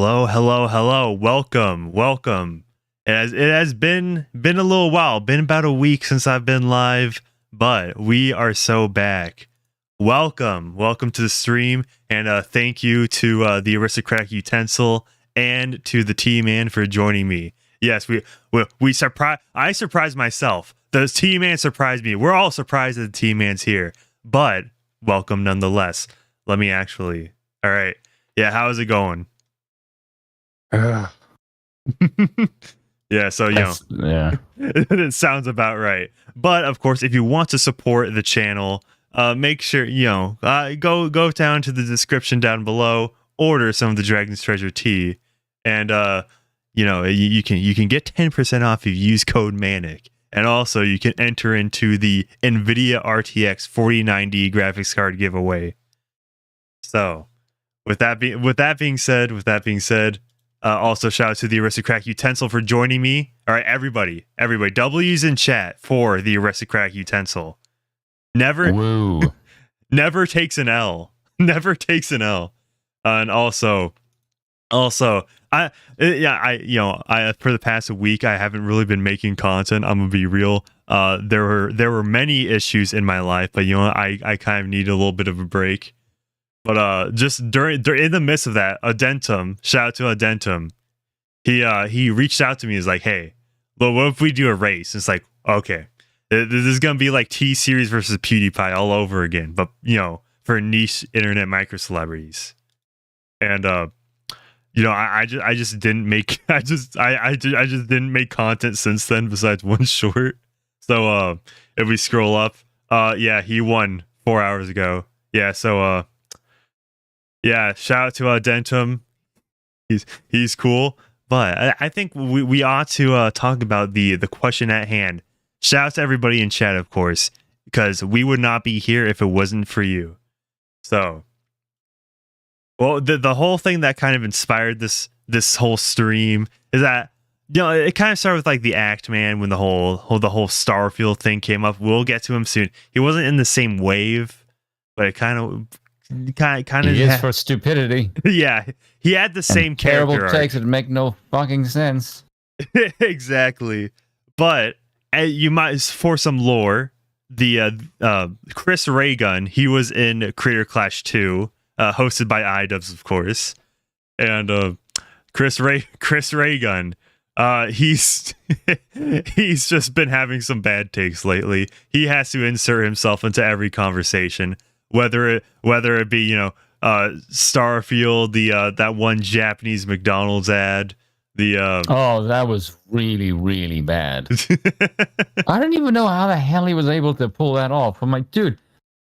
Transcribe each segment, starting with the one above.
Hello. Welcome. It has been a little while, been about a week since I've been live, but we are so back. Welcome to the stream, and thank you to the Aristocratic Utensil and to the T-Man for joining me. Yes, I surprised myself. The T-Man surprised me. We're all surprised that the T-Man's here, but welcome nonetheless. All right. Yeah, how's it going? Yeah, so it sounds about right. But of course, if you want to support the channel, make sure go down to the description down below, order some of the Dragon's Treasure tea, and you can get 10% off if you use code Manic, and also you can enter into the NVIDIA RTX 4090 graphics card giveaway. So, with that being said. Also, shout out to the Aristocratic Utensil for joining me. All right, everybody, W's in chat for the Aristocratic Utensil. Never takes an L. Never takes an L. And also, for the past week, I haven't really been making content. I'm gonna be real. There were many issues in my life, but I kind of need a little bit of a break. But just in the midst of that, Adentum, shout out to Adentum, he reached out to me. He's like, hey, well, what if we do a race? It's like, okay, this is gonna be like T-Series versus PewDiePie all over again, but for niche internet micro celebrities. And I just didn't make I just didn't make content since then besides one short. So if we scroll up, he won 4 hours ago. Yeah, so yeah, shout out to Dentum. He's cool. But I think we ought to talk about the question at hand. Shout out to everybody in chat, of course, because we would not be here if it wasn't for you. So, well, the whole thing that kind of inspired this whole stream is that it kind of started with like the Act Man when the whole Starfield thing came up. We'll get to him soon. He wasn't in the same wave, but it kind of he is for stupidity. Yeah, he had the same terrible character takes that make no fucking sense. Exactly. But you might, for some lore, the Chris Raygun, he was in Creator Clash 2, hosted by iDubbbz, of course. And Chris Raygun, he's just been having some bad takes lately. He has to insert himself into every conversation. Whether it be Starfield, that one Japanese McDonald's ad, that was really, really bad. I don't even know how the hell he was able to pull that off. I'm like, dude,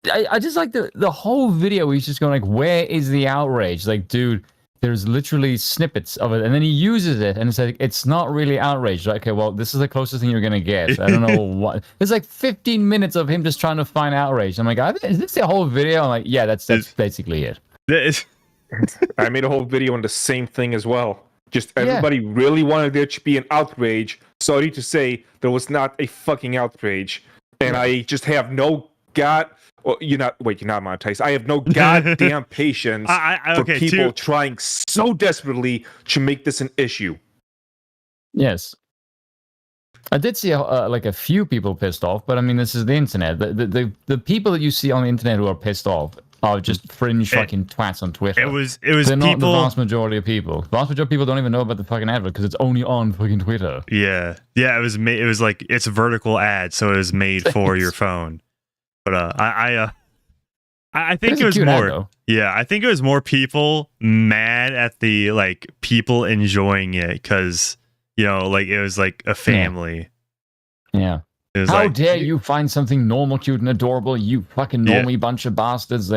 I just like the whole video. He's just going like, where is the outrage? Like, dude, there's literally snippets of it, and then he uses it, and it's like, it's not really outrage. Like, okay, well, this is the closest thing you're gonna get. I don't know what. There's like 15 minutes of him just trying to find outrage. I'm like, is this the whole video? I'm like, yeah, that's basically it. I made a whole video on the same thing as well. Just everybody really wanted there to be an outrage. Sorry to say, there was not a fucking outrage, and I just have no you're not monetized. I have no goddamn patience for people trying so desperately to make this an issue. Yes. I did see like a few people pissed off, but I mean, this is the internet. The people that you see on the internet who are pissed off are just fringe fucking twats on Twitter. It was They're people, not the vast majority of people. The vast majority of people don't even know about the fucking advert because it's only on fucking Twitter. Yeah. It was like, it's a vertical ad, so it was made for your phone. But I think it was more. I think it was more people mad at the like people enjoying it because like it was like a family. Yeah. It was How dare you find something normal, cute, and adorable? You fucking normie bunch of bastards.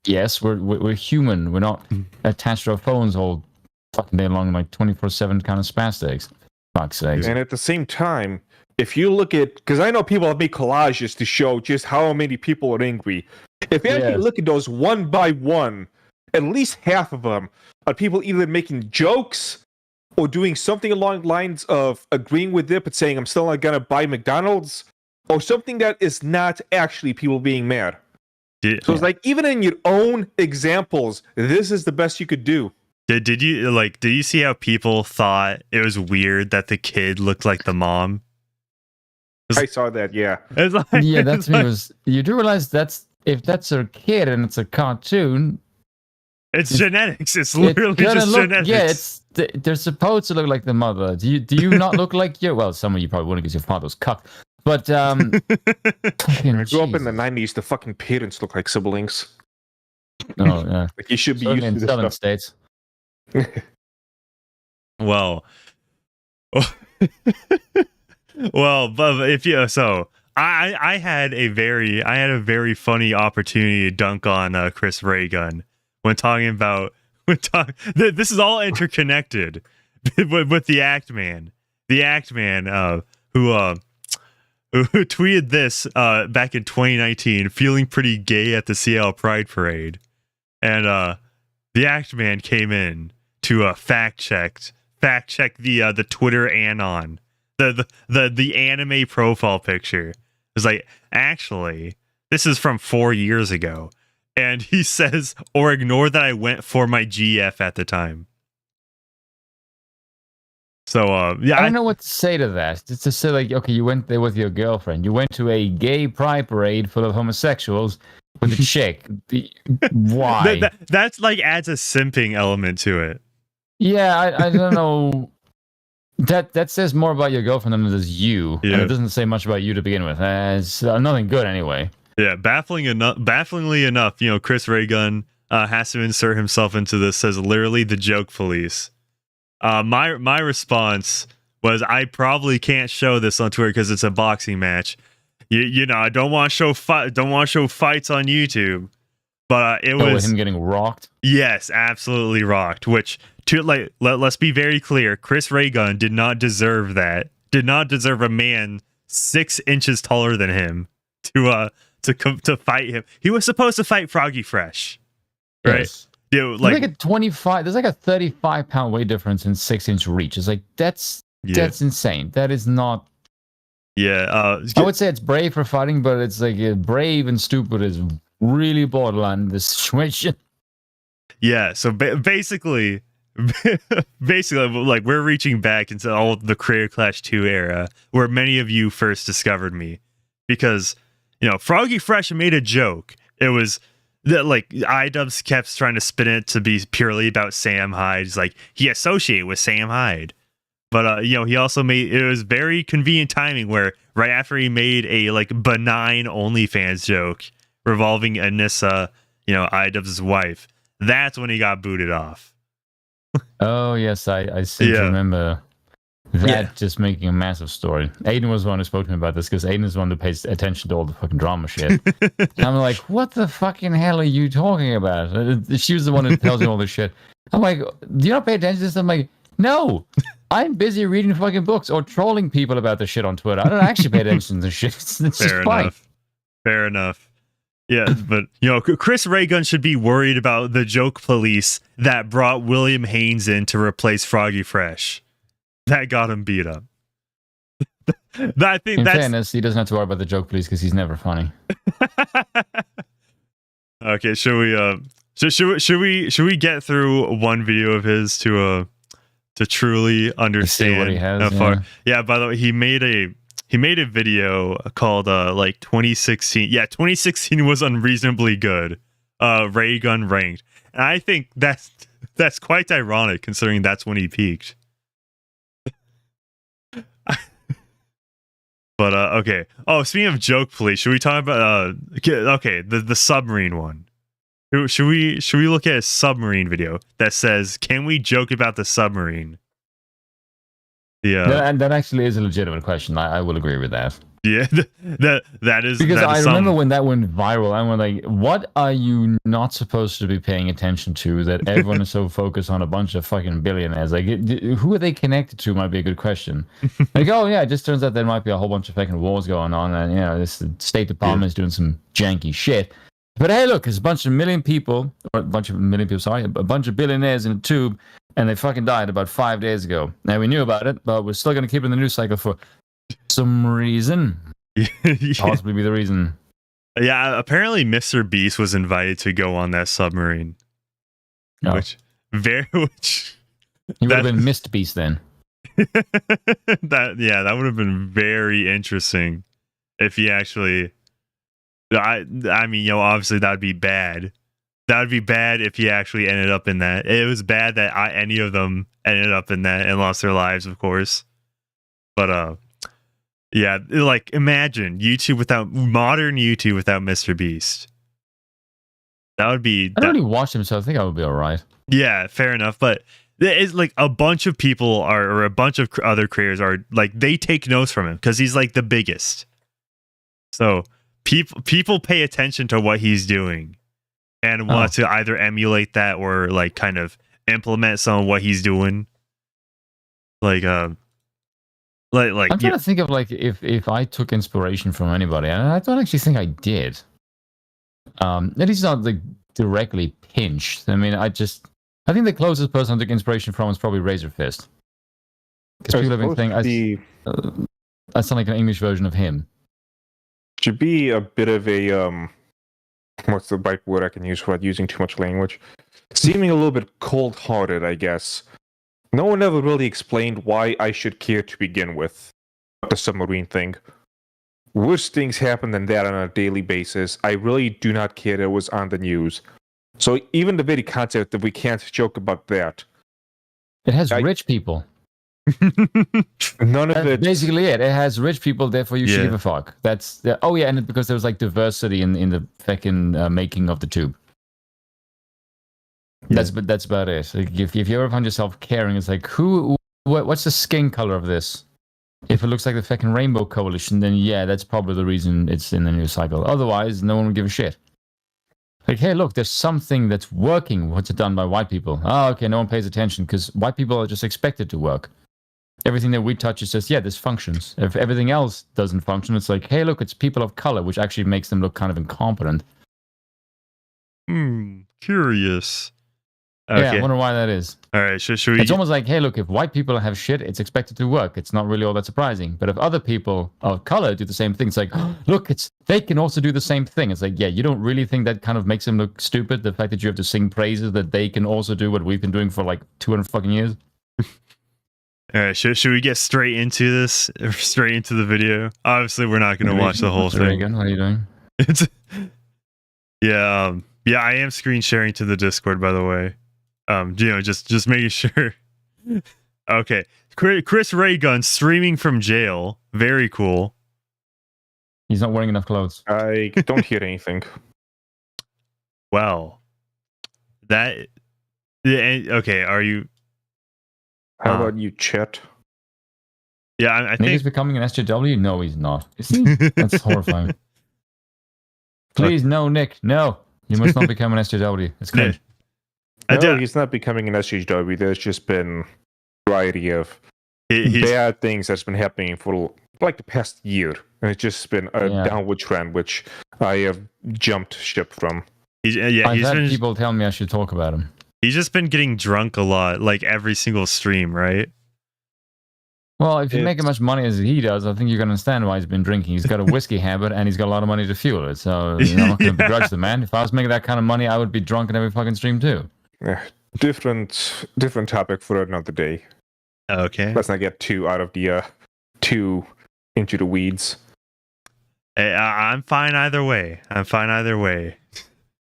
Yes, we're human. We're not attached to our phones all fucking day long, like 24/7 kind of spastics. Fuck's sakes. And at the same time, if you look at, because I know people have made collages to show just how many people are angry. If you actually look at those one by one, at least half of them are people either making jokes or doing something along the lines of agreeing with it but saying, I'm still not going to buy McDonald's, or something that is not actually people being mad. So it's like, even in your own examples, this is the best you could do. Did you see how people thought it was weird that the kid looked like the mom? I saw that. Yeah. It's like, Yeah, it's that's me. You do realize if that's a kid and it's a cartoon, it's genetics. It's literally just genetics. Yeah, they're supposed to look like the mother. Do you not look like your? Well, some of you probably wouldn't because your father was cucked. But When I grew up in the 90s, the fucking parents look like siblings. Oh yeah, Like you should be certainly used in to southern this states. Well, well, but if you so I had a very funny opportunity to dunk on Chris Raygun when talking about this is all interconnected with the Act Man who tweeted this back in 2019, feeling pretty gay at the Seattle Pride Parade, and the Act Man came in to fact check the Twitter anon, the anime profile picture. It was like, actually, this is from 4 years ago, and he says, or ignore that I went for my GF at the time. So yeah, I don't know what to say to that. It's to say like, okay, you went there with your girlfriend. You went to a gay pride parade full of homosexuals with a chick. Why? That's like adds a simping element to it. Yeah, I don't know. That says more about your girlfriend than it does you. Yeah. And it doesn't say much about you to begin with. It's nothing good anyway. Yeah, bafflingly enough, Chris Raygun has to insert himself into this. Says literally the joke police. My response was, I probably can't show this on Twitter because it's a boxing match. You know, I don't want to show fights on YouTube. But it was him getting rocked. Yes, absolutely rocked. Which let's be very clear, Chris Raygun did not deserve that. Did not deserve a man 6 inches taller than him to fight him. He was supposed to fight Froggy Fresh, right? Yes. Dude, like a 25. There's like a 35-pound weight difference in 6-inch reach. It's like that's insane. That is not. Yeah, I would say it's brave for fighting, but it's like brave and stupid is really borderline in this situation. Yeah, so basically, like we're reaching back into all the Creator Clash 2 era, where many of you first discovered me, because Froggy Fresh made a joke. It was that like iDubbbz kept trying to spin it to be purely about Sam Hyde. It's like he associated with Sam Hyde. But he also made, it was very convenient timing where right after he made a like benign OnlyFans joke revolving Anissa, iDubbbz's wife, that's when he got booted off. Oh yes, I seem to remember that just making a massive story. Aiden was the one who spoke to me about this because Aiden is the one who pays attention to all the fucking drama shit. And I'm like, what the fucking hell are you talking about? She was the one who tells me all this shit. I'm like, do you not pay attention to this? I'm like, no, I'm busy reading fucking books or trolling people about the shit on Twitter. I don't actually pay attention to shit. It's Fair enough. Fair enough. Yeah, but Chris Raygun should be worried about the joke police that brought William Haynes in to replace Froggy Fresh. That got him beat up. I think in fairness, he doesn't have to worry about the joke police because he's never funny. Okay, should we get through one video of his to truly understand what he has, how far? Yeah, by the way, he made a video called like 2016. Yeah, 2016 was unreasonably good. Raygun ranked. And I think that's quite ironic considering that's when he peaked. But okay. Oh, speaking of joke police, should we talk about the submarine one? Should we look at a submarine video that says, "Can we joke about the submarine?" Yeah, and that actually is a legitimate question. I will agree with that. Yeah, that is because I remember when that went viral. I was like, "What are you not supposed to be paying attention to? That everyone is so focused on a bunch of fucking billionaires. Like, who are they connected to? Might be a good question. Like, oh yeah, it just turns out there might be a whole bunch of fucking wars going on, and this State Department is doing some janky shit. But hey, look, there's a bunch of billionaires in a tube, and they fucking died about 5 days ago. Now we knew about it, but we're still going to keep it in the news cycle for some reason. Possibly be the reason. Yeah, apparently Mr. Beast was invited to go on that submarine. Oh. Which Very much. He would have been Mist Beast then. that would have been very interesting if he actually. I mean, obviously that'd be bad. That would be bad if he actually ended up in that. It was bad that any of them ended up in that and lost their lives, of course. But yeah, like imagine modern YouTube without Mr. Beast. That would be. I don't really watch him, so I think I would be all right. Yeah, fair enough. But it's like a bunch of people or a bunch of other creators are like they take notes from him because he's like the biggest. So people pay attention to what he's doing and want to either emulate that or like kind of implement some of what he's doing. Like I'm trying to think of like if I took inspiration from anybody, and I don't actually think I did. At least not like directly pinched. I mean, I think the closest person I took inspiration from is probably Razor Fist. Because people have been saying I sound like an English version of him. Should be a bit of a what's the right word I can use without using too much language? Seeming a little bit cold-hearted, I guess. No one ever really explained why I should care to begin with the submarine thing. Worse things happen than that on a daily basis. I really do not care that it was on the news. So even the very concept that we can't joke about that. It has rich people. None of That's it. Basically it. It has rich people, therefore you should give a fuck. And because there was like diversity in the fucking making of the tube. Yeah. That's about it. Like, if you ever find yourself caring, it's like what's the skin color of this? If it looks like the fucking Rainbow Coalition, then yeah, that's probably the reason it's in the news cycle. Otherwise, no one would give a shit. Like, hey, look, there's something that's working. What's it done by white people? Oh, okay, no one pays attention because white people are just expected to work. Everything that we touch is just, this functions. If everything else doesn't function, it's like, hey, look, it's people of color, which actually makes them look kind of incompetent. Curious. Okay. Yeah, I wonder why that is. All right, should we... It's almost like, hey, look, if white people have shit, it's expected to work. It's not really all that surprising. But if other people of color do the same thing, it's like, look, they can also do the same thing. It's like, yeah, you don't really think that kind of makes them look stupid? The fact that you have to sing praises that they can also do what we've been doing for like 200 fucking years? All right, should we get straight into this? Straight into the video? Obviously, we're not going to watch the whole thing. Reagan, what are you doing? Yeah, I am screen sharing to the Discord, by the way. Just making sure. Okay, Chris Raygun streaming from jail. Very cool. He's not wearing enough clothes. I don't hear anything. Well, that. Okay, are you? How about you, Chet? Yeah, I think he's becoming an SJW. No, he's not. Is he? That's horrifying. Please, no, Nick, no. You must not become an SJW. It's cringe. No, he's not becoming an SJW. There's just been a variety of bad things that's been happening for like the past year. And it's just been a downward trend, which I have jumped ship from. I've had people tell me I should talk about him. He's just been getting drunk a lot, like every single stream, right? Well, if you make as much money as he does, I think you can understand why he's been drinking. He's got a whiskey habit, and he's got a lot of money to fuel it. So I'm not going to begrudge the man. If I was making that kind of money, I would be drunk in every fucking stream too. Yeah, different topic for another day. Okay. Let's not get too out of the too into the weeds. Hey, I'm fine either way.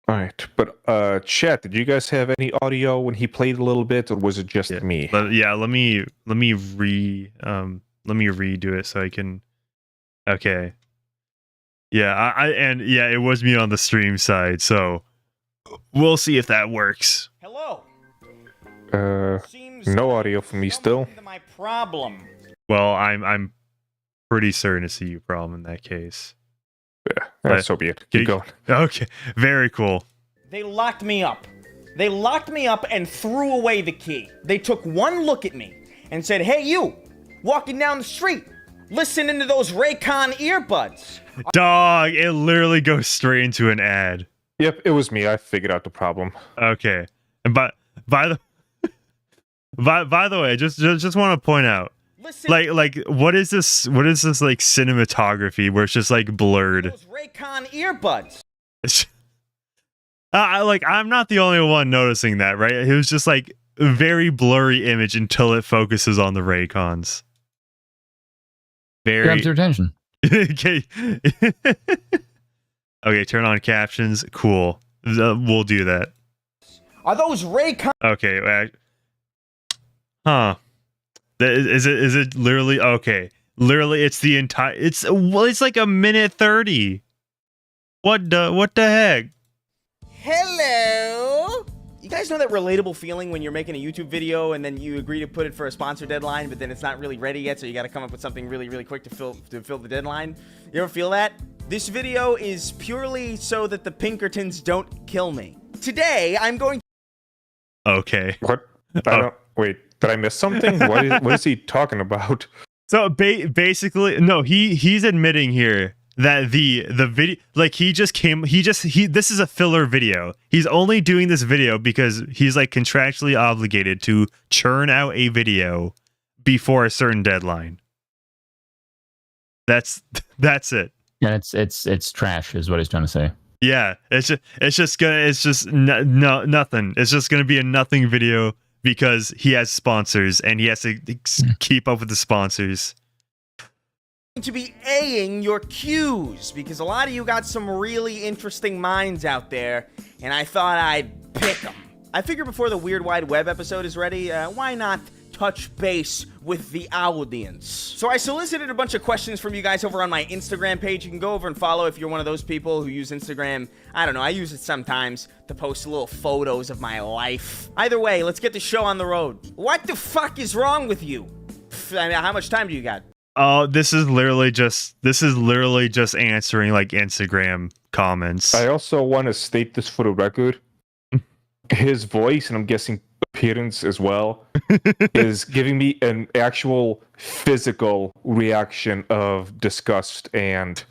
All right, but chat. Did you guys have any audio when he played a little bit, or was it just me? Let me redo it so I can. Okay. Yeah, it was me on the stream side, so we'll see if that works. Hello. No audio from me still. My problem. Well, I'm pretty certain to see your problem in that case. Yeah, so be it. Keep going. Okay, very cool. They locked me up. They locked me up and threw away the key. They took one look at me and said, "Hey, you, walking down the street, listening to those Raycon earbuds." Dog, it literally goes straight into an ad. Yep, it was me. I figured out the problem. Okay, and by the way, just want to point out. Listen, like what is this like cinematography where it's just like blurred? Those Raycon earbuds. I'm not the only one noticing that, right? It was just like a very blurry image until it focuses on the Raycons. Grabs your attention. Okay. Okay, turn on captions. Cool. We'll do that. Are those Raycon? Okay. Huh. Is it literally okay? Literally, it's the entire. It's like a minute 30. What the heck? Hello. You guys know that relatable feeling when you're making a YouTube video and then you agree to put it for a sponsor deadline, but then it's not really ready yet, so you got to come up with something really, really quick to fill the deadline? You ever feel that? This video is purely so that the Pinkertons don't kill me. Today, I'm going. Okay. What? Wait, did I miss something? What is he talking about? So basically, no, he's admitting here that the video, like this is a filler video. He's only doing this video because he's like contractually obligated to churn out a video before a certain deadline. That's it. Yeah, it's trash, is what he's trying to say. Yeah, it's just nothing. It's just gonna be a nothing video because he has sponsors and he has to keep up with the sponsors. To be A-ing your cues because a lot of you got some really interesting minds out there, and I thought I'd pick them. I figured before the Weird Wide Web episode is ready, why not touch base with the audience? So I solicited a bunch of questions from you guys over on my Instagram page. You can go over and follow if you're one of those people who use Instagram. I don't know, I use it sometimes to post little photos of my life. Either way, let's get the show on the road. What the fuck is wrong with you? I mean, how much time do you got? Oh, this is literally just answering like Instagram comments. I also want to state this for the record. His voice, and I'm guessing appearance as well, is giving me an actual physical reaction of disgust and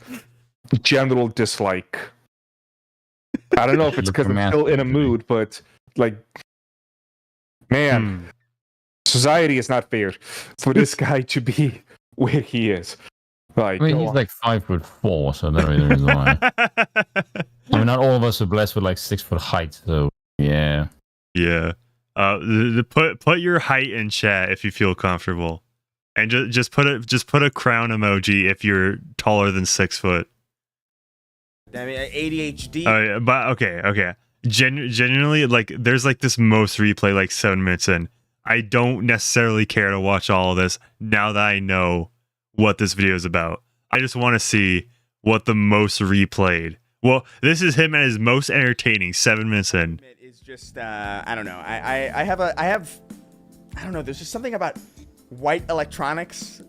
general dislike. I don't know if it's because I'm still in a mood, but like, man, society is not fair for this guy to be where he is. Like, I mean, he's like 5'4", so that really is why. I mean, not all of us are blessed with like 6 foot height, so yeah. Yeah. Put your height in chat if you feel comfortable, and just put a crown emoji if you're taller than 6 foot. I mean, ADHD. Oh yeah, but okay. Genuinely, like, there's like this most replay like 7 minutes in. I don't necessarily care to watch all of this now that I know what this video is about. I just want to see what the most replayed. Well, this is him at his most entertaining 7 minutes in. It's just I don't know. I don't know. There's just something about white electronics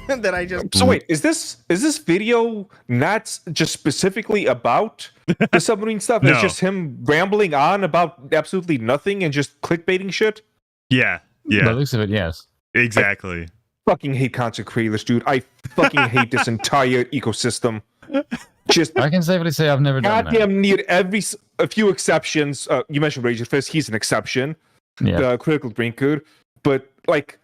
that I just. So wait, is this video not just specifically about the submarine stuff? No. It's just him rambling on about absolutely nothing and just clickbaiting shit? Yeah. By the looks of it, yes. Exactly. Fucking hate content creators, dude. I fucking hate this entire ecosystem. Just I can safely say I've never done that. goddamn near a few exceptions. You mentioned Rage Fist, he's an exception. Yeah. The Critical Drinker, but like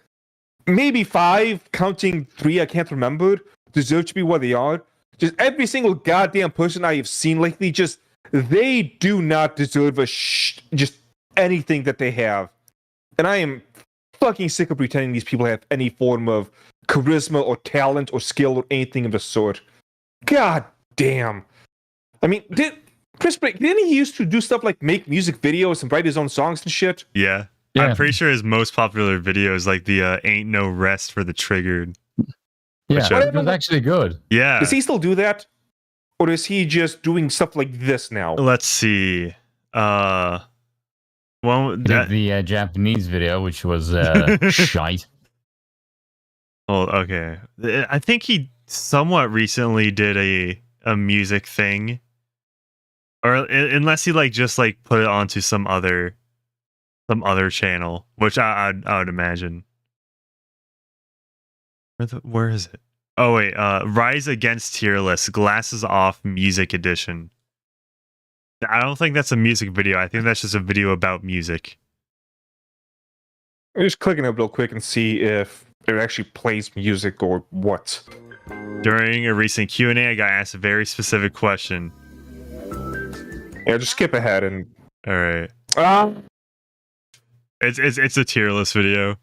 maybe 5, counting 3, I can't remember, deserve to be what they are. Just every single goddamn person I have seen lately, just they do not deserve just anything that they have. And I am fucking sick of pretending these people have any form of charisma or talent or skill or anything of the sort. God damn. I mean, didn't he used to do stuff like make music videos and write his own songs and shit? Yeah. I'm pretty sure his most popular video is like the Ain't No Rest for the Triggered. Yeah, it was actually good. Yeah. Does he still do that? Or is he just doing stuff like this now? Let's see. Well, the Japanese video, which was shite. Oh, okay. I think he somewhat recently did a music thing, or unless he like just like put it onto some other channel, which I would imagine. Where is it? Oh wait, Rise Against Tier List, Glasses Off Music Edition. I don't think that's a music video. I think that's just a video about music. I'm just clicking it real quick and see if it actually plays music or what. During a recent Q&A, I got asked a very specific question. Yeah, just skip ahead and. All right. It's a tier list video.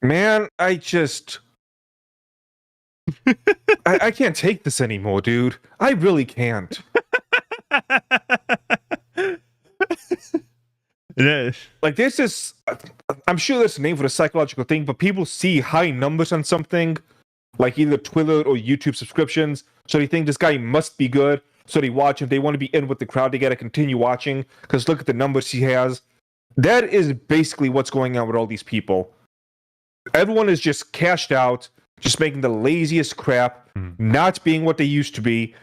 Man, I just. I can't take this anymore, dude. I really can't. Like, this is. I'm sure there's a name for a psychological thing, but people see high numbers on something, like either Twitter or YouTube subscriptions, so they think this guy must be good, so they watch him. They want to be in with the crowd. They got to continue watching, because look at the numbers he has. That is basically what's going on with all these people. Everyone is just cashed out, just making the laziest crap, not being what they used to be.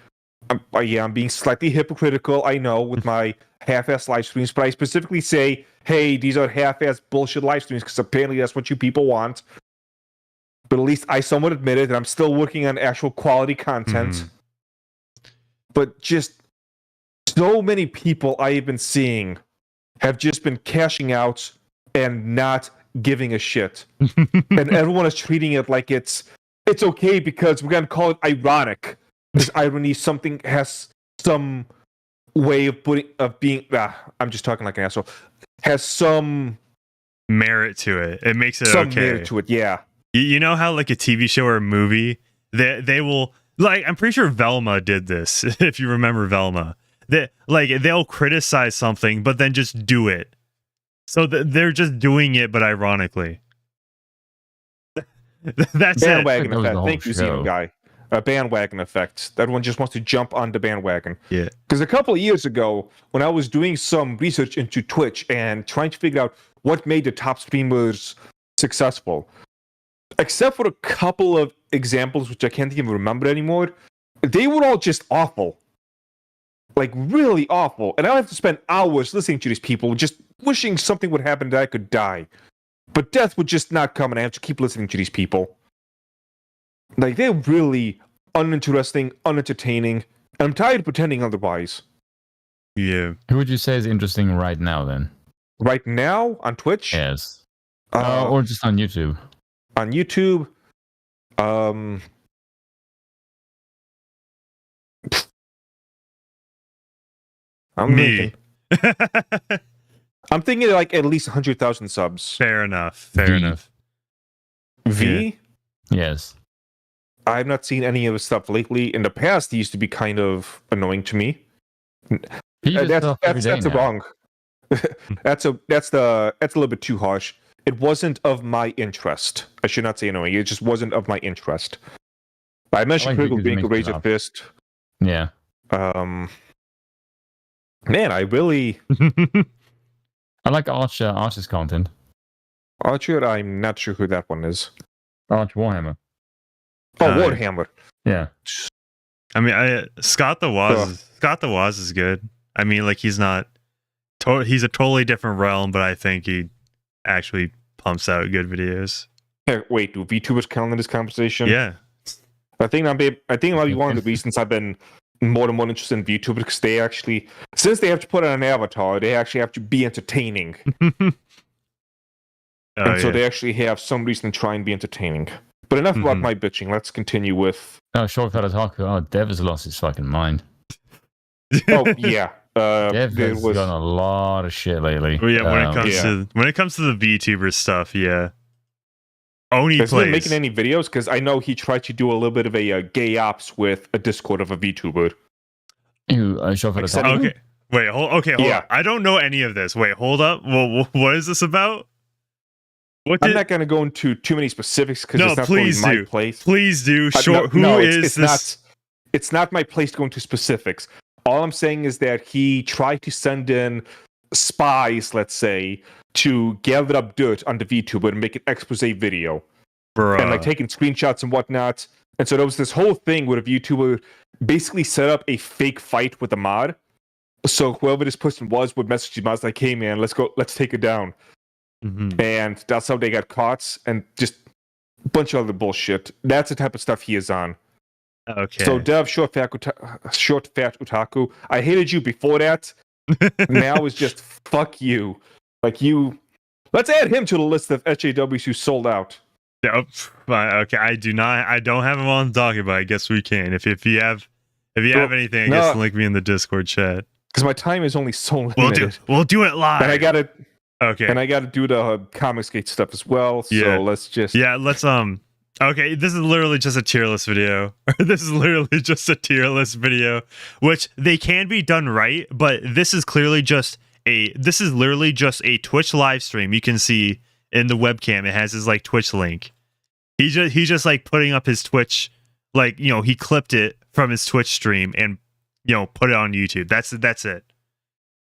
I'm being slightly hypocritical, I know, with my half-ass live streams, but I specifically say, hey, these are half-ass bullshit live streams, because apparently that's what you people want. But at least I somewhat admit it, and I'm still working on actual quality content. But just so many people I have been seeing have just been cashing out and not giving a shit. And everyone is treating it like it's okay because we're going to call it ironic. This irony, something has some way of being. I'm just talking like an asshole. Has some merit to it. It makes it some okay. merit to it. Yeah. You know how like a TV show or a movie, they will like. I'm pretty sure Velma did this. If you remember Velma, they'll criticize something, but then just do it. So they're just doing it, but ironically. That's bandwagon it. effect. Thank you, Zeno guy. A bandwagon effect. Everyone just wants to jump on the bandwagon. Yeah. Because a couple of years ago, when I was doing some research into Twitch and trying to figure out what made the top streamers successful, except for a couple of examples which I can't even remember anymore, they were all just awful. Like, really awful. And I have to spend hours listening to these people, just wishing something would happen that I could die. But death would just not come, and I have to keep listening to these people. Like, they're really uninteresting, unentertaining, and I'm tired of pretending otherwise. Yeah. Who would you say is interesting right now, then? Right now, on Twitch? Yes. Or just on YouTube? On YouTube, Me. I'm thinking like at least 100,000 subs. Fair enough. Fair enough. V? Yes. I've not seen any of his stuff lately. In the past, he used to be kind of annoying to me. That's wrong. That's a little bit too harsh. It wasn't of my interest. I should not say annoying. It just wasn't of my interest. I mentioned Kirk being a Razor Fist. Yeah. Man, I really I like Archer's content. Archer. I'm not sure who that one is. Arch Warhammer. Oh, Warhammer. Yeah. I mean, Scott the Woz is good. I mean, like he's not. He's a totally different realm, but I think he actually pumps out good videos. Hey, wait, do VTubers count in this conversation? Yeah. I think it might be one of the reasons I've been more and more interested in VTubers, because they actually, since they have to put on an avatar, they actually have to be entertaining. So they actually have some reason to try and be entertaining. But enough about my bitching. Let's continue with... Oh, Shortcut Otaku. Oh, Dev has lost his fucking mind. Oh, yeah. Dev has done a lot of shit lately. Yeah, when it comes to the VTuber stuff, yeah. Oni Has plays. he been making any videos? Because I know he tried to do a little bit of a gay ops with a Discord of a VTuber. Shortcut Otaku? Okay. Wait, hold on. I don't know any of this. Wait, hold up. Well, what is this about? I'm not going to go into too many specifics because it's not really my place. Please do. It's not my place to go into specifics. All I'm saying is that he tried to send in spies, let's say, to gather up dirt on the VTuber and make an expose video. And like taking screenshots and whatnot. And so there was this whole thing where a VTuber basically set up a fake fight with a mod. So whoever this person was would message the mods like, hey man, let's take it down. And that's how they got caught, and just a bunch of other bullshit. That's the type of stuff he is on. Okay. So Dev, short fat otaku. I hated you before that. Now is just fuck you. Like you. Let's add him to the list of SJWs who sold out. Nope. Okay, I don't have him on the docket, but I guess we can. If you have anything, I guess link me in the Discord chat. Because my time is only so limited. We'll do it live. And I gotta do the Comicsgate stuff as well. Yeah. So let's just Okay, this is literally just a tier list video. This is literally just a tier list video, which they can be done right, but this is literally just a Twitch live stream. You can see in the webcam, it has his like Twitch link. He's just like putting up his Twitch, like, you know, he clipped it from his Twitch stream and, you know, put it on YouTube. That's it.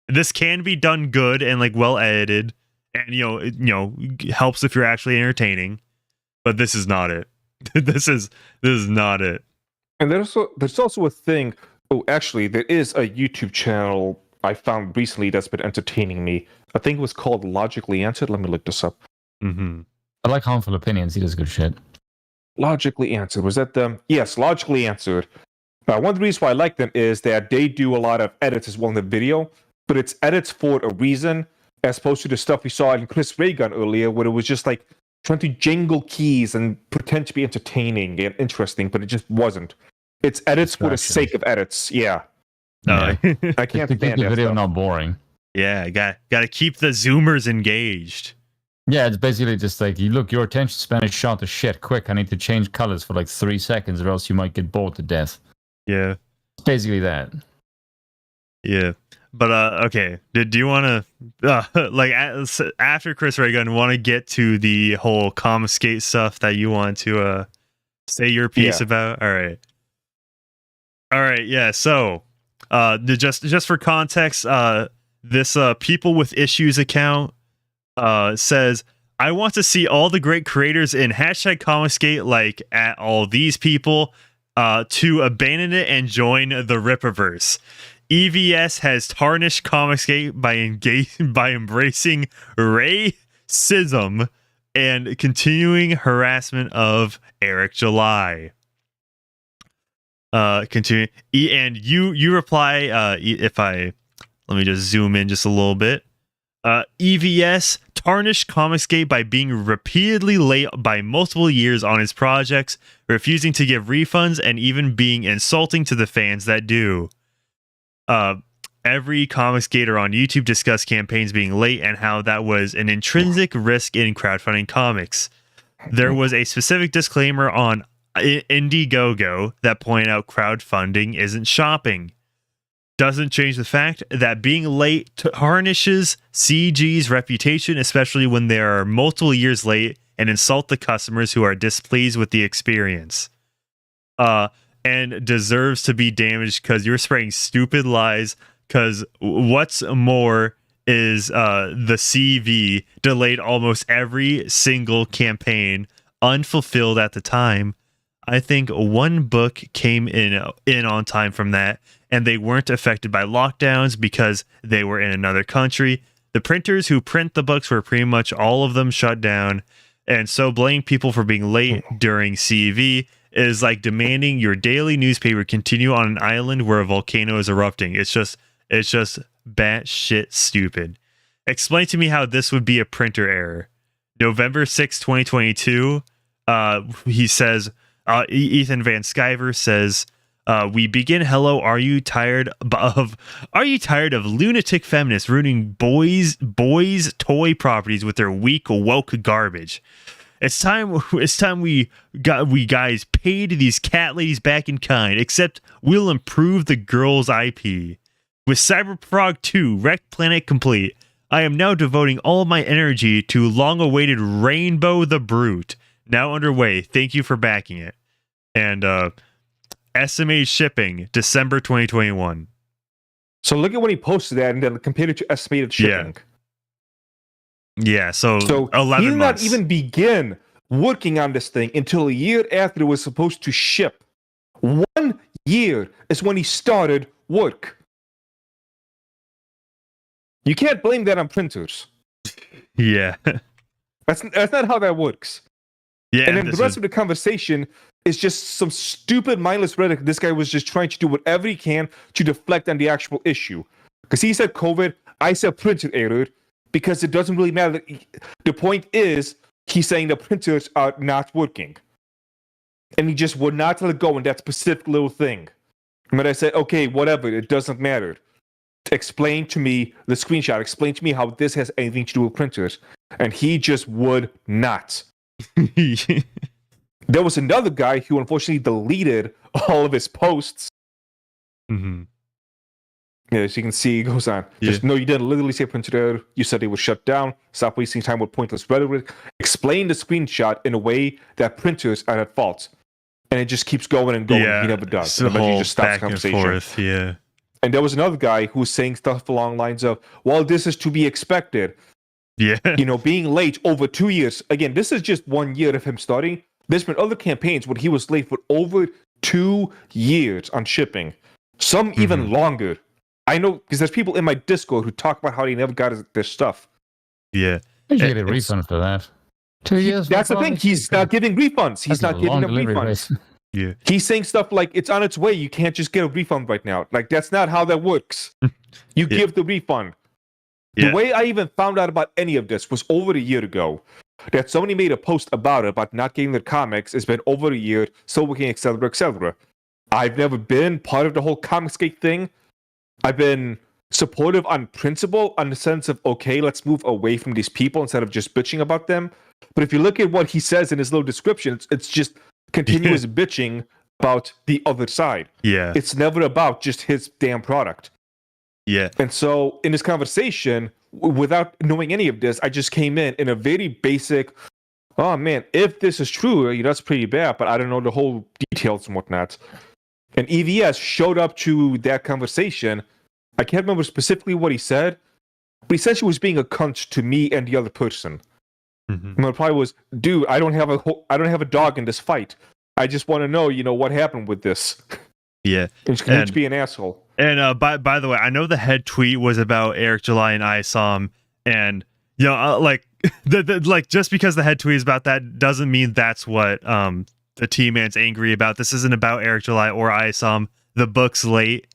This can be done good and like well edited, and it helps if you're actually entertaining. But this is not it. This is not it. And there's also a thing. Oh, actually, there is a YouTube channel I found recently that's been entertaining me. I think it was called Logically Answered. Let me look this up. Mm-hmm. I like Harmful Opinions. He does good shit. Logically Answered. Was that them? Yes, Logically Answered. One of the reasons why I like them is that they do a lot of edits as well in the video, but it's edits for a reason, as opposed to the stuff we saw in Chris Raygun earlier, where it was just like trying to jingle keys and pretend to be entertaining and interesting, but it just wasn't. It's edits for the sake of edits. Yeah. No, I can't to stand keep the that video stuff. not boring. Yeah, got to keep the Zoomers engaged. Yeah, it's basically just like, look, your attention span is shot to shit. Quick, I need to change colors for like 3 seconds, or else you might get bored to death. Yeah. It's basically that. Yeah. But okay, do you want to like after Chris Raygun want to get to the whole Comicsgate stuff that you want to say your piece about? All right, yeah. So just for context, this People with Issues account says, I want to see all the great creators in #Comicsgate, like at all these people, to abandon it and join the Rippaverse. EVS has tarnished Comicsgate by embracing racism and continuing harassment of Eric July. Continue. And you reply, let me just zoom in just a little bit. EVS tarnished Comicsgate by being repeatedly late by multiple years on his projects, refusing to give refunds, and even being insulting to the fans that do. Every Comicsgater on YouTube discussed campaigns being late and how that was an intrinsic risk in crowdfunding comics. There was a specific disclaimer on Indiegogo that pointed out crowdfunding isn't shopping. Doesn't change the fact that being late tarnishes CG's reputation, especially when they are multiple years late and insult the customers who are displeased with the experience. And deserves to be damaged because you're spreading stupid lies. Because what's more is the CV delayed almost every single campaign, unfulfilled at the time. I think one book came in on time from that, and they weren't affected by lockdowns because they were in another country. The printers who print the books were pretty much all of them shut down, and so blaming people for being late during CV is like demanding your daily newspaper continue on an island where a volcano is erupting. It's just batshit stupid. Explain to me how this would be a printer error. November 6, 2022, he says, Ethan Van Sciver says, we begin. Hello, are you tired of lunatic feminists ruining boys toy properties with their weak woke garbage? It's time we guys paid these cat ladies back in kind, except we'll improve the girls' IP. With Cyberprog 2 Wrecked Planet complete, I am now devoting all of my energy to long-awaited Rainbow the Brute, now underway. Thank you for backing it. And estimated shipping December 2021. So look at when he posted that and then compared it to estimated shipping. Yeah, so 11 he did months. not even begin working on this thing until a year after it was supposed to ship. 1 year is when he started work. You can't blame that on printers. Yeah. That's not how that works. Yeah, and then the rest of the conversation is just some stupid, mindless rhetoric. This guy was just trying to do whatever he can to deflect on the actual issue. Because he said COVID, I said printer error, because it doesn't really matter. The point is, he's saying the printers are not working. And he just would not let it go in that specific little thing. But I said, okay, whatever, it doesn't matter. explain to me the screenshot. Explain to me how this has anything to do with printers. And he just would not. There was another guy who unfortunately deleted all of his posts. Mm-hmm. Yeah, as you can see, he goes on. Just, no, you didn't literally say printer error. You said it was shut down. Stop wasting time with pointless rhetoric. Explain the screenshot in a way that printers are at fault. And it just keeps going and going. Yeah, He never does. So And eventually just stops the conversation. Forth, yeah. And there was another guy who was saying stuff along lines of, well, this is to be expected. Yeah. You know, being late over 2 years. Again, this is just 1 year of him starting. There's been other campaigns where he was late for over 2 years on shipping. Some even longer. I know, because there's people in my Discord who talk about how they never got their stuff. Yeah. You should get a refund for that. 2 years. That's the thing. He's not giving refunds. He's not giving them refunds. Yeah. He's saying stuff like, it's on its way. You can't just get a refund right now. Like, that's not how that works. You give the refund. The way I even found out about any of this was over a year ago. That somebody made a post about it, about not getting their comics. It's been over a year, still working, etc., etc. I've never been part of the whole Comicsgate thing. I've been supportive on principle, on the sense of, okay, let's move away from these people instead of just bitching about them. But if you look at what he says in his little description, it's just continuous bitching about the other side. Yeah. It's never about just his damn product. Yeah. And so in this conversation, without knowing any of this, I just came in a very basic, oh man, if this is true, that's pretty bad, but I don't know the whole details and whatnot. And EVS showed up to that conversation. I can't remember specifically what he said, but he essentially was being a cunt to me and the other person. And the reply was, dude, I don't have a dog in this fight. I just want to know, what happened with this. Yeah. And you to be an asshole. And by the way, I know the head tweet was about Eric July and ISOM, and like like just because the head tweet is about that doesn't mean that's what the T-Man's angry about. This isn't about Eric July or ISOM. The book's late.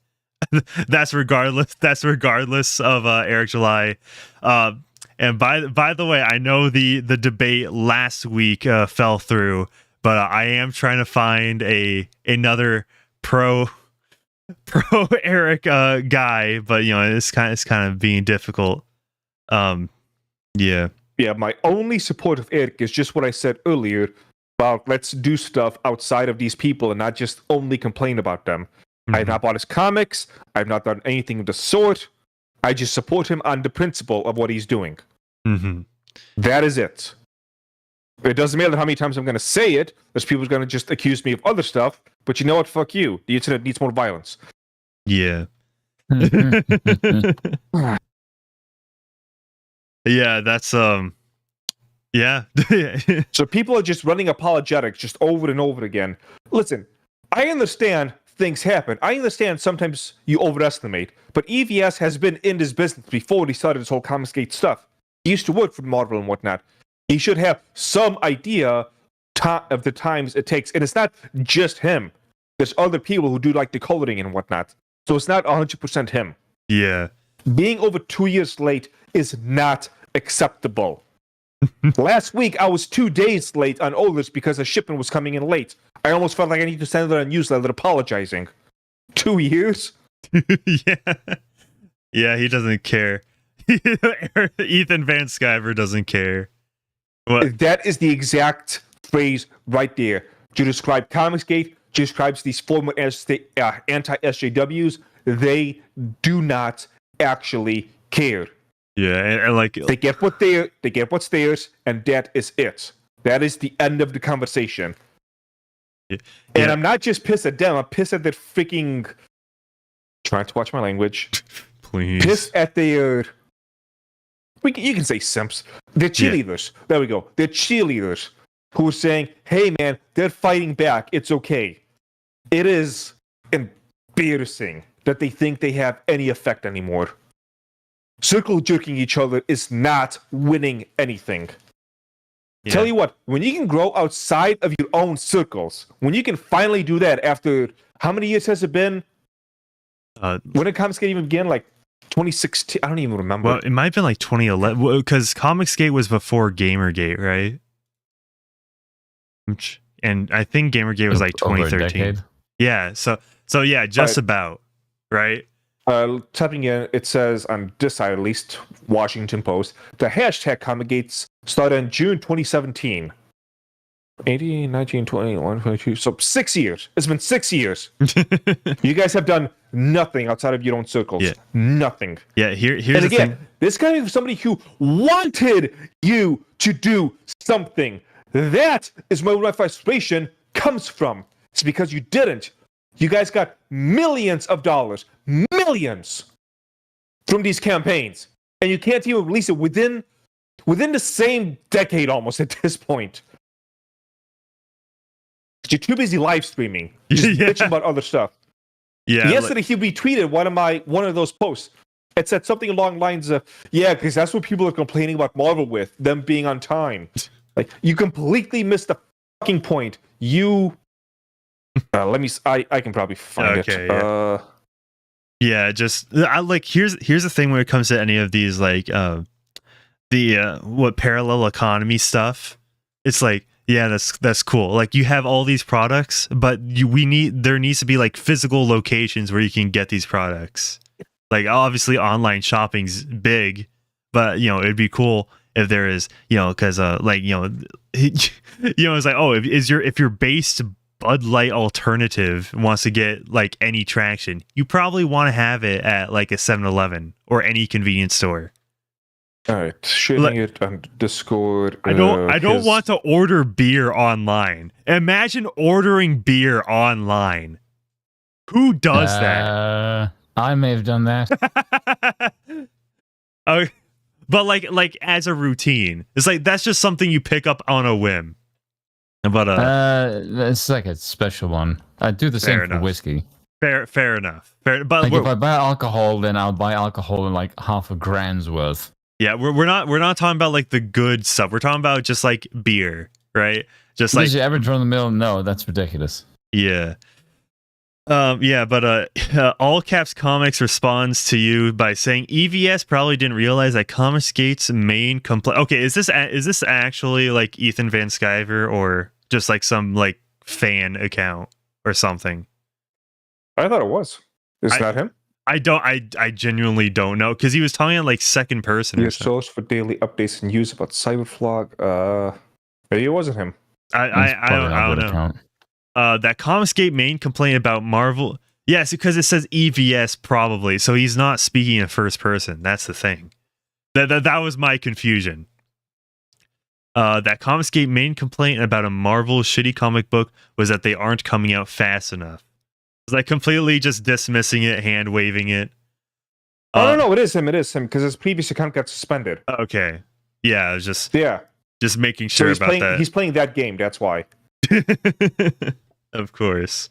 That's regardless of Eric July. And by the way, I know the debate last week fell through, but I am trying to find another pro Eric guy, but it's kind of being difficult. Yeah, my only support of Eric is just what I said earlier about let's do stuff outside of these people and not just only complain about them. I have not bought his comics. I've not done anything of the sort. I just support him on the principle of what he's doing. That is it. It doesn't matter how many times I'm going to say it. There's people going to just accuse me of other stuff. But you know what? Fuck you. The internet needs more violence. Yeah. Yeah, that's yeah. So people are just running apologetics just over and over again. Listen, I understand things happen. I understand sometimes you overestimate, but EVS has been in this business before he started this whole Comicsgate stuff. He used to work for Marvel and whatnot. He should have some idea of the times it takes. And it's not just him. There's other people who do like the coloring and whatnot. So it's not 100% him. Yeah. Being over 2 years late is not acceptable. Last week, I was 2 days late on orders because a shipment was coming in late. I almost felt like I need to send out a newsletter apologizing. 2 years? Yeah, he doesn't care. Ethan Van Sciver doesn't care. What? That is the exact phrase right there. To describe Comicsgate, describes these former anti-SJWs. They do not actually care. Yeah, and like they get what's theirs, and that is it. That is the end of the conversation. Yeah. And I'm not just pissed at them. I'm pissed at their freaking. Trying to watch my language. Please. Pissed at their. You can say simps. They're cheerleaders. Yeah. There we go. They're cheerleaders who are saying, "Hey, man, they're fighting back. It's okay." It is embarrassing that they think they have any effect anymore. Circle jerking each other is not winning anything. Yeah. Tell you what, when you can grow outside of your own circles, when you can finally do that after how many years has it been? When did Comicsgate even begin? Like 2016? I don't even remember. Well, it might have been like 2011 because Comicsgate was before Gamergate, right? And I think Gamergate was like 2013. Yeah, so yeah, just about, right? Typing in, it says on this side at least, Washington Post, the hashtag Comicsgate started in June 2017. 18, 19, 20, 1, 22. So 6 years. It's been 6 years. You guys have done nothing outside of your own circles. Yeah. Nothing. Yeah, here's and the again, thing. this guy is somebody who wanted you to do something. That is where my frustration comes from. It's because you didn't. You guys got millions of dollars, millions, from these campaigns, and you can't even release it within the same decade almost at this point. You're too busy live streaming, just bitching about other stuff. Yeah. Yesterday he retweeted one of those posts. It said something along the lines of, "Yeah, because that's what people are complaining about Marvel with, them being on time." Like, you completely missed the fucking point. You. Let me. I can probably find it. Yeah. Yeah, just I like here's the thing when it comes to any of these like what parallel economy stuff. It's like, yeah, that's cool. Like, you have all these products, but there needs to be like physical locations where you can get these products. Like, obviously online shopping's big, but it'd be cool if there is, because like it's like, oh, if your base Bud Light alternative wants to get like any traction, you probably want to have it at like a 7-Eleven or any convenience store. All right, sharing it on Discord. I don't want to order beer online. Imagine ordering beer online. Who does that? I may have done that. But like as a routine, it's like that's just something you pick up on a whim. But it's like a special one. I do the same for whiskey. Fair enough. But like, if I buy alcohol, then I'll buy alcohol in like half a grand's worth. Yeah, we're not talking about like the good stuff. We're talking about just like beer, right? Just like your average run of the mill. No, that's ridiculous. Yeah. But All Caps Comics responds to you by saying EVS probably didn't realize that Comicsgate's main complaint. Okay, is this actually like Ethan Van Sciver or just like some like fan account or something? I thought it was. Is that him? I genuinely don't know, because he was talking in like second person. Your source for daily updates and news about Cyberflog. Maybe it wasn't him. I don't know. That Comicsgate main complaint about Marvel. Yes, because it says EVS probably, so he's not speaking in first person. That's the thing. That was my confusion. That Comicsgate main complaint about a Marvel shitty comic book was that they aren't coming out fast enough. It's like completely just dismissing it, hand waving it. No, it is him, because his previous account got suspended. Okay. Yeah, it was just making so sure about that. He's playing that game, that's why. Of course.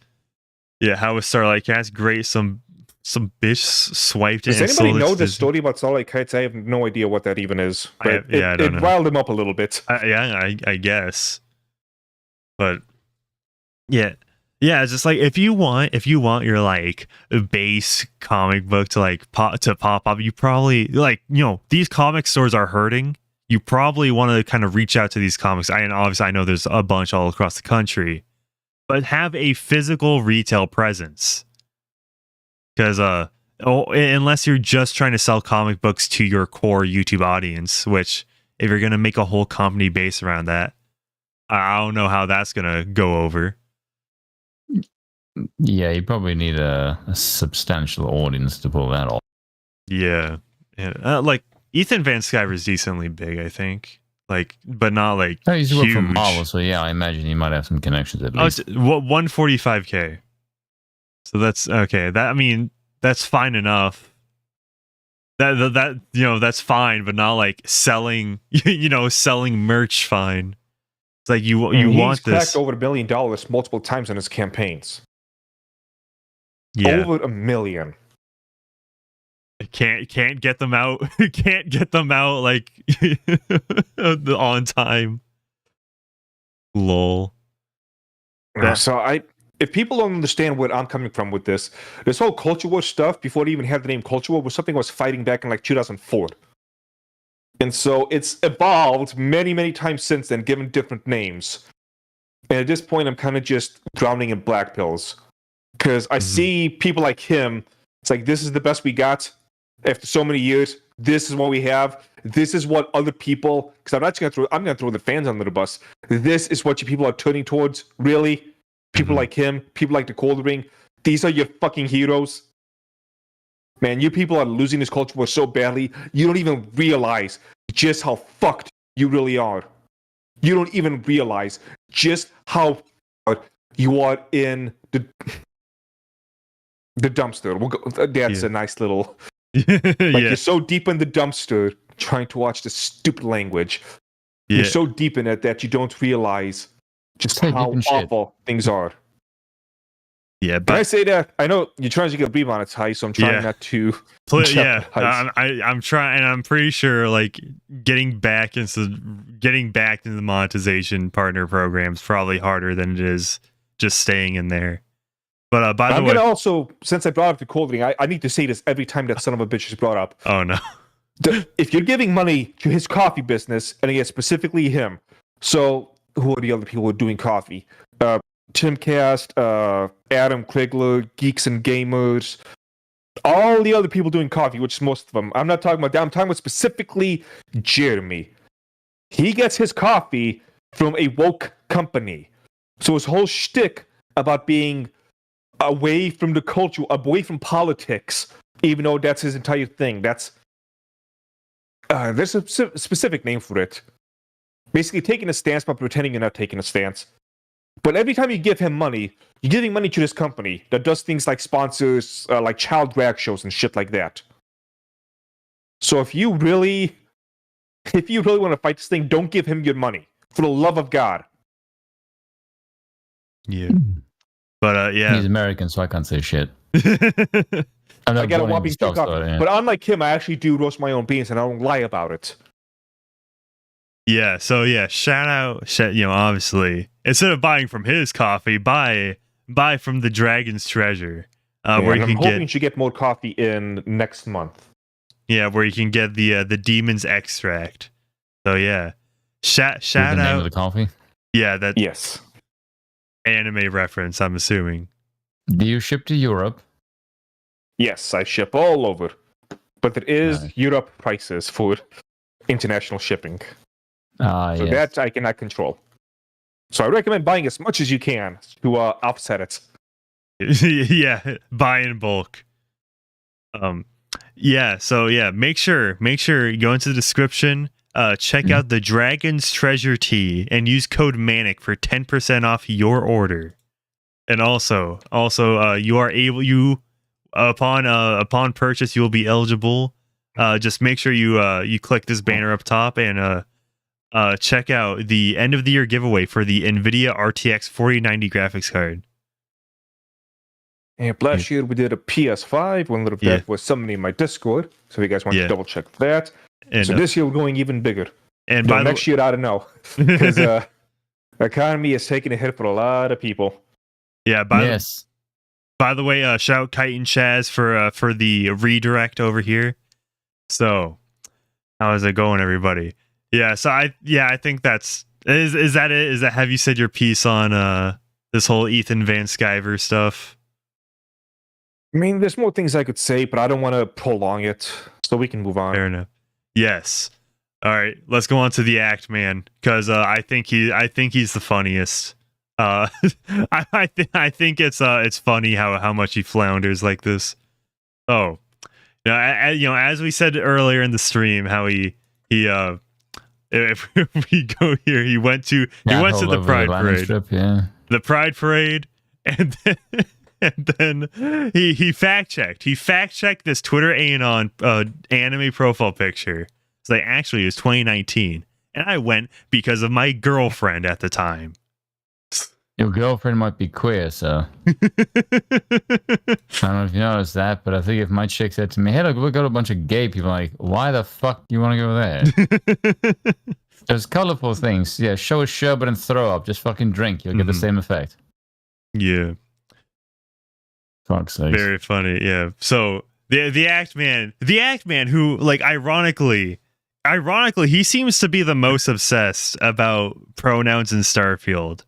Yeah, how was Starlight Cats? Great. Some bitch swiped it. Does anybody know the story about Starlight Cats? I have no idea what that even is. But I don't know. It riled him up a little bit. I guess. But yeah, it's just like if you want your like base comic book to like pop up, you probably like these comic stores are hurting. You probably want to kind of reach out to these comics. And obviously I know there's a bunch all across the country, but have a physical retail presence. Because unless you're just trying to sell comic books to your core YouTube audience, which if you're going to make a whole company based around that, I don't know how that's going to go over. Yeah, you probably need a substantial audience to pull that off. Yeah. Like Ethan Van Sciver is decently big, I think. Like, but not like he's huge. From Marvel, so yeah, I imagine he might have some connections at least. 145K. So that's okay. That's fine enough. That that's fine, but not like selling. Selling merch. Fine. It's like you want He's this. cracked over $1 million multiple times in his campaigns. Yeah, over $1 million. Can't get them out. Can't get them out like on time. Lol. So if people don't understand where I'm coming from with this whole Culture War stuff, before they even had the name Culture War, was something I was fighting back in like 2004. And so it's evolved many, many times since then, given different names. And at this point, I'm kind of just drowning in black pills. Because I see people like him It's like, this is the best we got after so many years. This is what we have. This is what other people, because I'm gonna throw the fans under the bus. This is what you people are turning towards, really? People like him, people like the Cold Ring. These are your fucking heroes. Man, you people are losing this culture war so badly, you don't even realize just how fucked you really are. You don't even realize just how you are in the dumpster. That's a nice little... You're so deep in the dumpster trying to watch this stupid language. Yeah. You're so deep in it that you don't realize just how awful things are. Yeah, but I say that I know you're trying to get remonetized, so I'm trying not to. I'm trying, and I'm pretty sure like getting back into the monetization partner program is probably harder than it is just staying in there. But by the way, I'm gonna also, since I brought up the Cold Ring, I need to say this every time that son of a bitch is brought up. Oh no! If you're giving money to his coffee business, and again specifically him, so who are the other people who are doing coffee? Timcast, Adam Krigler, Geeks and Gamers, all the other people doing coffee, which is most of them. I'm not talking about that. I'm talking about specifically Jeremy. He gets his coffee from a woke company. So his whole shtick about being away from the culture, away from politics, even though that's his entire thing. There's a specific name for it. Basically taking a stance but pretending you're not taking a stance. But every time you give him money, you're giving money to this company that does things like sponsors, like child drag shows and shit like that. So if you really want to fight this thing, don't give him your money. For the love of God. Yeah. But yeah. He's American, so I can't say shit. I got a whopping stuff. But unlike him, I actually do roast my own beans and I don't lie about it. Yeah, so yeah, shout out, obviously, instead of buying from his coffee, buy from the Dragon's Treasure. Where I'm hoping to get more coffee in next month. Yeah, where you can get the Demon's Extract. So yeah, shout the out. Name of the coffee? Yeah, that. Yes. Anime reference, I'm assuming. Do you ship to Europe? Yes, I ship all over, but there is Europe prices for international shipping. So that I cannot control. So I recommend buying as much as you can to offset it. Yeah, buy in bulk. Make sure you go into the description, check out the Dragon's Treasure tea and use code Manic for 10% off your order. And also upon purchase you will be eligible. Just make sure you click this banner up top and check out the end of the year giveaway for the NVIDIA RTX 4090 graphics card. And last year we did a PS5. One little bit was somebody in my Discord. So if you guys want to double check that. And so this year we're going even bigger. And by next year, I don't know. Because the economy is taking a hit for a lot of people. Yeah, by the way, shout out Kite and Chaz for the redirect over here. So how is it going, everybody? Yeah, so I think that's is that it? Is that, have you said your piece on this whole Ethan Van Sciver stuff? I mean, there's more things I could say, but I don't want to prolong it, so we can move on. Fair enough. Yes. All right, let's go on to the Act Man, because I think he's the funniest. I think it's funny how much he flounders like this. Oh, as we said earlier in the stream, how he if we go here, he went to the Pride Parade. Strip, the Pride Parade, and then he fact checked this Twitter Anon anime profile picture. So actually it was 2019, and I went because of my girlfriend at the time. Your girlfriend might be queer, so I don't know if you noticed that, but I think if my chick said to me, "Hey, look, we got a bunch of gay people," I'm like, why the fuck do you want to go there? There's colorful things. Yeah, show a sherbet and throw up. Just fucking drink. You'll get the same effect. Yeah. Fuck's sake. Very funny. Yeah. So the Act Man, who, like, ironically, he seems to be the most obsessed about pronouns in Starfield.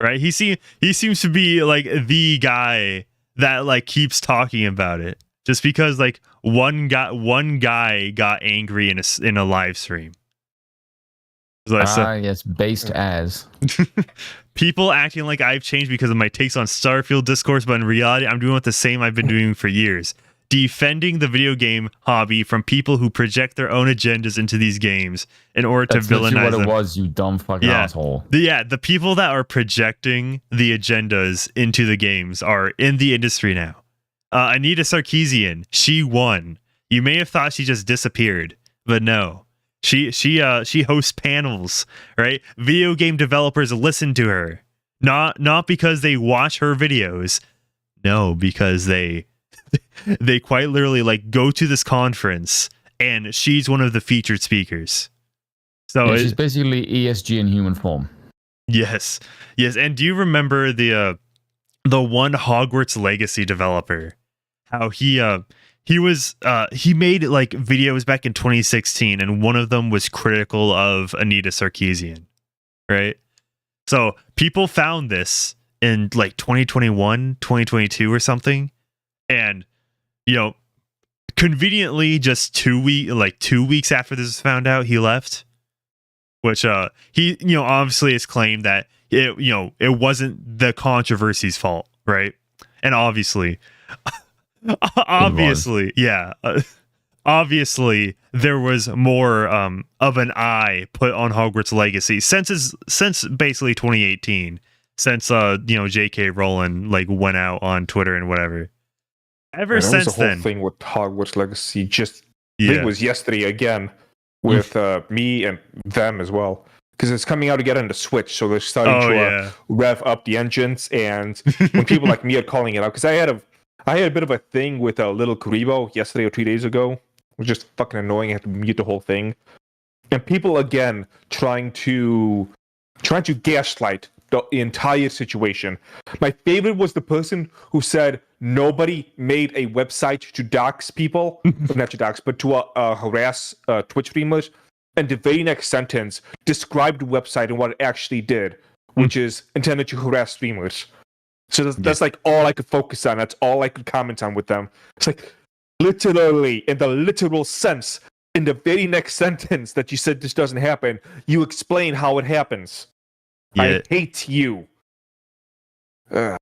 Right? He seems to be like the guy that like keeps talking about it. just because like one guy got angry in a live stream. Yes, based as people acting like I've changed because of my takes on Starfield discourse, but in reality, I'm doing what the same I've been doing for years. Defending the video game hobby from people who project their own agendas into these games in order to villainize them. What it was, you dumb fucking asshole. The people that are projecting the agendas into the games are in the industry now. Anita Sarkeesian, she won. You may have thought she just disappeared, but no. She hosts panels, right? Video game developers listen to her. Not because they watch her videos. No, because they quite literally like go to this conference and she's one of the featured speakers. So she's basically ESG in human form. Yes. And do you remember the one Hogwarts Legacy developer? How he made like videos back in 2016, and one of them was critical of Anita Sarkeesian, right? So people found this in like 2021, 2022 or something, and conveniently just 2 weeks after this was found out, he left. Which he obviously has claimed that it wasn't the controversy's fault, right? And obviously there was more of an eye put on Hogwarts Legacy since basically 2018, since J.K. Rowling like went out on Twitter and whatever. Ever since was the whole then, thing with Hogwarts Legacy I think it was yesterday again with me and them as well, because it's coming out again on the Switch, so they're starting to rev up the engines. And when people like me are calling it out, because I had a bit of a thing with Little Karibo yesterday or 2 days ago. It was just fucking annoying. I had to mute the whole thing. And people again trying to gaslight the entire situation. My favorite was the person who said nobody made a website to dox people, not to dox, but to harass Twitch streamers. And the very next sentence described the website and what it actually did, which is intended to harass streamers. So that's like all I could focus on. That's all I could comment on with them. It's like literally, in the literal sense, in the very next sentence that you said this doesn't happen, you explain how it happens. Yeah. I hate you. Yeah,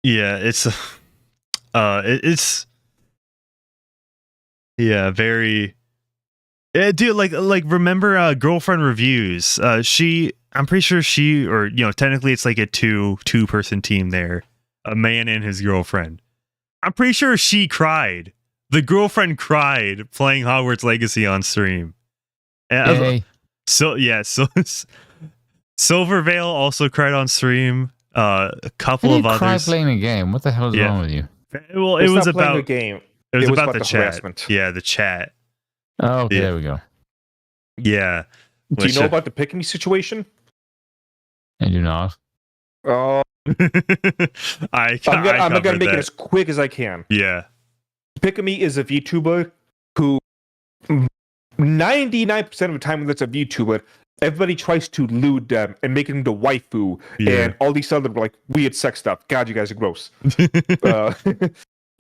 it's very. Dude, like remember Girlfriend Reviews? I'm pretty sure technically it's like a two-person team there, a man and his girlfriend. I'm pretty sure she cried. The girlfriend cried playing Hogwarts Legacy on stream. And Silvervale also cried on stream. A couple of others. Cry playing a game. What the hell is wrong with you? Well, it was about a game. It was about the chat. Harassment. Yeah, the chat. Oh, okay, there we go. Yeah. Do you know about the Pick Me situation? I do not. Oh, I'm gonna make it as quick as I can. Yeah. Pick Me is a VTuber who 99% of the time when that's a VTuber, everybody tries to lewd them and make them the waifu and all these other like weird sex stuff. God, you guys are gross.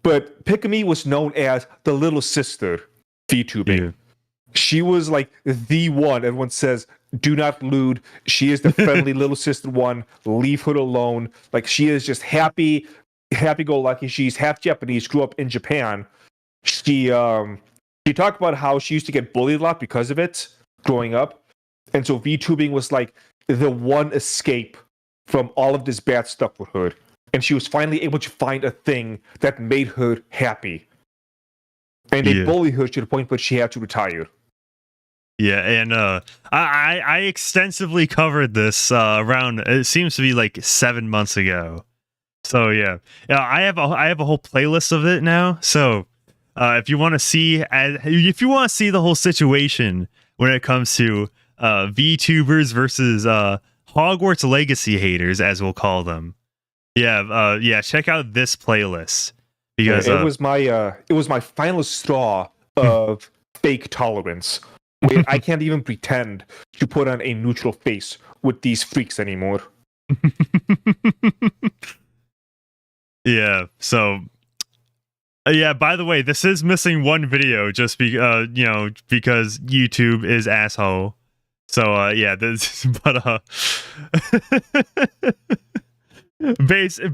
But Pick Me was known as the little sister VTubing. Yeah. She was like the one. Everyone says, do not lewd. She is the friendly little sister one. Leave her alone. Like, she is just happy-go-lucky. She's half Japanese, grew up in Japan. She talked about how she used to get bullied a lot because of it growing up. And so VTubing was like the one escape from all of this bad stuff with her. And she was finally able to find a thing that made her happy. And they bullied her to the point where she had to retire. Yeah, and I extensively covered this around, it seems to be like 7 months ago. So yeah, I have a whole playlist of it now. So if you want to see the whole situation when it comes to VTubers versus Hogwarts Legacy haters, as we'll call them, check out this playlist. Because it was my final straw of fake tolerance. I can't even pretend to put on a neutral face with these freaks anymore. Yeah, so Yeah, by the way, this is missing one video just because YouTube is asshole. So yeah, this but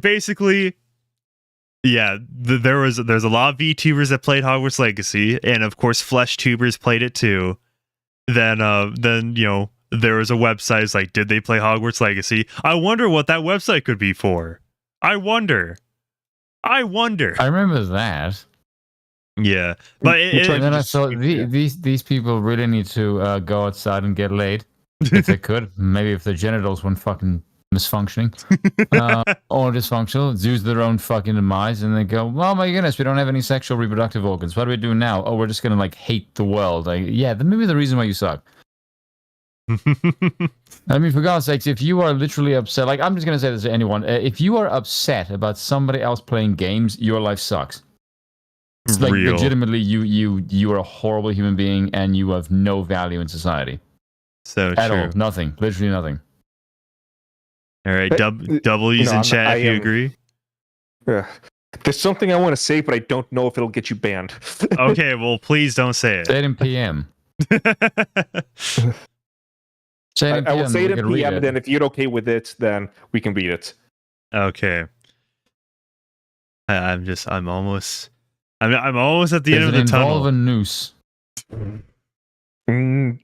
basically, yeah, there's a lot of VTubers that played Hogwarts Legacy, and of course Flesh Tubers played it too. Then there was a website. It's like, did they play Hogwarts Legacy? I wonder what that website could be for. I wonder. I remember that. Yeah, but then I thought these people really need to go outside and get laid if they could. Maybe if their genitals weren't fucking misfunctioning or dysfunctional, use their own fucking demise, and they go, "Oh my goodness, we don't have any sexual reproductive organs. What do we do now? Oh, we're just gonna like hate the world." Like, yeah, then maybe the reason why you suck. I mean, for God's sakes, if you are literally upset, like I'm just gonna say this to anyone, if you are upset about somebody else playing games, your life sucks. It's like Real. Legitimately, you are a horrible human being, and you have no value in society. So at true. all, nothing, literally nothing. All right, W's in chat if you agree. There's something I want to say, but I don't know if it'll get you banned. Okay, well, please don't say it. Say it in PM. I will say it in PM, and then if you're okay with it, then we can read it. Okay. I'm almost at the end of the tunnel. Involve a noose. No.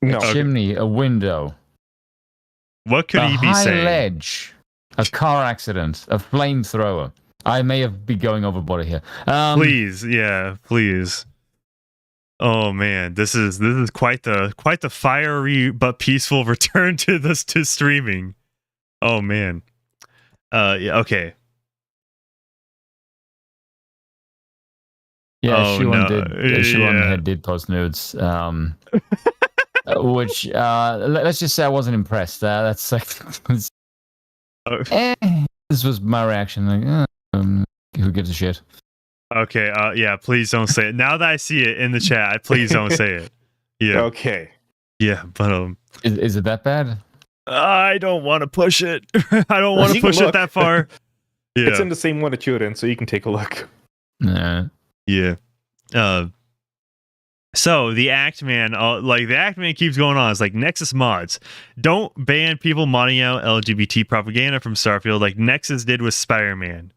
A chimney, a window. What could he be saying? A high ledge, a car accident, a flamethrower. I may have been going overboard here. Please, yeah, please. Oh man, this is quite the fiery but peaceful return to streaming. Oh man. Yeah, okay. Yeah, Shuan did post nudes. Which let's just say I wasn't impressed. That's like this was my reaction. Like, who gives a shit? Okay, yeah, please don't say it. Now that I see it in the chat, please don't say it. Yeah. Okay. Yeah, but is it that bad? I don't want to push it. I don't want to push it that far. Yeah. It's in the same one that you're in, so you can take a look. Nah. Yeah. So the Act Man, the Act Man keeps going on. It's like, Nexus mods, don't ban people modding out LGBT propaganda from Starfield like Nexus did with Spider-Man.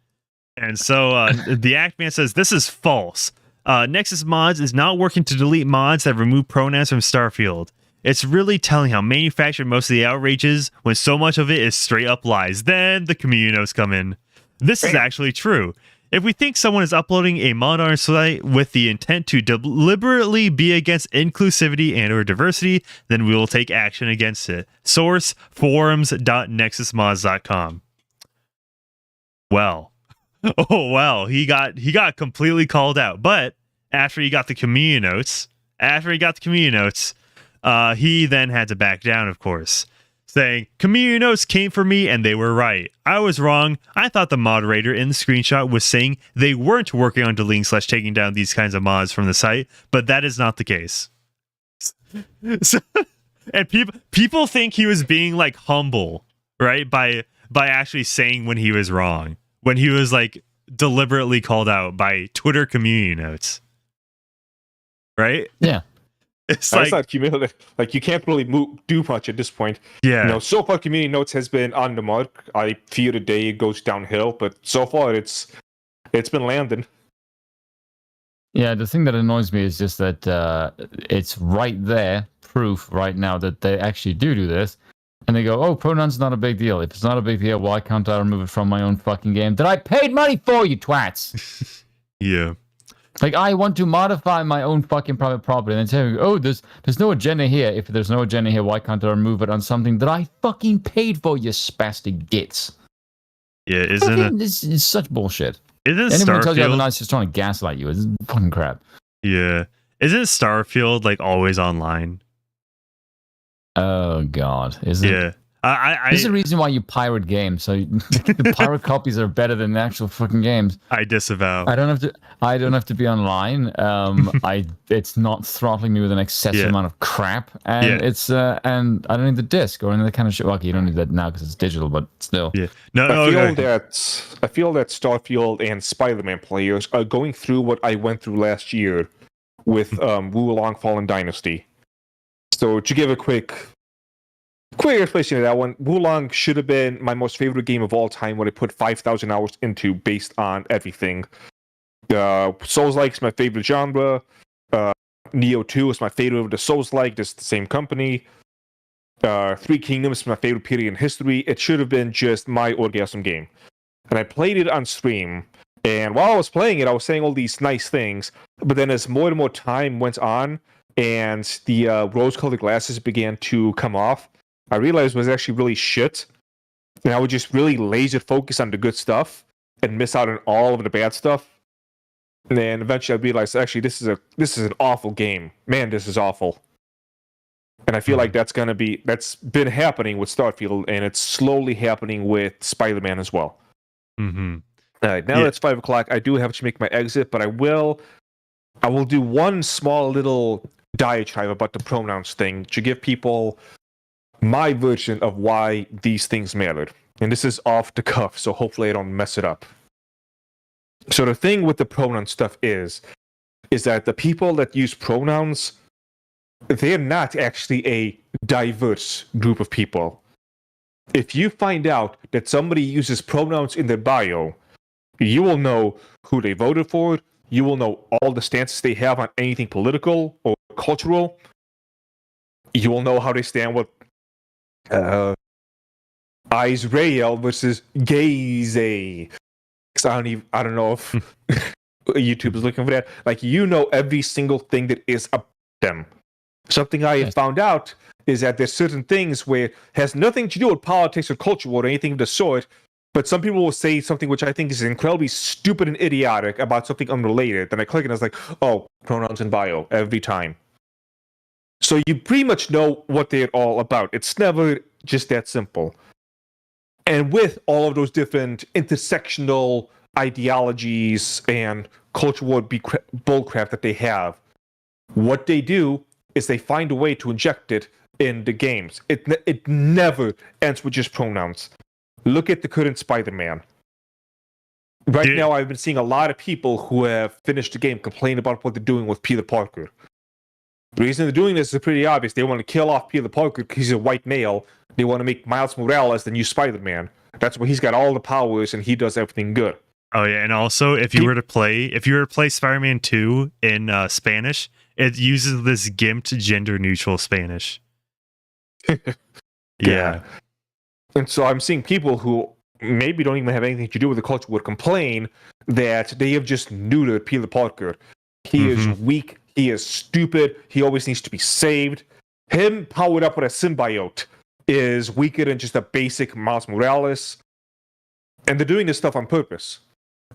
And so the Act Man says this is false. Nexus mods is not working to delete mods that remove pronouns from Starfield. It's really telling how manufactured most of the outrage is when so much of it is straight up lies. Then the community notes come in. This is actually true. If we think someone is uploading a mod on our site with the intent to deliberately be against inclusivity and or diversity, then we will take action against it. Source, forums.nexusmods.com. Well. Oh, well, he got completely called out. But after he got the community notes, he then had to back down, of course, saying, community notes came for me and they were right. I was wrong. I thought the moderator in the screenshot was saying they weren't working on deleting / taking down these kinds of mods from the site, but that is not the case. So, and people think he was being like humble, right? By actually saying when he was wrong, when he was like deliberately called out by Twitter community notes. Right? Yeah. It's not cumulative. Like, you can't really do much at this point. Yeah. So far community notes has been on the mark. I fear the day it goes downhill, but so far it's been landing. Yeah, the thing that annoys me is just that it's right there, proof right now that they actually do this. And they go, oh, pronouns not a big deal. If it's not a big deal, why can't I remove it from my own fucking game that I paid money for, you twats? Yeah. Like, I want to modify my own fucking private property, and then tell you, oh, there's no agenda here. If there's no agenda here, why can't I remove it on something that I fucking paid for, you spastic gits? Yeah, it's such bullshit. Isn't Anyone who tells you Starfield otherwise is just trying to gaslight you. It's fucking crap. Yeah. Isn't Starfield like always online? Oh god, is it? Yeah. There's a reason why you pirate games. So the pirate copies are better than the actual fucking games. I disavow. I don't have to be online. It's not throttling me with an excessive amount of crap, and it's and I don't need the disc or any other kind of shit. Well, okay, you don't need that now because it's digital, but still. Yeah. I feel that Starfield and Spider-Man players are going through what I went through last year with Wulong Fallen Dynasty. So to give a quick explanation of that one, Wulong should have been my most favorite game of all time, what I put 5,000 hours into based on everything. Souls-like is my favorite genre. Neo 2 is my favorite of the Souls-like. This is the same company. Three Kingdoms is my favorite period in history. It should have been just my orgasm game. And I played it on stream. And while I was playing it, I was saying all these nice things. But then as more and more time went on, and the rose-colored glasses began to come off, I realized it was actually really shit. And I would just really laser focus on the good stuff and miss out on all of the bad stuff. And then eventually I realized, actually, this is an awful game. Man, this is awful. And I feel like that's been happening with Starfield, and it's slowly happening with Spider-Man as well. Mm-hmm. All right, now it's 5 o'clock. I do have to make my exit, but I will do one small little diatribe about the pronouns thing to give people my version of why these things mattered. And this is off the cuff, so hopefully I don't mess it up. So the thing with the pronoun stuff is that the people that use pronouns, they're not actually a diverse group of people. If you find out that somebody uses pronouns in their bio, you will know who they voted for, you will know all the stances they have on anything political or cultural, you will know how they stand with Israel versus Gaze. I don't know if YouTube is looking for that. Like, you know every single thing that is about them. Something I have found out is that there's certain things where it has nothing to do with politics or culture or anything of the sort, but some people will say something which I think is incredibly stupid and idiotic about something unrelated. Then I click and it's like, oh, pronouns in bio every time. So you pretty much know what they're all about. It's never just that simple. And with all of those different intersectional ideologies and cultural bullcrap that they have, what they do is they find a way to inject it in the games. It never ends with just pronouns. Look at the current Spider-Man. Right now, I've been seeing a lot of people who have finished the game complain about what they're doing with Peter Parker. The reason they're doing this is pretty obvious. They want to kill off Peter Parker because he's a white male. They want to make Miles Morales the new Spider-Man. That's where he's got all the powers and he does everything good. Oh yeah, and also if you were to play Spider-Man 2 in Spanish, it uses this gimped gender-neutral Spanish. Yeah. And so I'm seeing people who maybe don't even have anything to do with the culture would complain that they have just neutered Peter Parker. He is weak. He is stupid. He always needs to be saved. Him powered up with a symbiote is weaker than just a basic Miles Morales. And they're doing this stuff on purpose.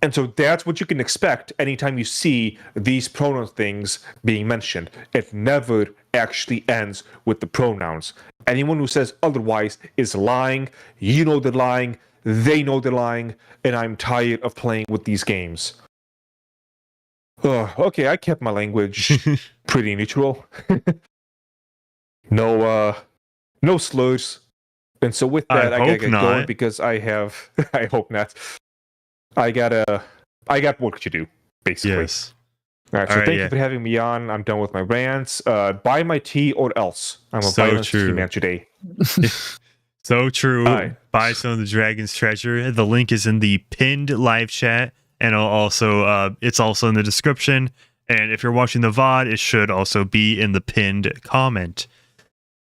And so that's what you can expect anytime you see these pronoun things being mentioned. It never actually ends with the pronouns. Anyone who says otherwise is lying. You know they're lying. They know they're lying. And I'm tired of playing with these games. Okay, I kept my language pretty neutral. No slurs. And so with that, I gotta get going because I hope not. I got work to do, basically. Yes. All right, so thank you for having me on. I'm done with my rants. Buy my tea or else. I'm a violent tea man today. So true. Buy some of the Dragon's Treasure. The link is in the pinned live chat, and it's also in the description. And if you're watching the VOD, it should also be in the pinned comment.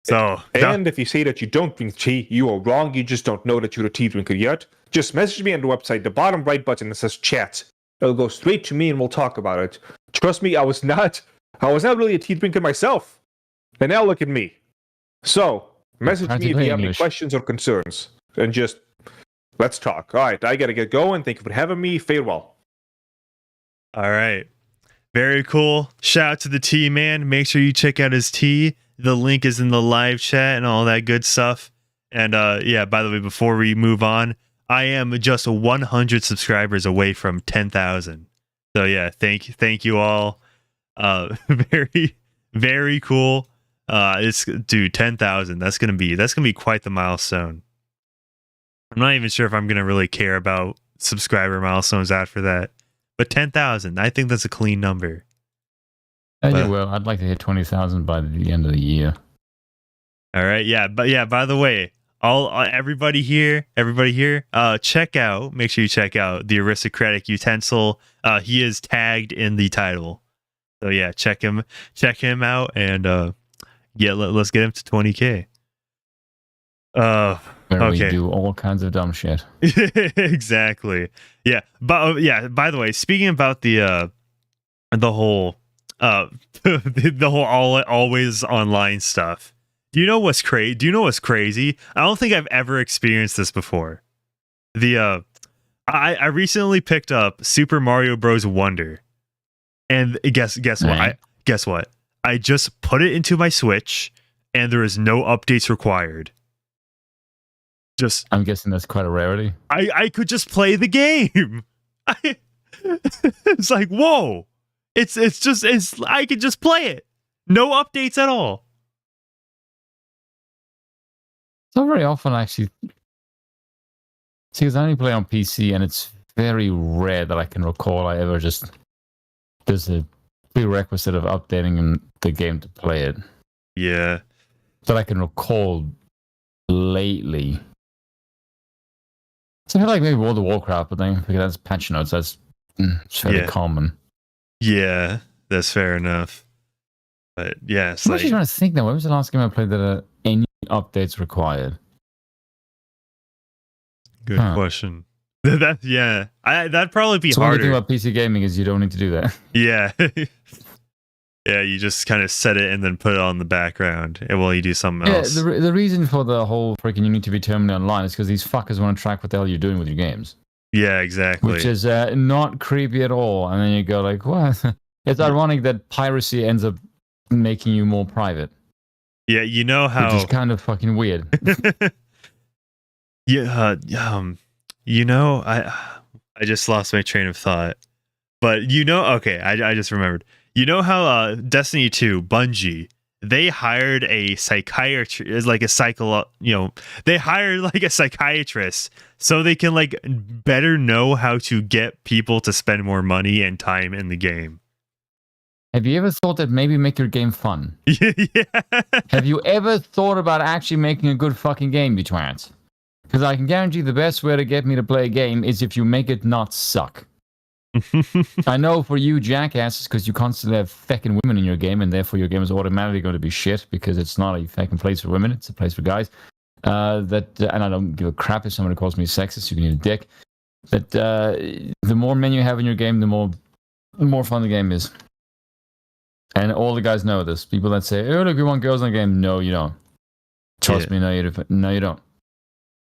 So, and if you say that you don't drink tea, you are wrong. You just don't know that you're a tea drinker yet. Just message me on the website, the bottom right button that says chat. It'll go straight to me and we'll talk about it. Trust me, I was not really a tea drinker myself. And now look at me. So, message me if you have any questions or concerns. And just, let's talk. All right, I gotta get going. Thank you for having me. Farewell. All right. Very cool. Shout out to the tea man. Make sure you check out his tea. The link is in the live chat and all that good stuff. And yeah, by the way, before we move on, I am just 100 subscribers away from 10,000. So yeah, thank you all. Very, very cool. It's dude, 10,000. That's gonna be quite the milestone. I'm not even sure if I'm gonna really care about subscriber milestones after that, but 10,000, I think that's a clean number. Yeah, well, I'd like to hit 20,000 by the end of the year. All right, yeah, but yeah. By the way, everybody here, check out. Make sure you check out the aristocratic utensil. He is tagged in the title, so yeah, check him out, and yeah, let's get him to 20K. Where okay. we do all kinds of dumb shit. Exactly. Yeah, but yeah. By the way, speaking about the whole the whole always online stuff. Do you know what's crazy? I don't think I've ever experienced this before. I recently picked up Super Mario Bros. Wonder, and guess what? Guess what? I just put it into my Switch, and there is no updates required. I'm guessing that's quite a rarity. I could just play the game. It's like, whoa. I could just play it. No updates at all. Not very often, actually. See, because I only play on PC, and it's very rare that I can recall I ever there's a prerequisite of updating the game to play it. Yeah. That I can recall lately. So I feel like maybe World of Warcraft, but then because that's patch notes, that's fairly common. Yeah, that's fair enough. But yeah, it's I'm actually trying to think now. When was the last game I played that any updates required? Good question. That'd probably be so harder. The thing about PC gaming is you don't need to do that. Yeah. Yeah, you just kind of set it and then put it on the background while you do something else. Yeah, the reason for the whole freaking you need to be terminally online is because these fuckers want to track what the hell you're doing with your games. Yeah, exactly. Which is not creepy at all. And then you go like, what? It's ironic that piracy ends up making you more private. Yeah, you know how... Which is kind of fucking weird. Yeah, you know, I just lost my train of thought. But you know, okay, I just remembered. You know how Destiny 2, Bungie, they hired a psychiatrist, they hired like a psychiatrist so they can like better know how to get people to spend more money and time in the game. Have you ever thought that maybe make your game fun? Yeah. Have you ever thought about actually making a good fucking game, you twats? Because I can guarantee the best way to get me to play a game is if you make it not suck. I know for you jackasses, because you constantly have feckin' women in your game, and therefore your game is automatically going to be shit because it's not a feckin' place for women; it's a place for guys. And I don't give a crap if somebody calls me sexist. You can eat a dick. But the more men you have in your game, the more fun the game is. And all the guys know this. People that say, "Oh, look, we want girls in the game." No, you don't. Trust me, no, you don't.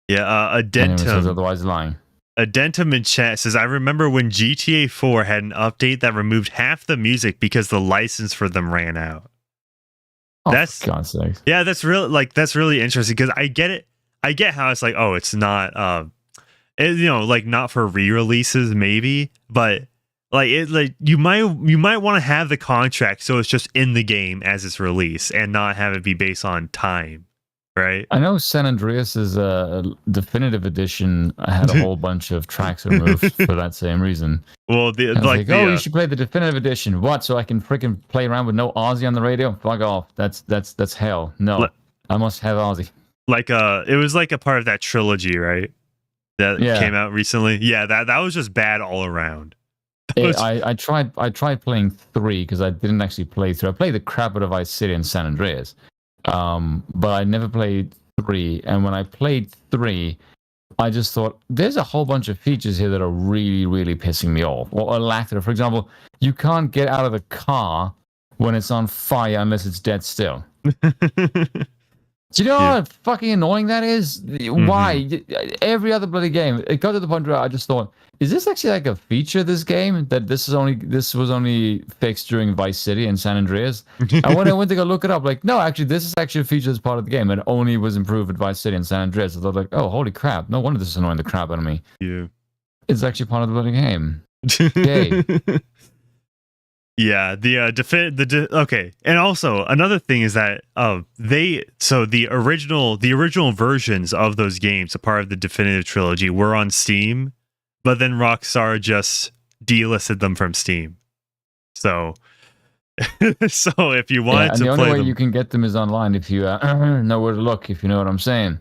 Yeah, Adentum says otherwise lying. Adentum in chat says, I remember when GTA 4 had an update that removed half the music because the license for them ran out. Oh, for God's sake. Yeah, that's really interesting because I get it. I get how it's like, oh, it's not, not for re-releases maybe, but you might want to have the contract so it's just in the game as it's released and not have it be based on time. Right. I know San Andreas's definitive edition had a whole bunch of tracks removed for that same reason. Well, you should play the definitive edition. What? So I can freaking play around with no Aussie on the radio? Fuck off. That's hell. No, I must have Aussie. It was like a part of that trilogy, right? That came out recently. Yeah, that was just bad all around. I tried playing 3 because I didn't actually play through. I played the crap out of Vice City and San Andreas. But I never played 3, and when I played 3, I just thought there's a whole bunch of features here that are really, really pissing me off, or lack thereof. For example, you can't get out of the car when it's on fire unless it's dead still. Do you know how fucking annoying that is? Why? Every other bloody game, it got to the point where I just thought, is this actually like a feature of this game that this was only fixed during Vice City and San Andreas? And when I went to go look it up, like, no, actually, this is actually a feature as part of the game. It only was improved at Vice City and San Andreas. I thought, like, oh, holy crap! No wonder this is annoying the crap out of me. Yeah, it's actually part of the bloody game. Yay. Yeah, okay, and also another thing is that the original versions of those games, a part of the definitive trilogy, were on Steam, but then Rockstar just delisted them from Steam. So if you wanted to the play only way them, you can get them is online if you know where to look, if you know what I'm saying.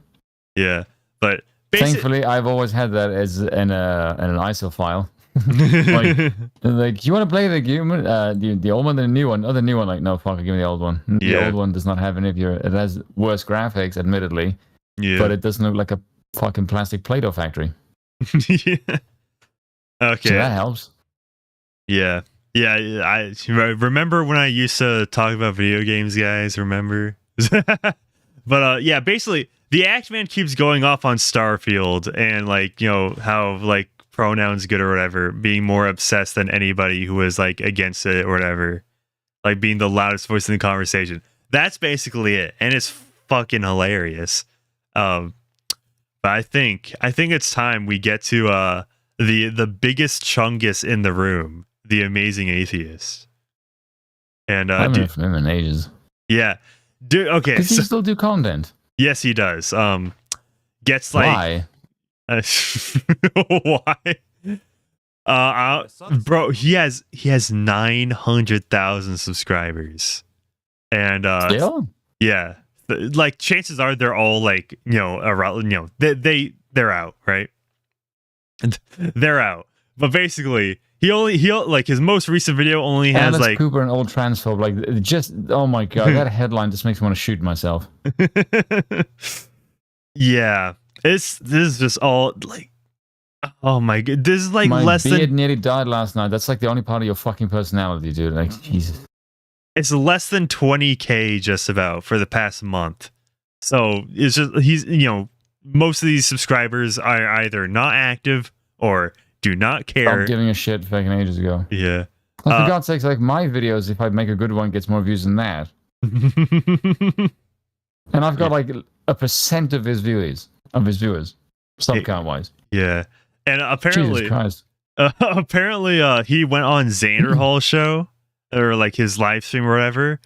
Yeah, but thankfully I've always had that as in an ISO file. like you want to play the game, the old one, the new one, or the new one? Like, no, fuck, give me the old one. The old one does not have any of your. It has worse graphics, admittedly, but it doesn't look like a fucking plastic Play-Doh factory. Yeah. Okay, so that helps. Yeah. I remember when I used to talk about video games, guys. Remember? But yeah, basically, the Act Man keeps going off on Starfield and like how like pronouns good or whatever, being more obsessed than anybody who was like against it or whatever, like being the loudest voice in the conversation. That's basically it, and it's fucking hilarious. But I think it's time we get to the biggest chungus in the room, the amazing atheist. And I haven't heard from him in ages. Yeah, dude. Okay, does he still do content? Yes, he does. Gets like. Why? Why? Bro, he has 900,000 subscribers, and still, yeah, like chances are they're all like around, they're out, right? They're out, but basically he like his most recent video only has Alice like Cooper, an old transphobe. Like, just oh my god, that headline just makes me want to shoot myself. Yeah. This is just all like, oh my god, this is like my less beard than nearly died last night. That's like the only part of your fucking personality, dude. Like, Jesus. It's less than 20K just about for the past month. So it's just he's most of these subscribers are either not active or do not care. Stop giving a shit fucking ages ago. Yeah. For God's sakes, like my videos, if I make a good one, gets more views than that. And I've got like 1% of his viewers. Sub count wise. Yeah. And apparently, Jesus Christ. Apparently he went on Xander Hall's show or like his live stream or whatever,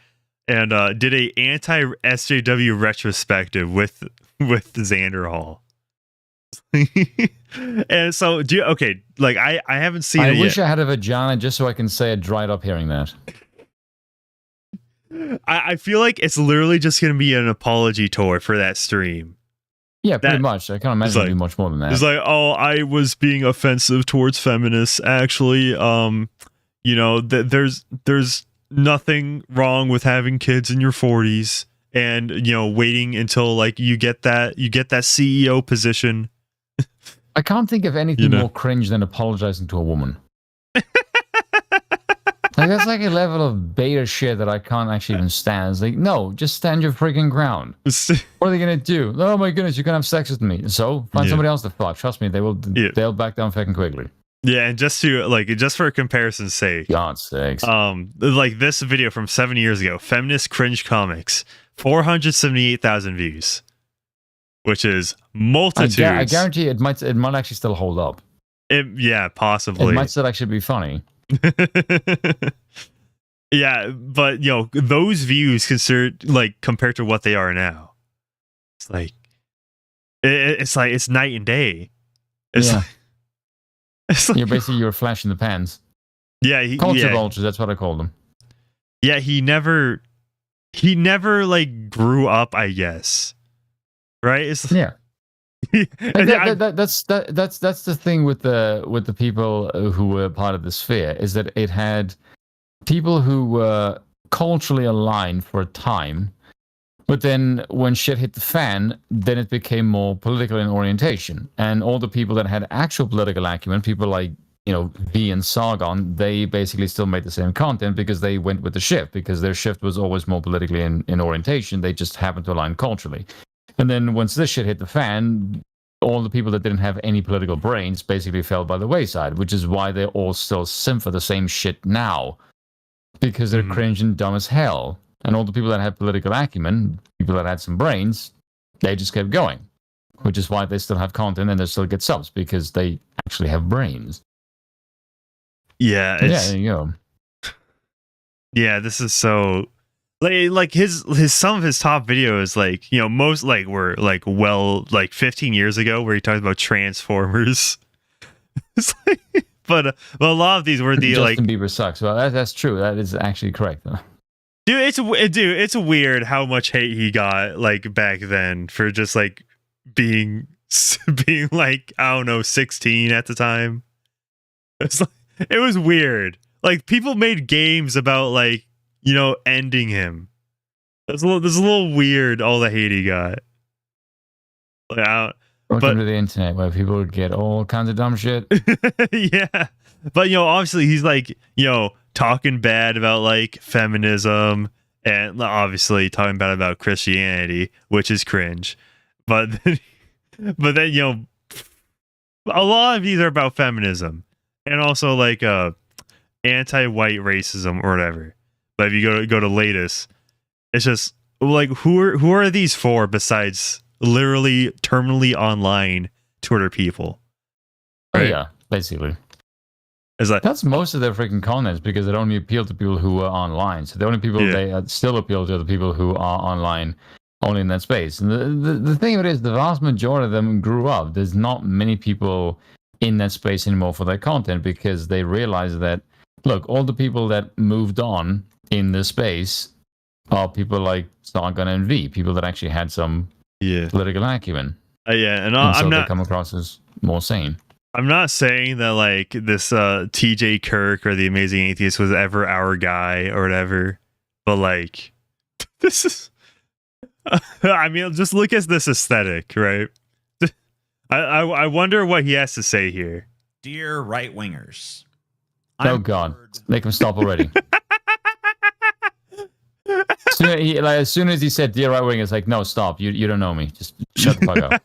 and did a anti-SJW retrospective with Xander Hall. And so like I haven't seen it yet. I wish I had a vagina just so I can say it dried up hearing that. I feel like it's literally just going to be an apology tour for that stream. Yeah, pretty much. I can't imagine it'd be much more than that. It's like, oh, I was being offensive towards feminists. Actually, there's nothing wrong with having kids in your 40s and waiting until like you get that CEO position. I can't think of anything more cringe than apologizing to a woman. Like, that's like a level of beta shit that I can't actually even stand. It's like, no, just stand your freaking ground. What are they gonna do? Oh my goodness, you can have sex with me. So find somebody else to fuck. Trust me, they will. They'll back down fucking quickly. Yeah, and just for comparison's sake, God's sakes. Like this video from 7 years ago, feminist cringe comics, 478,000 views, which is multitudes. I guarantee it might actually still hold up. Yeah, possibly. It might still actually be funny. Yeah, but those views compared to what they are now, it's like it's night and day. It's like You're basically your flash in the pans. Yeah, culture vultures. That's what I call them. Yeah, he never like grew up, I guess. Right? It's yeah. That's the thing with the people who were part of the sphere, is that it had people who were culturally aligned for a time, but then when shit hit the fan, then it became more political in orientation, and all the people that had actual political acumen, people like V and Sargon, they basically still made the same content because they went with the shift, because their shift was always more politically in orientation. They just happened to align culturally. And then once this shit hit the fan, all the people that didn't have any political brains basically fell by the wayside, which is why they all still sim for the same shit now, because they're cringe and dumb as hell. And all the people that had political acumen, people that had some brains, they just kept going, which is why they still have content and they still get subs, because they actually have brains. Yeah, There you go. Yeah, this is so like his some of his top videos, like, most were 15 years ago, where he talked about Transformers. It's but a lot of these were the Justin Bieber sucks. Well, that's true. That is actually correct, though. Dude, it's weird how much hate he got back then for just being I don't know, 16 at the time. It was weird. People made games about ending him. It's a little weird, all the hate he got. Welcome to the internet, where people get all kinds of dumb shit. Yeah, but obviously he's talking bad about feminism, and obviously talking bad about Christianity, which is cringe. But then a lot of these are about feminism, and also anti-white racism or whatever. But if you go to latest, it's just who are these for besides literally terminally online Twitter people? Right? Right? Yeah, basically. It's That's most of their freaking comments, because it only appeal to people who are online. So the only people they still appeal to are the people who are online, only in that space. And the thing of it is, the vast majority of them grew up. There's not many people in that space anymore for their content, because they realize that, look, all the people that moved on in this space are people like Sargon and V, people that actually had some political acumen. And so I'm they not come across as more sane. I'm not saying that this TJ Kirk or the Amazing Atheist was ever our guy or whatever, but this is I mean, just look at this aesthetic, right? I wonder what he has to say here. Dear right-wingers. Oh God, make him stop already. As soon as he said "dear right wing," it's no, stop. You don't know me. Just shut the fuck up.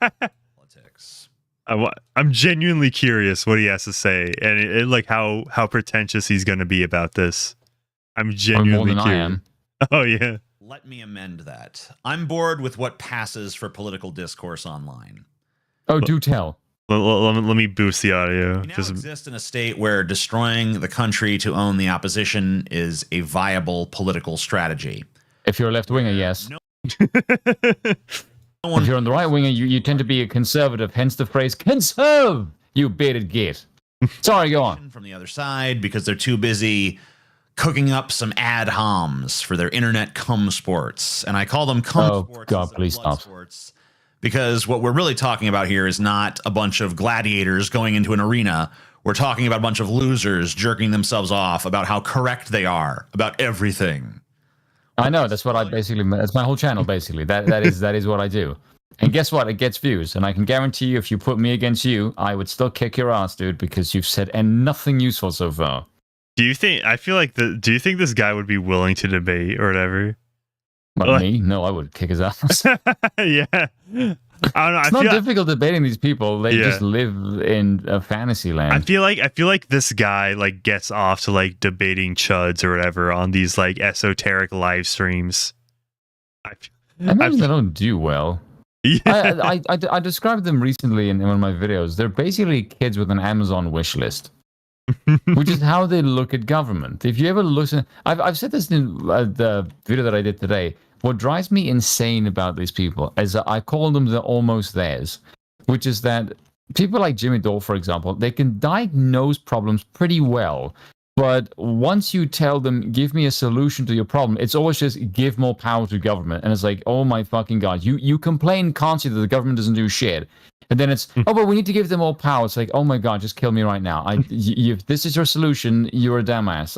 Politics. I'm genuinely curious what he has to say, and how pretentious he's going to be about this. I'm genuinely more than curious. I am. Oh yeah. Let me amend that. I'm bored with what passes for political discourse online. Oh, do tell. Let me boost the audio. We now exist in a state where destroying the country to own the opposition is a viable political strategy. If you're a left winger, yes. No If you're on the right winger, you tend to be a conservative. Hence the phrase "conserve." You bearded git. Sorry, go on. From the other side, because they're too busy cooking up some ad homs for their internet cum sports, and I call them cum sports. God, instead of please blood stop. Sports, because what we're really talking about here is not a bunch of gladiators going into an arena. We're talking about a bunch of losers jerking themselves off about how correct they are about everything. I know, that's what I basically. That's my whole channel, basically. That is what I do. And guess what? It gets views, and I can guarantee you, if you put me against you, I would still kick your ass, dude, because you've said nothing useful so far. Do you think this guy would be willing to debate or whatever? But me? No, I would kick his ass. Yeah. I don't know. It's not difficult debating these people. They just live in a fantasy land. I feel like this guy gets off to debating chuds or whatever on these esoteric live streams. I imagine they don't do well. Yeah. I described them recently in one of my videos. They're basically kids with an Amazon wish list, which is how they look at government. If you ever listen, I've said this in the video that I did today. What drives me insane about these people is that I call them the almost theirs, which is that people like Jimmy Dole, for example, they can diagnose problems pretty well. But once you tell them, give me a solution to your problem, it's always just give more power to government. And it's oh my fucking God, you complain constantly that the government doesn't do shit. And then it's, oh, but we need to give them more power. It's oh my God, just kill me right now. If this is your solution, you're a dumbass.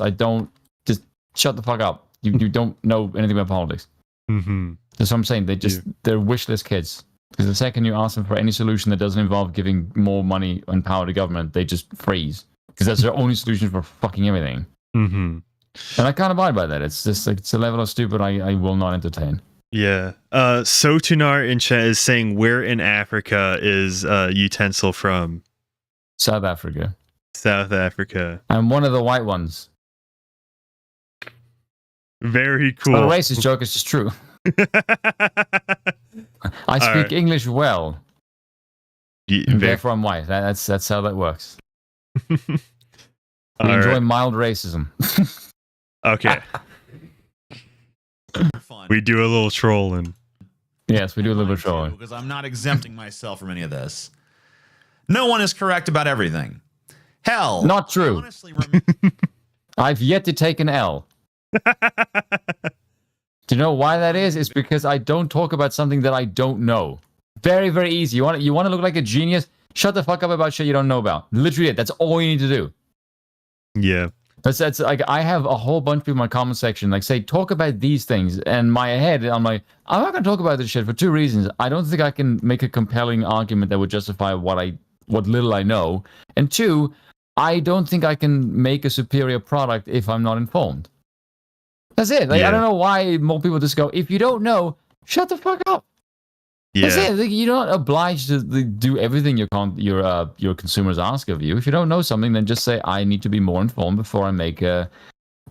Just shut the fuck up. You don't know anything about politics. Mm-hmm. That's what I'm saying. They're wishless kids. Because the second you ask them for any solution that doesn't involve giving more money and power to government, they just freeze. because that's their only solution for fucking everything. Mm-hmm. And I can't abide by that. It's just like, it's a level of stupid I will not entertain. Yeah. Sotunar in chat is saying, where in Africa is utensil from? South Africa. South Africa. I'm one of the white ones. Very It's not cool. a racist joke, it's just true. I speak right. English well. Very- Therefore, I'm white. That's how that works. We All enjoy right. mild racism. Okay. Fun. We do a little trolling. Yes, we do a little bit of trolling. Because I'm not exempting myself from any of this. No one is correct about everything. Hell, Not true. honestly, I've yet to take an L. Do you know why that is? It's because I don't talk about something that I don't know. Very, very easy. You want to look like a genius? Shut the fuck up about shit you don't know about. Literally it. That's all you need to do. Yeah. That's like, I have a whole bunch of people in my comment section like say talk about these things, and my head I'm like, I'm not gonna talk about this shit for two reasons. I don't think I can make a compelling argument that would justify what little I know, and two, I don't think I can make a superior product if I'm not informed. That's it. Like, Yeah. I don't know why more people just go, if you don't know, shut the fuck up. That's Yeah. it. Like, you're not obliged to do everything your consumers ask of you. If you don't know something, then just say, I need to be more informed before I make an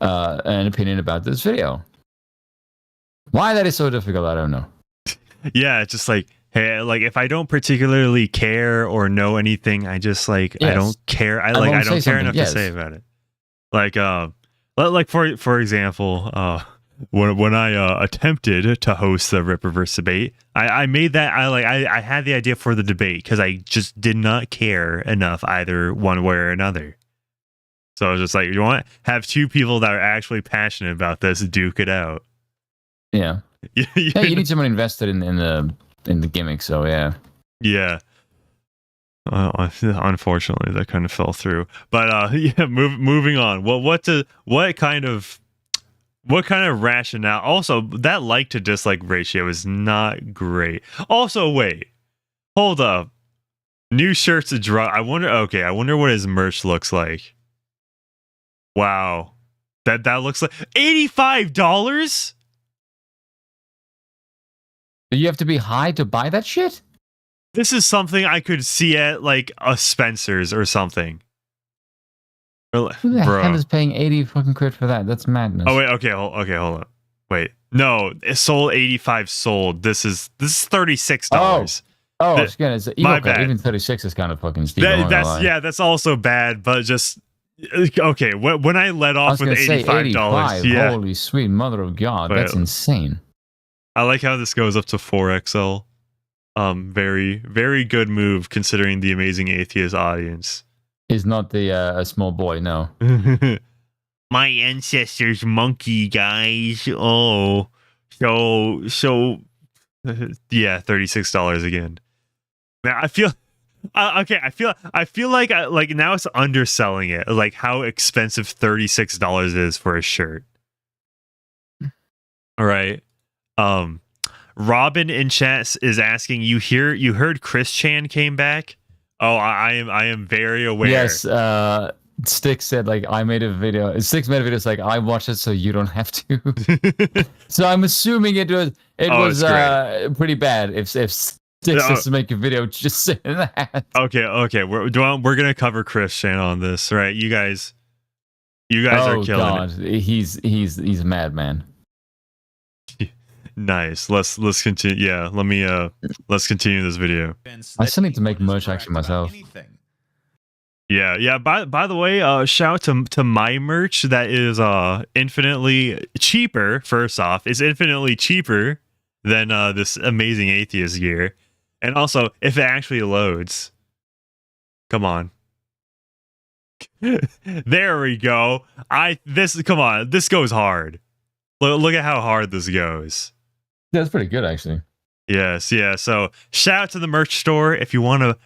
opinion about this video. Why that is so difficult, I don't know. Yeah. It's just like, hey, like if I don't particularly care or know anything, I just like I Yes. don't care. I won't don't say care something, enough yes. to say about it. Like for example, when I attempted to host the Ripperverse debate, I made that I had the idea for the debate because I just did not care enough either one way or another. So I was just like, you want to have two people that are actually passionate about this duke it out. Yeah. Yeah, you need someone invested in the gimmick. So yeah. Yeah. Unfortunately, that kind of fell through. But yeah, moving on. Well, what kind of rationale? Also, that like to dislike ratio is not great. Also, wait, hold up. New shirts to drop. I wonder what his merch looks like. Wow, that looks like $85. You have to be high to buy that shit? This is something I could see at like a Spencer's or something. Who the hell is paying 80 fucking quid for that? That's madness. Oh wait, hold on. Wait, no, it sold 85 sold. This is $36. Oh, again, it's my cut. bad. Even 36 is kind of fucking steep. That's also bad, but just okay. When I let I off was with gonna say $85, 85. yeah, Holy sweet mother of God, Wait, that's insane. I like how this goes up to 4XL. Very, very good move considering the Amazing Atheist audience. He's not the a small boy, no. My ancestors monkey, guys. Oh, so yeah, $36 again. Man, I feel okay. I feel like now it's underselling it. Like how expensive $36 is for a shirt. All right. Robin in chat is asking, you heard Chris Chan came back? Oh, I am very aware. Yes, Stick said like I made a video. Sticks made a video. It's like I watched it, so you don't have to. So I'm assuming it was pretty bad. If Sticks has to make a video just saying that. Okay. We're gonna cover Chris Chan on this, right? You guys are killing it. He's a madman. Nice. Let's continue. Yeah, let's continue this video. I still need to make merch actually myself. Yeah. By the way, shout out to my merch that is infinitely cheaper. First off, it's infinitely cheaper than this Amazing Atheist gear, and also if it actually loads. Come on. There we go. Come on. This goes hard. Look at how hard this goes. Yeah, that's pretty good actually. Yes, yeah. So shout out to the merch store if you wanna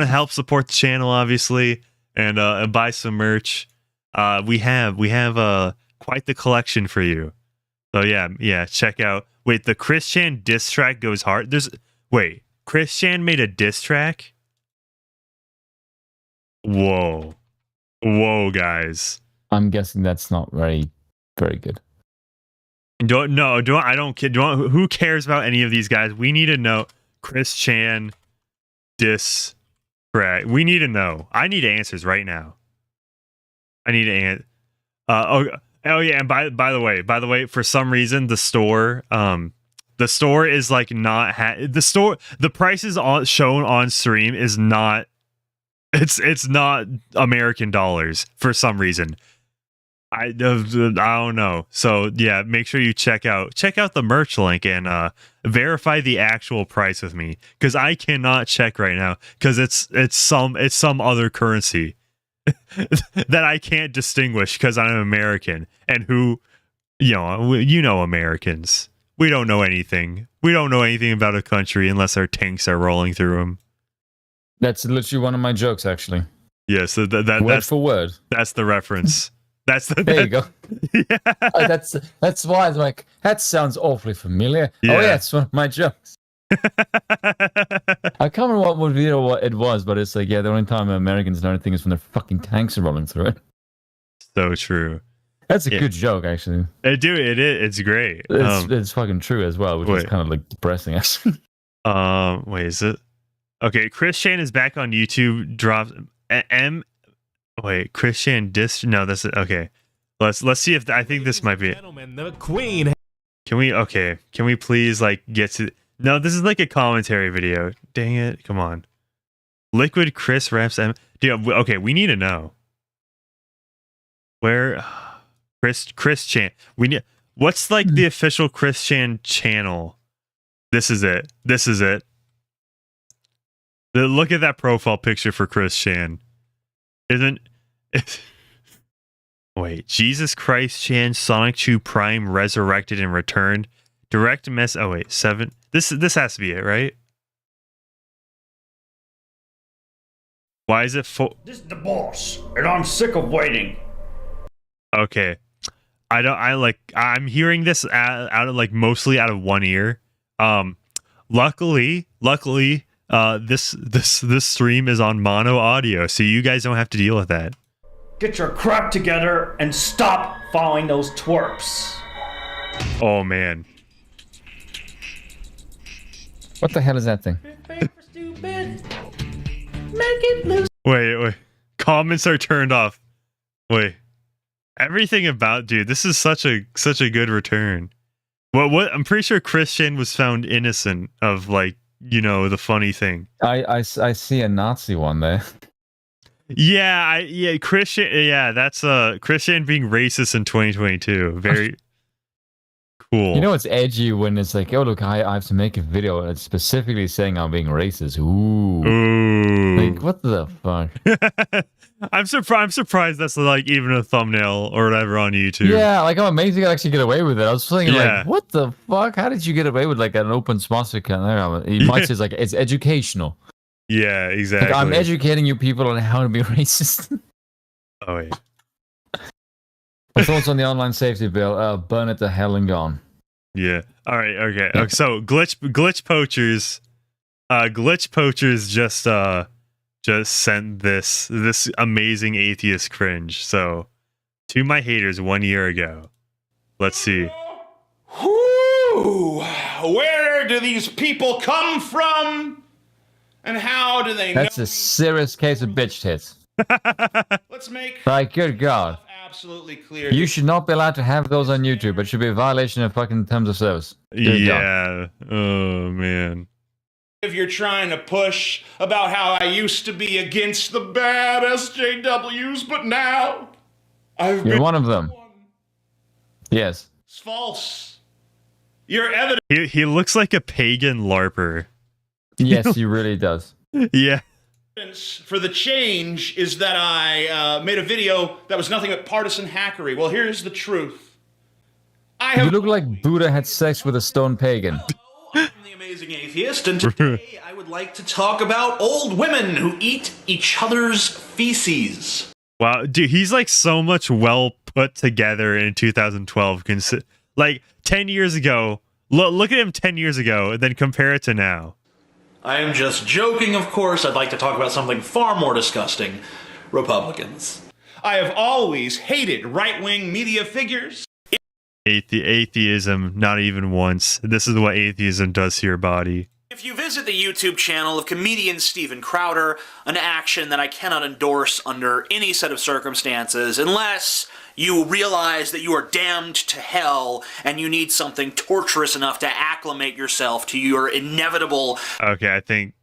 help support the channel, obviously, and buy some merch. We have quite the collection for you. So yeah. Check out. Wait, the Chris Chan diss track goes hard. Chris Chan made a diss track. Whoa. Whoa, guys. I'm guessing that's not very, very good. I don't care. Who cares about any of these guys? We need to know. Chris Chan, we need to know. I need answers right now. I need to answer. Oh yeah, and by the way, for some reason the store is like not the prices shown on stream is not. It's not American dollars for some reason. I don't know. So yeah, make sure you check out the merch link and verify the actual price with me, because I cannot check right now because it's some other currency that I can't distinguish because I'm American, and Americans, we don't know anything. We don't know anything about a country unless our tanks are rolling through them. That's literally one of my jokes, actually. Yeah, so Word that's for word. That's the reference. There you go. Yeah. That's why it's like, that sounds awfully familiar. Yeah. Oh yeah, it's one of my jokes. I can't remember what video it was, but it's like, yeah, the only time Americans know anything is when their fucking tanks are rolling through it. So true. That's a good joke, actually. It's great. It's fucking true as well, which is kind of like depressing, actually. Wait, is it? Okay, Chris Chan is back on YouTube. Drops Wait, Chris Chan No, that's it. Okay. Let's see if I think this might be it. Gentlemen, the Queen. Can we please like get to? No, this is like a commentary video. Dang it! Come on. Liquid Chris raps Dude, okay, we need to know where Chris Chan. What's like the official Chris Chan channel? This is it. Look at that profile picture for Chris Chan. Wait, Jesus Christ Chan, Sonic 2 Prime resurrected and returned. Direct mess. Oh wait, 7. This has to be it, right? Why is it This is the boss, and I'm sick of waiting. Okay. I'm hearing this out of like mostly out of one ear. Luckily, this stream is on mono audio, so you guys don't have to deal with that. Get your crap together and stop following those twerps. Oh man. What the hell is that thing? Wait. Comments are turned off. Wait. Everything about this is such a good return. What I'm pretty sure Christian was found innocent of like, the funny thing. I see a Nazi one there. Yeah, Christian. Yeah, that's Christian being racist in 2022. Very cool. You know what's edgy when it's like, oh look, I have to make a video that's specifically saying I'm being racist. Ooh. Like, what the fuck? I'm surprised that's like even a thumbnail or whatever on YouTube. Yeah, like I'm amazed you could actually get away with it. I was thinking like, what the fuck? How did you get away with like an open swastika? He might say like it's educational. Yeah, exactly. Like, I'm educating you people on how to be racist. Oh wait. My thoughts on the online safety bill? Burn it to hell and gone. Yeah. All right. Okay. So glitch poachers just sent this amazing atheist cringe. So to my haters 1 year ago. Let's see. Whoo! Where do these people come from? And how do they That's know? a serious case of bitch tits. Let's make Like, good God. absolutely clear. You should not be allowed to have those on YouTube. It should be a violation of fucking terms of service. Good God. Oh man. If you're trying to push about how I used to be against the bad SJWs, but now I've You're been one of them. It's false. Your evidence He looks like a pagan LARPer. Yes, he really does. Yeah. for the change is that I made a video that was nothing but partisan hackery. Well, here's the truth. You look like Buddha had sex with a stone pagan. I'm the Amazing Atheist, and today I would like to talk about old women who eat each other's feces. Wow, dude, he's like so much well put together in 2012. Like 10 years ago, look at him 10 years ago, and then compare it to now. I am just joking, of course. I'd like to talk about something far more disgusting. Republicans. I have always hated right-wing media figures. Atheism, not even once. This is what atheism does to your body. If you visit the YouTube channel of comedian Steven Crowder, an action that I cannot endorse under any set of circumstances unless you realize that you are damned to hell and you need something torturous enough to acclimate yourself to your inevitable... Okay, I think...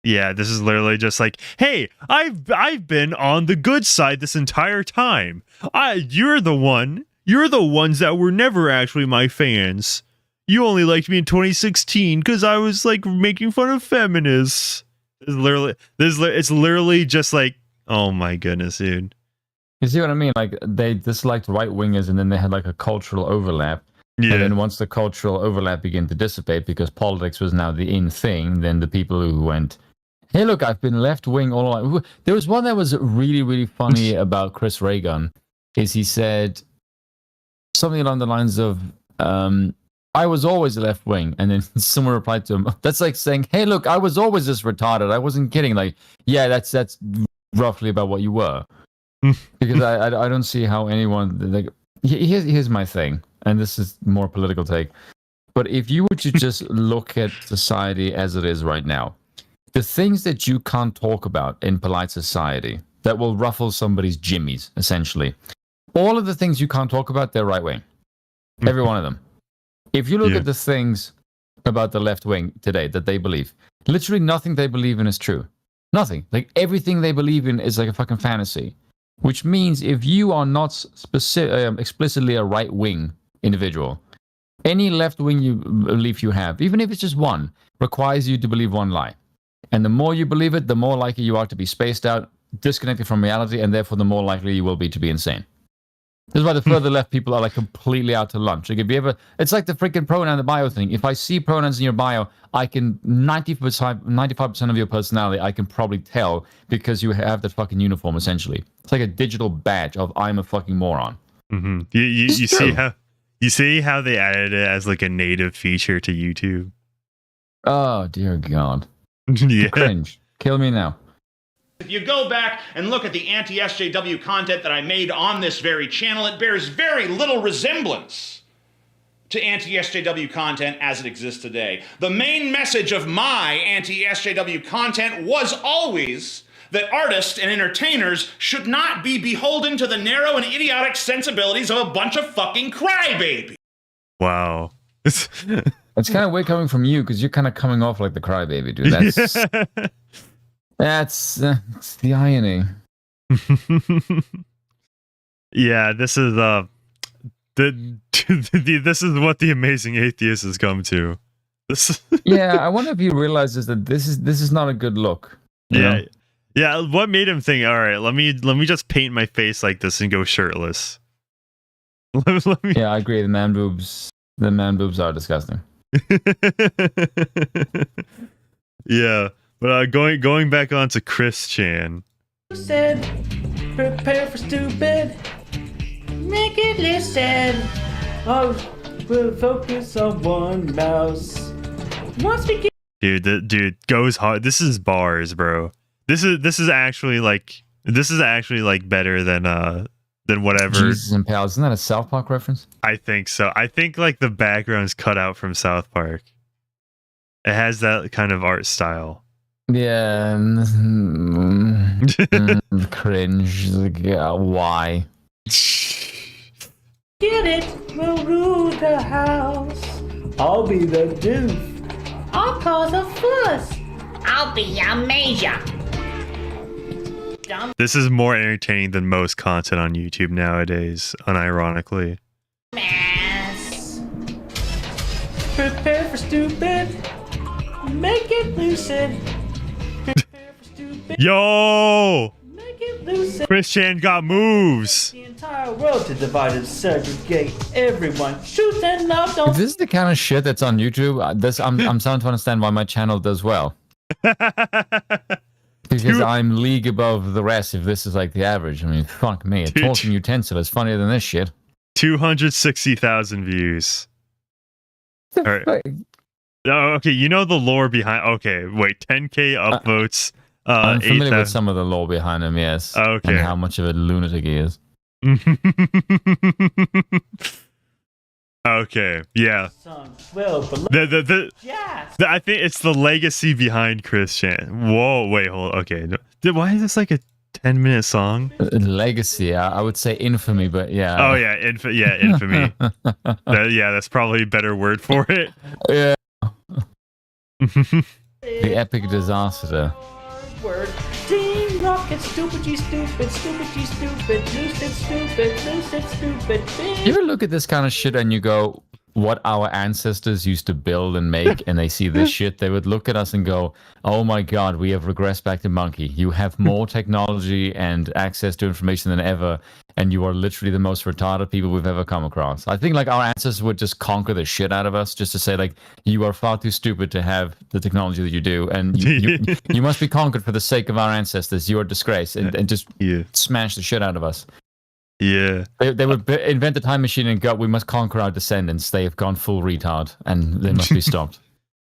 Yeah, this is literally just like, hey, I've been on the good side this entire time. You're the ones that were never actually my fans. You only liked me in 2016 because I was like making fun of feminists. It's literally just like, oh my goodness, dude. You see what I mean? Like they disliked right wingers, and then they had like a cultural overlap. Yeah. And then once the cultural overlap began to dissipate because politics was now the in thing, then the people who went, hey, look, I've been left wing all along. There was one that was really, really funny about Chris Reagan. Is he said something along the lines of, I was always left wing, and then someone replied to him, that's like saying, hey, look, I was always this retarded. I wasn't kidding. Like, yeah, that's roughly about what you were. Because I don't see how anyone, like, here's my thing, and this is more political take. But if you were to just look at society as it is right now, the things that you can't talk about in polite society that will ruffle somebody's jimmies, essentially, all of the things you can't talk about, they're right wing. Every one of them. If you look at the things about the left wing today that they believe, literally nothing they believe in is true. Nothing. Like everything they believe in is like a fucking fantasy. Which means if you are not explicitly a right wing individual, any left wing you belief you have, even if it's just one, requires you to believe one lie. And the more you believe it, the more likely you are to be spaced out, disconnected from reality, and therefore the more likely you will be to be insane. This is why the further left people are like completely out to lunch. Like if you ever, it's like the freaking pronoun in the bio thing. If I see pronouns in your bio, I can 95% of your personality, I can probably tell because you have that fucking uniform. Essentially, it's like a digital badge of I'm a fucking moron. Mm-hmm. You see how they added it as like a native feature to YouTube. Oh dear God! Yeah. Cringe. Kill me now. If you go back and look at the anti-SJW content that I made on this very channel, it bears very little resemblance to anti-SJW content as it exists today. The main message of my anti-SJW content was always that artists and entertainers should not be beholden to the narrow and idiotic sensibilities of a bunch of fucking crybabies. Wow. It's kind of weird coming from you because you're kind of coming off like the crybaby, dude. That's the irony. Yeah, this is this is what the amazing atheist has come to. Yeah, I wonder if he realizes that this is not a good look. Yeah, yeah. What made him think? All right, let me just paint my face like this and go shirtless. Yeah, I agree. The man boobs are disgusting. Yeah. But going back on to Chris Chan. Said, prepare for stupid. Make it listen. Oh, we'll focus on one mouse. Once we get Dude goes hard. This is bars, bro. This is actually like better than whatever. Jesus and pals, isn't that a South Park reference? I think so. I think like the background's cut out from South Park. It has that kind of art style. Yeah, cringe. Why? get it, we'll rule the house. I'll be the doof. I'll cause a fuss. I'll be a major. This is more entertaining than most content on YouTube nowadays, unironically. Mess. Prepare for stupid. Make it lucid. Prepare for stupid. Yo! Make it lucid. Chris Chan got moves! The entire world to divide and segregate everyone. Shoot and love If don't. this is the kind of shit that's on YouTube, I'm starting to understand why my channel does well. Because I'm league above the rest if this is like the average. I mean, fuck me. A talking utensil is funnier than this shit. 260,000 views. All right. Oh, okay, you know the lore behind... Okay, wait, 10K upvotes, I'm familiar 8,000 with some of the lore behind him, yes. Okay. And how much of a lunatic he is. Okay, yeah. Well, I think it's the legacy behind Chris Chan. Whoa, wait, hold. Okay, why is this like a 10-minute song? Legacy, I would say infamy, but yeah. Oh yeah, infamy. That's probably a better word for it. Yeah. The epic disaster. word. Team Rocket, stupid G stupid, stupid G stupid, lucid stupid, lucid stupid. You ever look at this kind of shit and you go, what our ancestors used to build and make, and they see this shit, they would look at us and go, oh my god, we have regressed back to monkey. You have more technology and access to information than ever, and you are literally the most retarded people we've ever come across. I think like our ancestors would just conquer the shit out of us just to say like, you are far too stupid to have the technology that you do, and you must be conquered for the sake of our ancestors. You are a disgrace, and just smash the shit out of us. Yeah. They would invent the time machine and go, we must conquer our descendants. They have gone full retard and they must be stopped.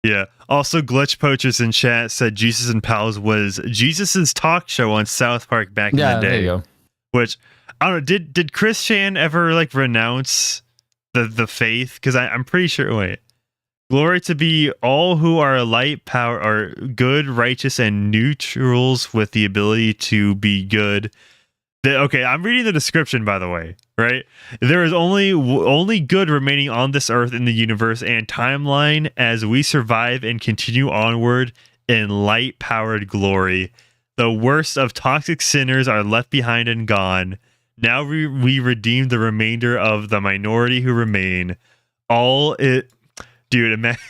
Yeah. Also, Glitch Poachers in chat said Jesus and Pals was Jesus's talk show on South Park back in the day. There you go. Which, I don't know, did Chris Chan ever like renounce the faith? Because I'm pretty sure, wait. Glory to be all who are light, power, are good, righteous, and neutrals with the ability to be good. Okay, I'm reading the description, by the way, right? There is only good remaining on this earth in the universe and timeline as we survive and continue onward in light-powered glory. The worst of toxic sinners are left behind and gone. Now we redeem the remainder of the minority who remain. Dude, imagine.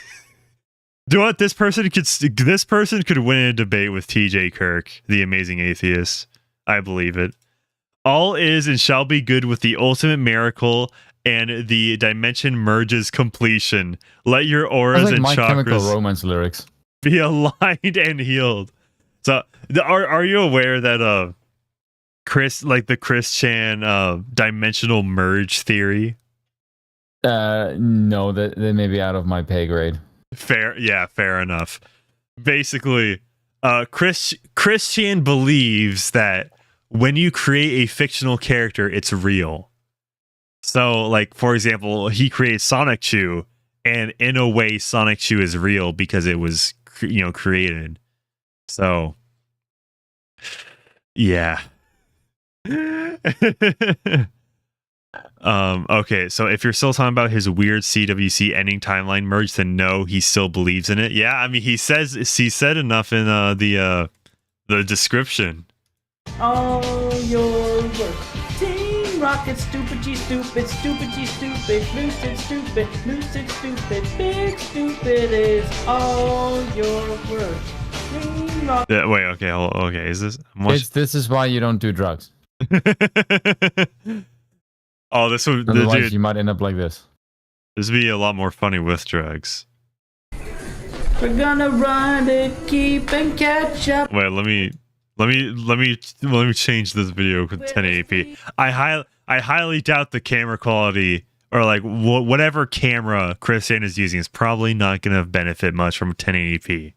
Do you know what this person could win a debate with TJ Kirk, the amazing atheist. I believe it. All is and shall be good with the ultimate miracle and the dimension merges completion. Let your auras like and My Chemical chakras Romance lyrics be aligned and healed. So, are you aware that the Chris Chan dimensional merge theory? No, that may be out of my pay grade. Fair enough. Basically, Chris Chan believes that when you create a fictional character, it's real. So, like, for example, he created Sonic Chew, and in a way, Sonic Chew is real because it was, created. So, yeah. Okay, so if you're still talking about his weird CWC ending timeline merge, then no, he still believes in it. Yeah, I mean, he said enough in the description. All your work. Team Rocket, stupid G stupid, stupid G stupid, lucid stupid, big stupid is all your work. Team Rocket. Wait, okay, is this? This is why you don't do drugs. Oh, this would. Otherwise, you might end up like this. This would be a lot more funny with drugs. We're gonna run it, keep and catch up. Wait, let me change this video to 1080p. I highly doubt the camera quality or like whatever camera Chris Chan is using is probably not gonna benefit much from 1080p.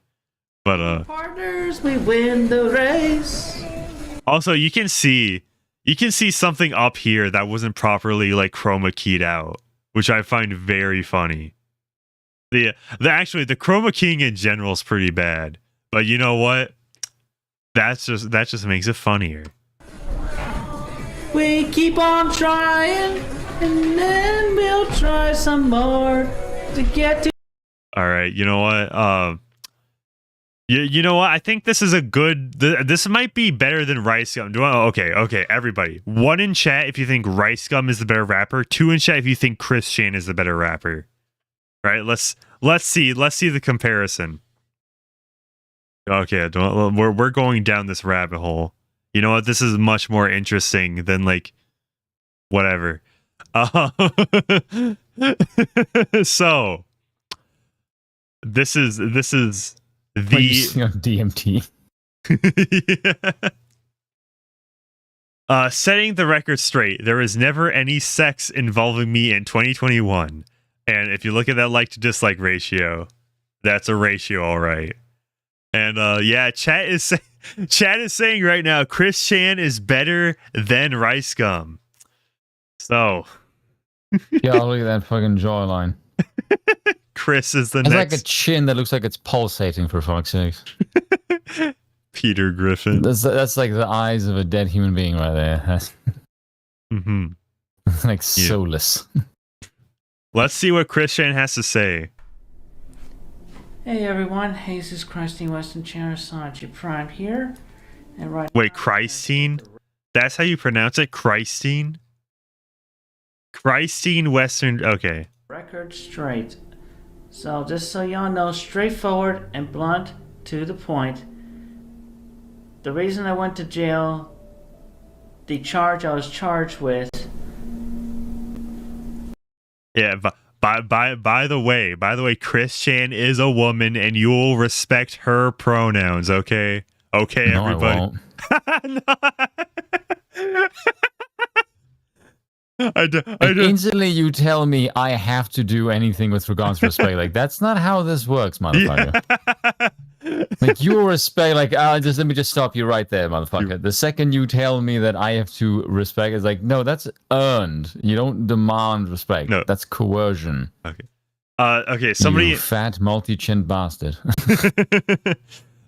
But Partners, we win the race. Also, you can see something up here that wasn't properly like chroma keyed out, which I find very funny. The chroma keying in general is pretty bad, but you know what? That just makes it funnier. We keep on trying, and then we'll try some more to get to. All right, you know what? You know what? I think this is a good. This might be better than Rice Gum. Okay, everybody. 1 in chat if you think Rice Gum is the better rapper. 2 in chat if you think Chris Chan is the better rapper. Right? Let's see the comparison. Okay, we're going down this rabbit hole. You know what? This is much more interesting than like whatever. So this is the DMT. Setting the record straight. There was never any sex involving me in 2021. And if you look at that like to dislike ratio, that's a ratio, all right. And yeah, chat is Chad is saying right now, Chris Chan is better than Rice Gum. So, Yeah, look at that fucking jawline. Chris is the It's next like a chin that looks like it's pulsating, for fuck's sake. Peter Griffin. That's like the eyes of a dead human being right there. That's Mm-hmm. like soulless. Let's see what Chris Chan has to say. Hey everyone, Jesus Christine Western Charisachi Prime here. And right Wait, Christine? That's how you pronounce it? Christine? Christine Western. Okay. record straight. So just so y'all know, straightforward and blunt, to the point. The reason I went to jail, the charge I was charged with. Yeah, by the way, Chris Chan is a woman and you will respect her pronouns, okay? Okay, No, everybody. I do. Instantly, you tell me I have to do anything with regards to respect. Like, that's not how this works, motherfucker. Like, you respect, like, let me just stop you right there, motherfucker. The second you tell me that I have to respect, it's like, no, that's earned. You don't demand respect. No. That's coercion. Okay. Okay, somebody You fat multi-chinned bastard.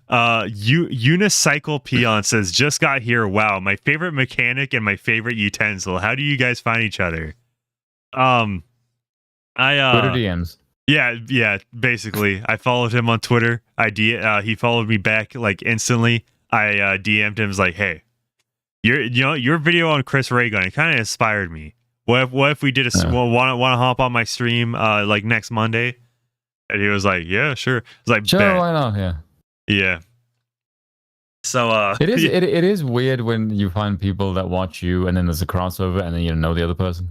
Unicycle Peon says, just got here. Wow, my favorite mechanic and my favorite utensil. How do you guys find each other? Twitter DMs. Yeah, basically. I followed him on Twitter. He followed me back like instantly. I DM'd him, was like, hey, your video on Chris Ray Gun, it kind of inspired me. What if we did want to hop on my stream like next Monday? And he was like, yeah, sure. It's like, Sure, bet. why not? Yeah. Yeah. So It is it is weird when you find people that watch you and then there's a crossover and then you know the other person.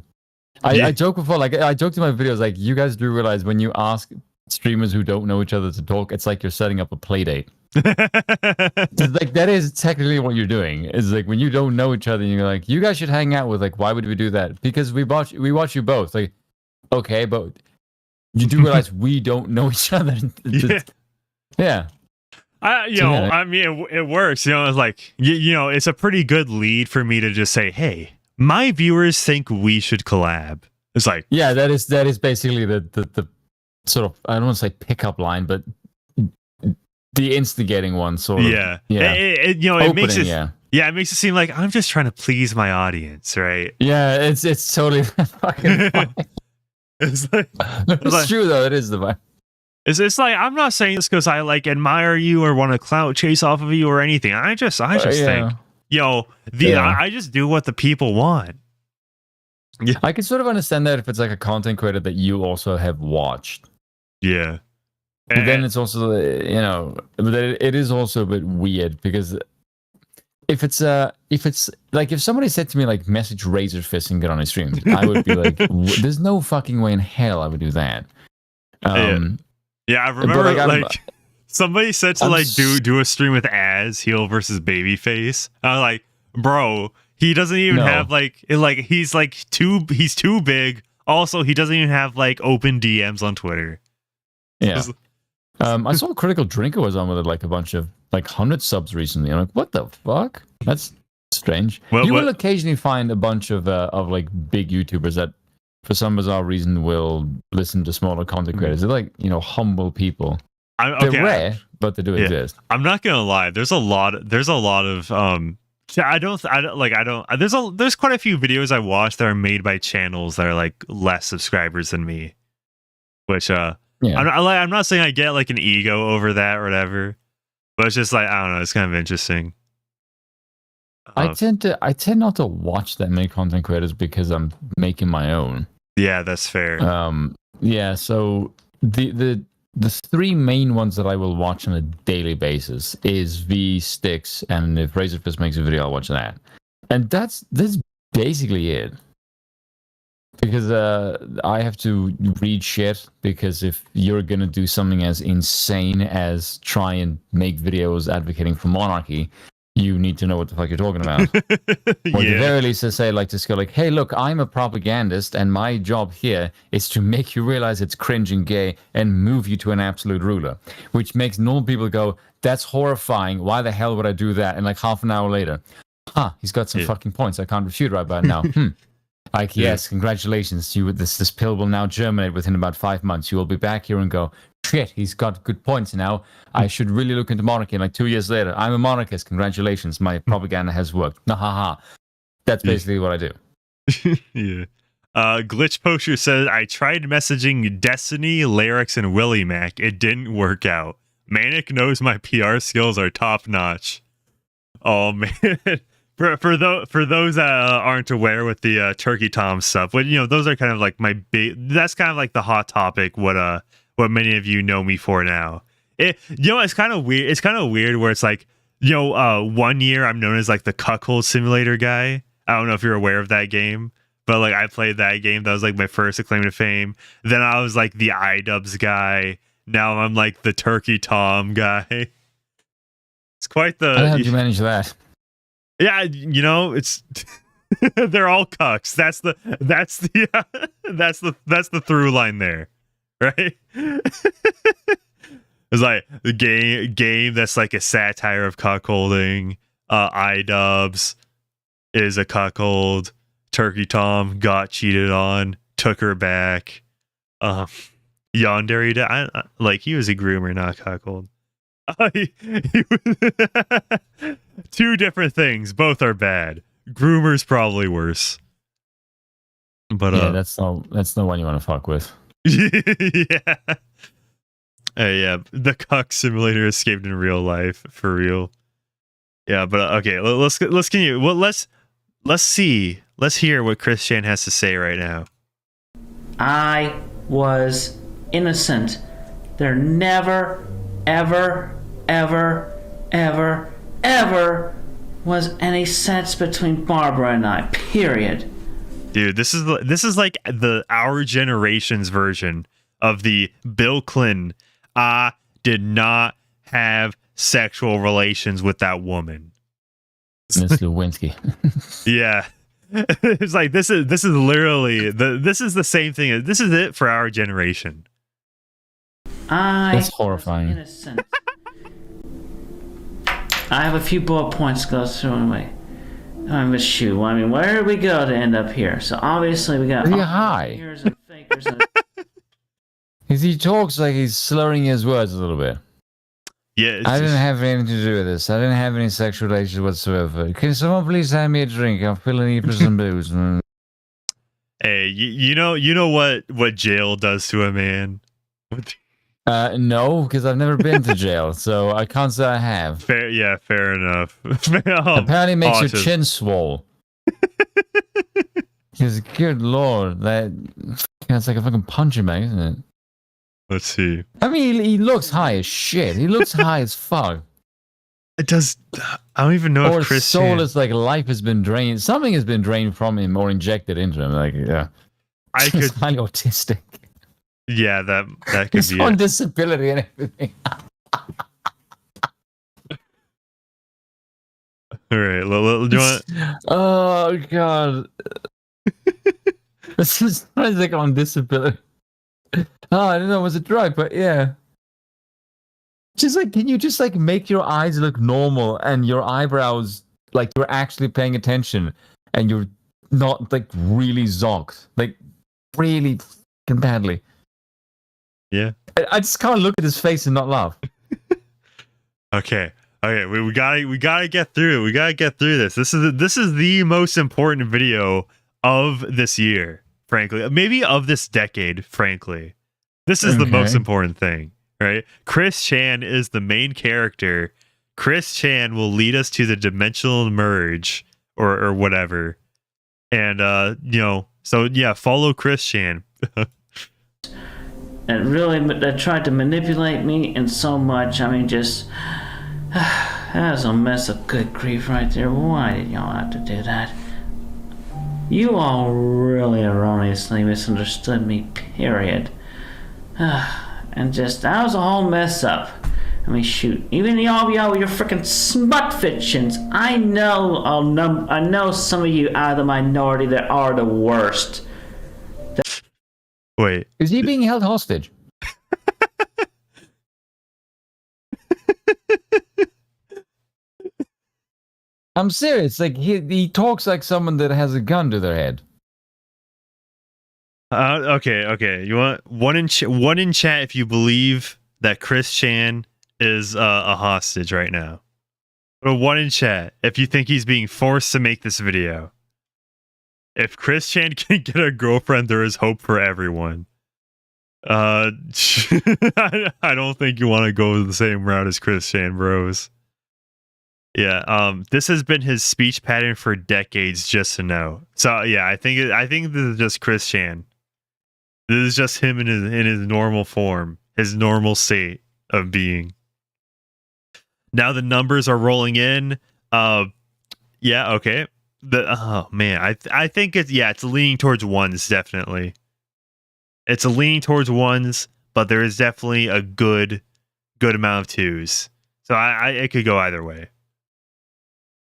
I joke before, like I joked in my videos, like you guys do realize when you ask streamers who don't know each other to talk, it's like you're setting up a play date. Like that is technically what you're doing. It's like when you don't know each other and you're like, you guys should hang out with, like, why would we do that? Because we watch you both. Like, okay, but you do realize we don't know each other. Yeah. I mean, it works. It's like, it's a pretty good lead for me to just say, hey, my viewers think we should collab. It's like, yeah, that is basically the sort of, I don't want to say pickup line, but the instigating one, sort of. Yeah. It makes it. Yeah, it makes it seem like I'm just trying to please my audience, right? Yeah, it's totally fucking fine. It's like, it's true though. It is the vibe. It's like, I'm not saying this because I like admire you or want to clout chase off of you or anything. I just think, I just do what the people want. Yeah. I can sort of understand that if it's like a content creator that you also have watched. Yeah. But then it's also, but it is also a bit weird because if it's like if somebody said to me like message Razor Fist and get on a stream, I would be like, there's no fucking way in hell I would do that. Yeah, I remember like somebody said to do a stream with Az, heel versus Babyface. I was like, bro, he doesn't even have he's too big. Also, he doesn't even have like open DMs on Twitter. Yeah. I saw Critical Drinker was on with like a bunch of like 100 subs recently. I'm like, what the fuck? That's strange. You will occasionally find a bunch of like big YouTubers that for some bizarre reason will listen to smaller content creators. They're like, humble people. They're rare, but they do exist. I'm not gonna lie. There's a lot of there's quite a few videos I watch that are made by channels that are like less subscribers than me, which I'm not saying I get like an ego over that or whatever, but it's just like, I don't know, it's kind of interesting. I tend not to watch that many content creators because I'm making my own. Yeah, that's fair. So the three main ones that I will watch on a daily basis is V Sticks, and if Razor Fist makes a video, I'll watch that. And that's basically it. Because I have to read shit, because if you're gonna do something as insane as try and make videos advocating for monarchy, you need to know what the fuck you're talking about. Or at the very least, to say, like, just go like, hey, look, I'm a propagandist, and my job here is to make you realize it's cringe and gay and move you to an absolute ruler, which makes normal people go, that's horrifying. Why the hell would I do that? And like half an hour later, he's got some fucking points I can't refute right about now. Like, yes, congratulations. This pill will now germinate within about 5 months. You will be back here and go, shit, he's got good points now. I should really look into monarchy. And like 2 years later, I'm a monarchist. Congratulations. My propaganda has worked. That's basically what I do. Yeah. Glitch Poster says, I tried messaging Destiny, Larix, and Willie Mac. It didn't work out. Manic knows my PR skills are top notch. Oh, man. For those that aren't aware with the Turkey Tom stuff, but those are kind of like that's kind of like the hot topic. What many of you know me for now. It's kind of weird. It's kind of weird where it's like, 1 year I'm known as like the cuckold simulator guy. I don't know if you're aware of that game, but like I played that game. That was like my first claim to fame. Then I was like the iDubbbz guy. Now I'm like the Turkey Tom guy. It's quite the. How did you manage that? Yeah, it's they're all cucks. That's the through line there, right? It's like the game that's like a satire of cuckolding. iDubbbz is a cuckold. Turkey Tom got cheated on, took her back. Yandere, like he was a groomer, not cuckold. Two different things. Both are bad. Groomer's probably worse. But yeah, that's no one you want to fuck with. Yeah. Yeah, the cuck simulator escaped in real life for real. Yeah, but okay, let's continue. Well, let's hear what Chris Chan has to say right now. I was innocent. There never, ever, ever, ever, ever was any sense between Barbara and I. Period. Dude, this is like our generation's version of the Bill Clinton. I did not have sexual relations with that woman. Miss Lewinsky. Yeah. It's like this is literally this is the same thing. This is it for our generation. That's horrifying. Innocent. I have a few bullet points to go through anyway. Shoot. I mean, where did we go to end up here? So obviously we got pretty high. And fakers and he talks like he's slurring his words a little bit. Yeah, I didn't have anything to do with this. I didn't have any sexual relations whatsoever. Can someone please hand me a drink? I'm feeling need for some booze. Hey, you know what jail does to a man? No, because I've never been to jail, so I can't say I have. Fair enough. Apparently it makes your chin swole. Because, good lord, that's like a fucking punching bag, isn't it? Let's see. I mean, he looks high as shit. He looks high as fuck. It does. I don't even know if Chris soul is like life has been drained. Something has been drained from him or injected into him. Like, yeah. I could. Highly autistic. Yeah, that could He's be on it. disability and everything. All right, do you want? Oh god, this is like on disability. Oh, I don't know, was it right? But yeah, just like, can you just like make your eyes look normal and your eyebrows like you're actually paying attention and you're not like really zonked, like really fucking badly. Yeah, I just can't look at his face and not laugh. Okay, we gotta get through it. We gotta get through this. This is the most important video of this year, frankly. Maybe of this decade, frankly. This is the most important thing, right? Chris Chan is the main character. Chris Chan will lead us to the dimensional merge or whatever. And so yeah, follow Chris Chan. And really, tried to manipulate me in so much. I mean, just that was a mess of good grief right there. Why did y'all have to do that? You all really erroneously misunderstood me, period. And just, that was a whole mess up. I mean, shoot. Even all y'all with your freaking smut fictions. I know I know some of you out of the minority that are the worst. Wait. Is he being held hostage? I'm serious. Like he talks like someone that has a gun to their head. Okay. You want one in chat if you believe that Chris Chan is a hostage right now. But one in chat if you think he's being forced to make this video. If Chris Chan can get a girlfriend, there is hope for everyone. I don't think you want to go the same route as Chris Chan, bros. Yeah, this has been his speech pattern for decades, just to know. So yeah, I think this is just Chris Chan. This is just him in his normal form, his normal state of being. Now the numbers are rolling in. Yeah, okay. Oh man, I think it's leaning towards ones, definitely. It's a leaning towards ones, but there is definitely a good amount of twos. So it could go either way.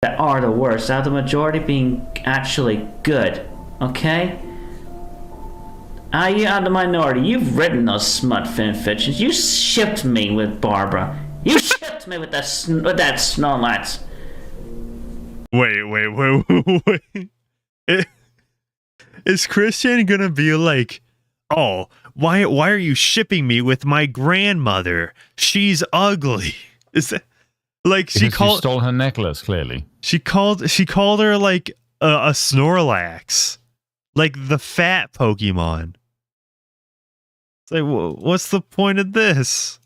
That are the worst. Now the majority being actually good. Okay? You are the minority. You've written those smut fan fictions. You shipped me with Barbara. You shipped me with that Snorlax. Wait. Is Christian gonna be like, oh, why are you shipping me with my grandmother? She's ugly. Is that like she stole her necklace? Clearly, she called her like a Snorlax, like the fat Pokemon. It's like, what's the point of this?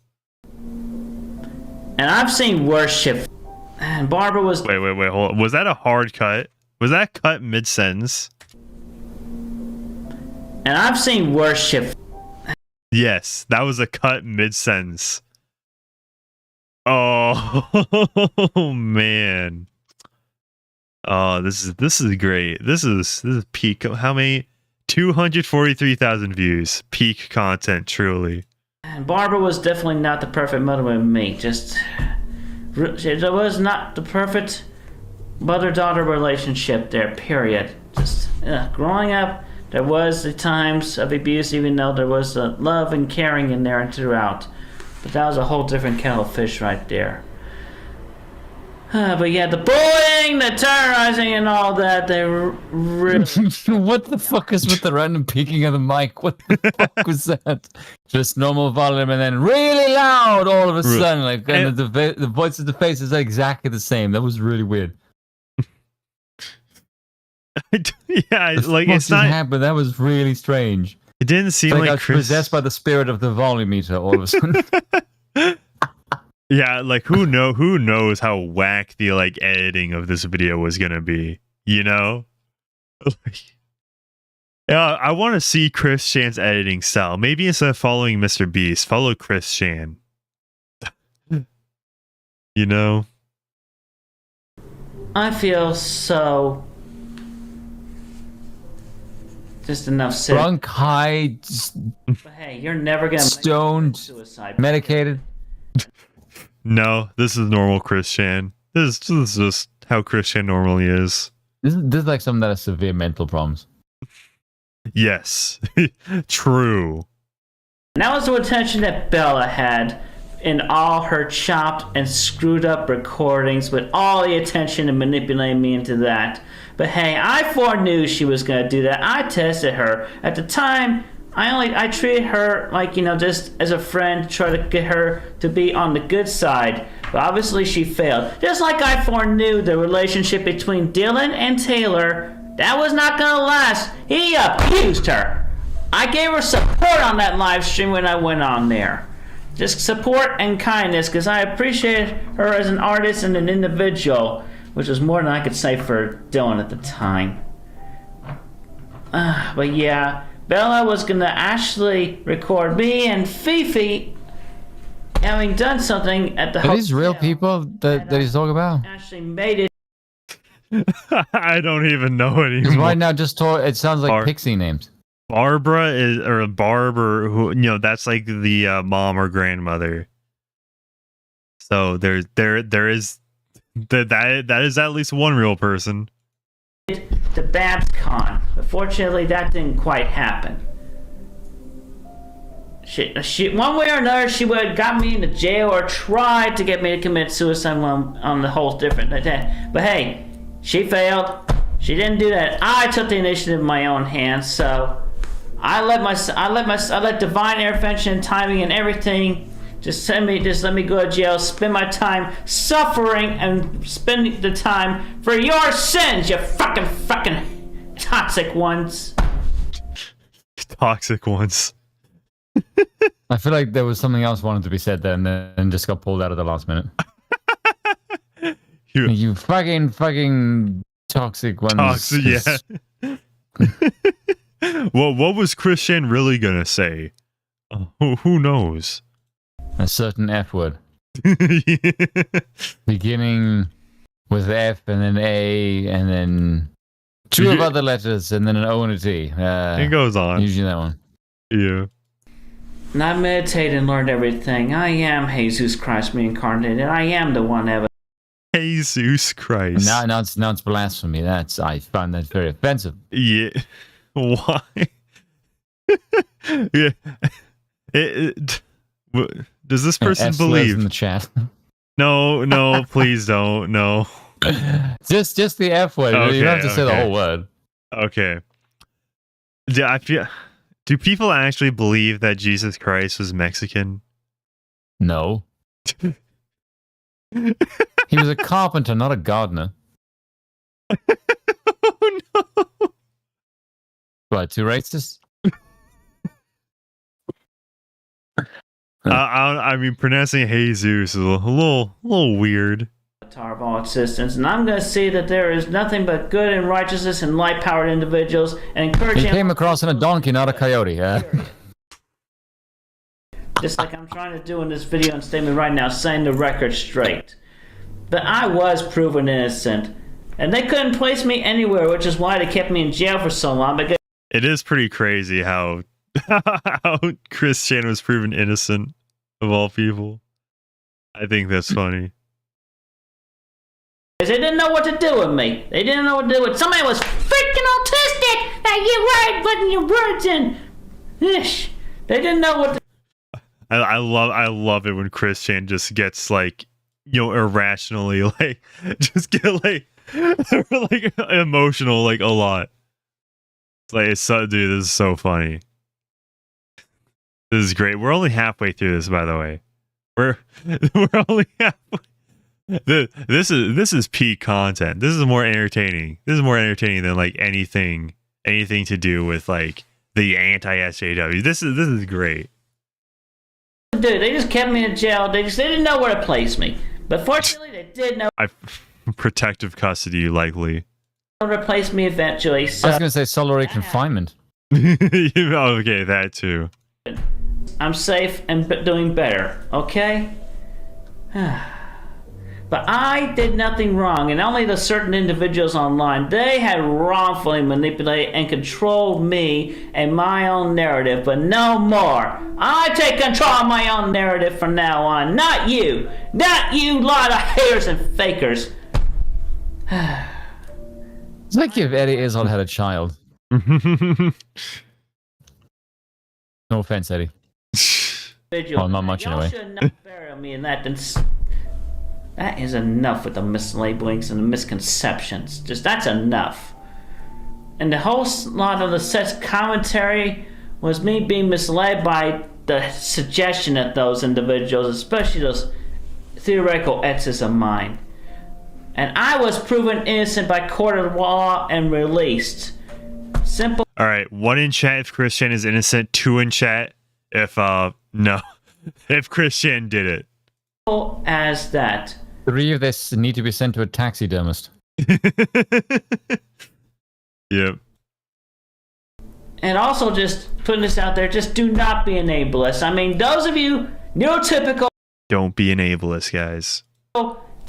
And I've seen worse shit. And Barbara was. Wait, hold on. Was that a hard cut? Was that cut mid sentence? And I've seen worse shit. Yes, that was a cut mid sentence. Oh man. Oh, this is great. This is peak. How many? 243,000 views. Peak content, truly. And Barbara was definitely not the perfect mother with me. There was not the perfect mother-daughter relationship there, period. Growing up, there was the times of abuse, even though there was love and caring in there and throughout. But that was a whole different kettle of fish right there. But yeah, the bullying, the terrorizing, and all that, they really... What the fuck is with the random peeking of the mic? What the fuck was that? Just normal volume and then really loud all of a sudden. Like, and the voice of the face is exactly the same. That was really weird. Yeah, like it's not happened. That was really strange. It didn't seem like I was Chris... possessed by the spirit of the volume meter all of a sudden. Yeah, like who knows how whack the like editing of this video was gonna be, you know? Yeah, I want to see Chris Chan's editing style. Maybe instead of following Mr. Beast, follow Chris Chan. You know? I feel so... Just enough sick. Drunk, high, But hey, you're never gonna stoned, suicide. medicated. No, this is normal Chris Chan. This is just how Chris Chan normally is. This is like someone that has severe mental problems. Yes, true. And that was the attention that Bella had in all her chopped and screwed up recordings with all the attention and manipulating me into that. But hey, I foreknew she was going to do that. I tested her. At the time, I treated her like, just as a friend, try to get her to be on the good side. But obviously she failed. Just like I foreknew the relationship between Dylan and Taylor, that was not going to last. He abused her. I gave her support on that live stream when I went on there. Just support and kindness, because I appreciate her as an artist and an individual, which was more than I could say for Dylan at the time. But yeah, Bella was going to actually record me and Fifi having done something at the hotel. Are these real people that he's talking about? Actually made it. I don't even know anymore. Because right now, it sounds like pixie names. Barbara is, or Barb, or who, that's like the mom or grandmother. So there is that is at least one real person. To Babs Con. But fortunately, that didn't quite happen. She, one way or another, she would have got me into jail or tried to get me to commit suicide on the whole different. But hey, she failed. She didn't do that. I took the initiative in my own hands. So I let divine intervention and timing and everything just let me go to jail, spend my time suffering and spending the time for your sins, you fucking toxic ones. Toxic ones. I feel like there was something else wanted to be said there and then just got pulled out at the last minute. You fucking toxic ones. Toxic, yeah. Well, what was Christian really gonna say? Who knows? A certain F word. Beginning with F and then A and then two of other letters and then an O and a T. It goes on. Usually that one. Yeah. And I meditated and learned everything. I am Jesus Christ reincarnated. I am the one ever. Jesus Christ. Now it's blasphemy. I find that very offensive. Yeah. Why? Yeah. Does this person believe in the chat? No, please don't. No. Just the F word. Okay, you don't have to say the whole word. Okay. Do people actually believe that Jesus Christ was Mexican? No. He was a carpenter, not a gardener. Oh no. What, too racist? I mean, pronouncing Jesus is a little weird. Of all existence, and I'm going to see that there is nothing but good and righteousness and light-powered individuals, and encourage He him. came across in a donkey, not a coyote. Just like I'm trying to do in this video and statement right now, saying the record straight. But I was proven innocent, and they couldn't place me anywhere, which is why they kept me in jail for so long. Because it is pretty crazy how Christian was proven innocent of all people. I think that's funny. they didn't know what to do with me. They didn't know what to do with somebody was freaking autistic that you weren't putting your words in. Ish. They didn't know what to I love it when Christian just gets like, irrationally like just get like emotional like a lot. It's like it's so, dude, this is so funny. This is great. We're only halfway through this, by the way. We're only halfway. This is peak content. This is more entertaining. This is more entertaining than like anything to do with like the anti-SJW. This is great. do. They just kept me in jail. They didn't know where to place me. But fortunately, they did know protective custody, likely. where to place me eventually. So I was going to say solitary confinement. Okay, that too. I'm safe and doing better, okay? But I did nothing wrong, and only the certain individuals online, they had wrongfully manipulated and controlled me and my own narrative, but no more. I take control of my own narrative from now on, not you. Not you lot of haters and fakers. It's like if Eddie Izzard had a child. No offense, Eddie. Well, not much Y'all anyway. should not bury me in that. That is enough with the mislabelings and the misconceptions. That's enough. And the whole lot of the set's commentary was me being misled by the suggestion of those individuals, especially those theoretical exes of mine. And I was proven innocent by court of law and released. Simple. All right, 1 in chat if Christian is innocent, 2 in chat if if Christian did it. As that. 3 of this need to be sent to a taxidermist. Yep. And also just putting this out there, just do not be an ableist. I mean, those of you neurotypical, Don't be an ableist, guys.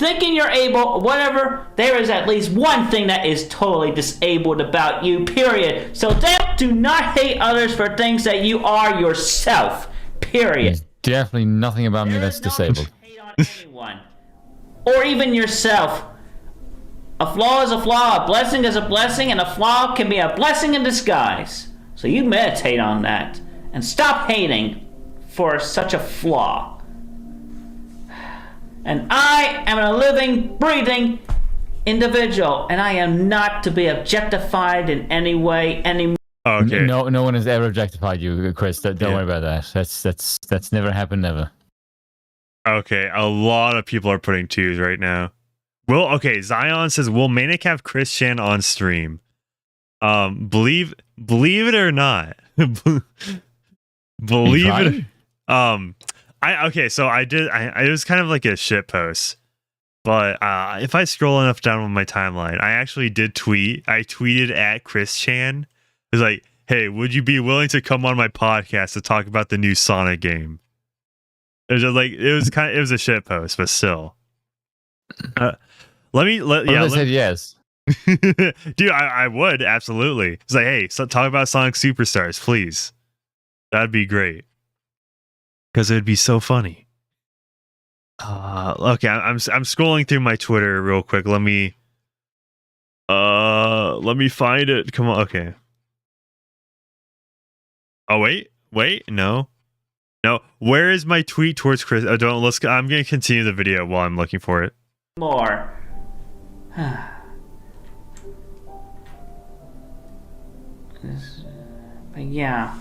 thinking you're able, whatever, there is at least one thing that is totally disabled about you, period. So do not hate others for things that you are yourself, period. There's definitely nothing about me that's disabled. Hate on about anyone. Or even yourself. A flaw is a flaw, a blessing is a blessing, and a flaw can be a blessing in disguise. So you meditate on that, and stop hating for such a flaw. And I am a living, breathing individual, and I am not to be objectified in any way anymore. Okay. No one has ever objectified you, Chris. Don't worry about that. That's never happened, never. Okay, a lot of people are putting 2s right now. Zion says, will Manic have Chris Chan on stream? Believe it or not. Believe it. So I did. It was kind of like a shit post, but if I scroll enough down on my timeline, I actually did tweet. I tweeted at Chris Chan. It was like, "Hey, would you be willing to come on my podcast to talk about the new Sonic game?" It was just like it was a shit post, but still. I said yes. Dude, I would absolutely. It's like, hey, so talk about Sonic Superstars, please. That'd be great. Because it would be so funny. Okay, I'm scrolling through my Twitter real quick. Let me find it. Come on, okay. Oh wait, no. Where is my tweet towards Chris? I'm gonna continue the video while I'm looking for it. More. But yeah,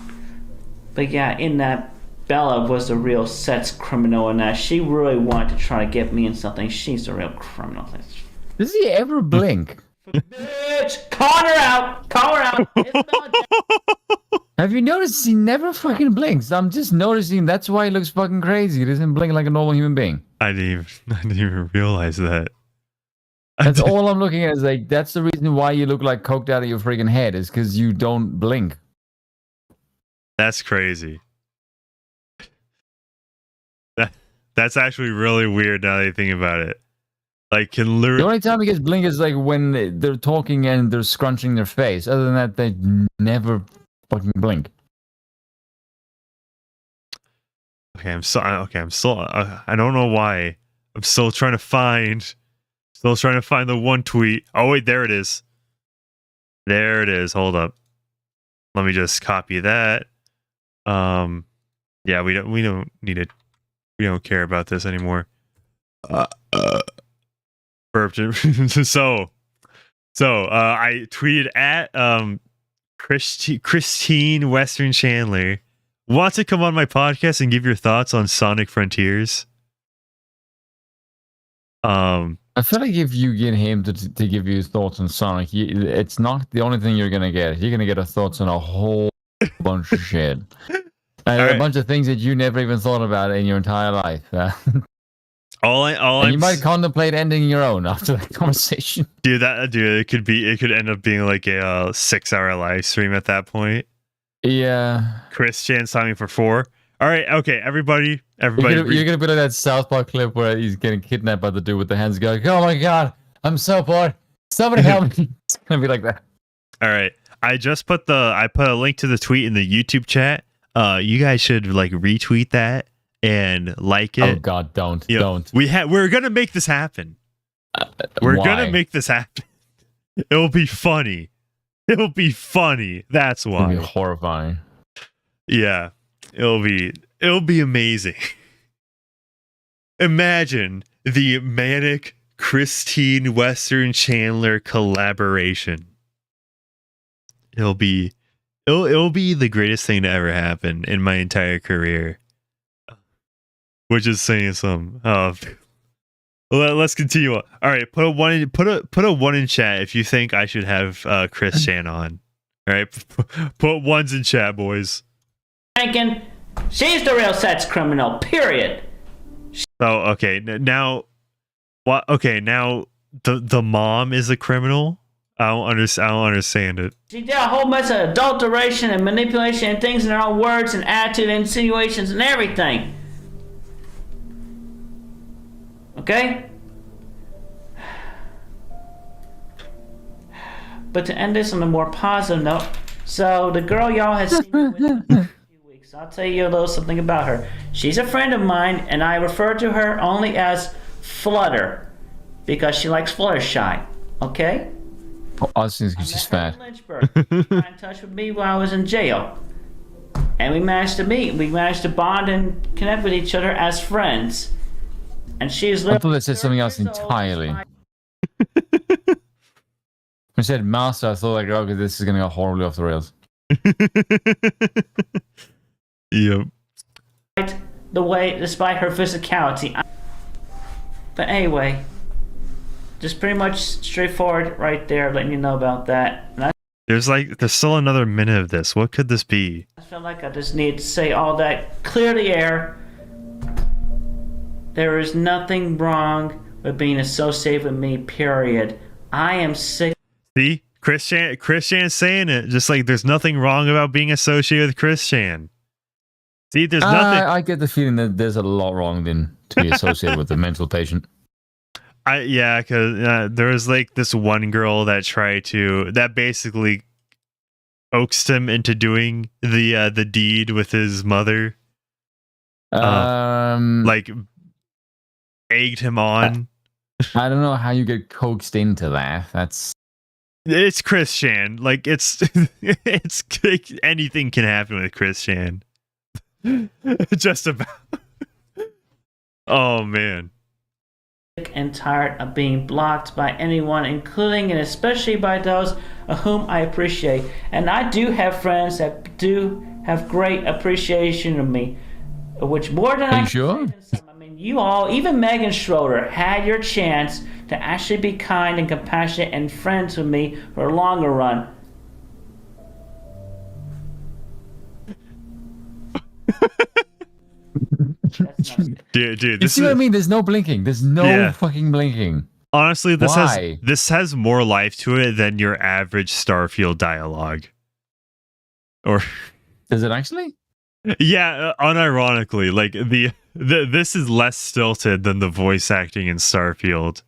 in that Bella was the real sex criminal, and that she really wanted to try to get me in something. She's the real criminal. Does he ever blink? Bitch, call her out. Have you noticed he never fucking blinks? I'm just noticing that's why he looks fucking crazy. He doesn't blink like a normal human being. I didn't even realize that. That's all I'm looking at is like, that's the reason why you look like coked out of your freaking head, is because you don't blink. That's crazy. That's actually really weird now that you think about it. Like, can literally... The only time he gets blink is like when they're talking and they're scrunching their face. Other than that, they never fucking blink. Okay, I'm still... I don't know why. I'm still trying to find the one tweet. Oh wait, there it is. There it is. Hold up. Let me just copy that. Yeah, we don't need it. We don't care about this anymore. Burped. So I tweeted at Christine Western Chandler. Want to come on my podcast and give your thoughts on Sonic Frontiers? I feel like if you get him to give you his thoughts on Sonic, it's not the only thing you're gonna get. You're gonna get his thoughts on a whole bunch of shit. A bunch of things that you never even thought about in your entire life. You might contemplate ending your own after that conversation. Dude, it could end up being like a 6-hour live stream at that point. Yeah. Chris Chan's signing for 4. All right, okay, everybody. You're gonna be like that South Park clip where he's getting kidnapped by the dude with the hands going, oh my god, I'm so bored. Somebody help me. It's gonna be like that. All right. I put a link to the tweet in the YouTube chat. You guys should like retweet that and like it. Oh god, don't. We're gonna make this happen. We're gonna make this happen. It'll be funny. That's why. It'll be horrifying. Yeah. It'll be amazing. Imagine the Manic Christine Western Chandler collaboration. It'll be the greatest thing to ever happen in my entire career. Which is saying some. Let's continue on. All right, put a 1 in chat if you think I should have Chris Chan on. All right, put 1s in chat, boys. Thinking she's the real sex criminal. Period. So okay, now what? Okay, now the mom is a criminal. I don't understand it. She did a whole mess of adulteration and manipulation and things in her own words and attitude, insinuations and everything. Okay? But to end this on a more positive note, so the girl y'all had seen with a few weeks, I'll tell you a little something about her. She's a friend of mine, and I refer to her only as Flutter because she likes Fluttershy. Okay? Oh, I was thinking she's fat. Lynchburg. She got in touch with me while I was in jail. And we managed to meet. We managed to bond and connect with each other as friends. And she's I thought they said something else 30 years old. entirely. When I said master, I thought like, okay, this is gonna go horribly off the rails. Yep. The way, despite her physicality. But anyway, just pretty much straightforward right there, letting you know about that. And There's still another minute of this. What could this be? I feel like I just need to say all that. Clear the air. There is nothing wrong with being associated with me, period. I am sick. See? Christian's saying it. Just like there's nothing wrong about being associated with Christian. See, there's nothing. I get the feeling that there's a lot wrong then to be associated with a mental patient. Because there was like this one girl that basically coaxed him into doing the deed with his mother. Like egged him on. I don't know how you get coaxed into that. It's Christian. Like it's anything can happen with Christian. Just about. Oh man. And tired of being blocked by anyone, including and especially by those of whom I appreciate. And I do have friends that do have great appreciation of me, which more than I sure? I mean, you all, even Megan Schroeder, had your chance to actually be kind and compassionate and friends with me for a longer run. Dude, You this see what I mean? There's no blinking. There's no fucking blinking. Honestly, this Why? has more life to it than your average Starfield dialogue. Or Does it actually? yeah, unironically, like this is less stilted than the voice acting in Starfield.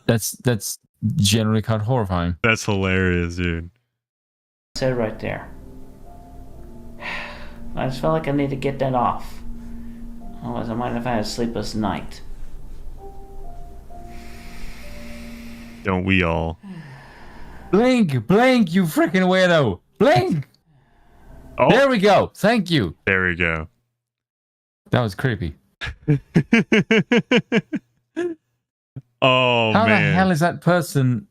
That's generally kind of horrifying. That's hilarious, dude. Said right there. I just felt like I need to get that off. Otherwise, I might have had a sleepless night. Don't we all? Blink, you freaking weirdo. Blink. Oh, There we go. Thank you. there we go. That was creepy. Oh How man. the hell is that person?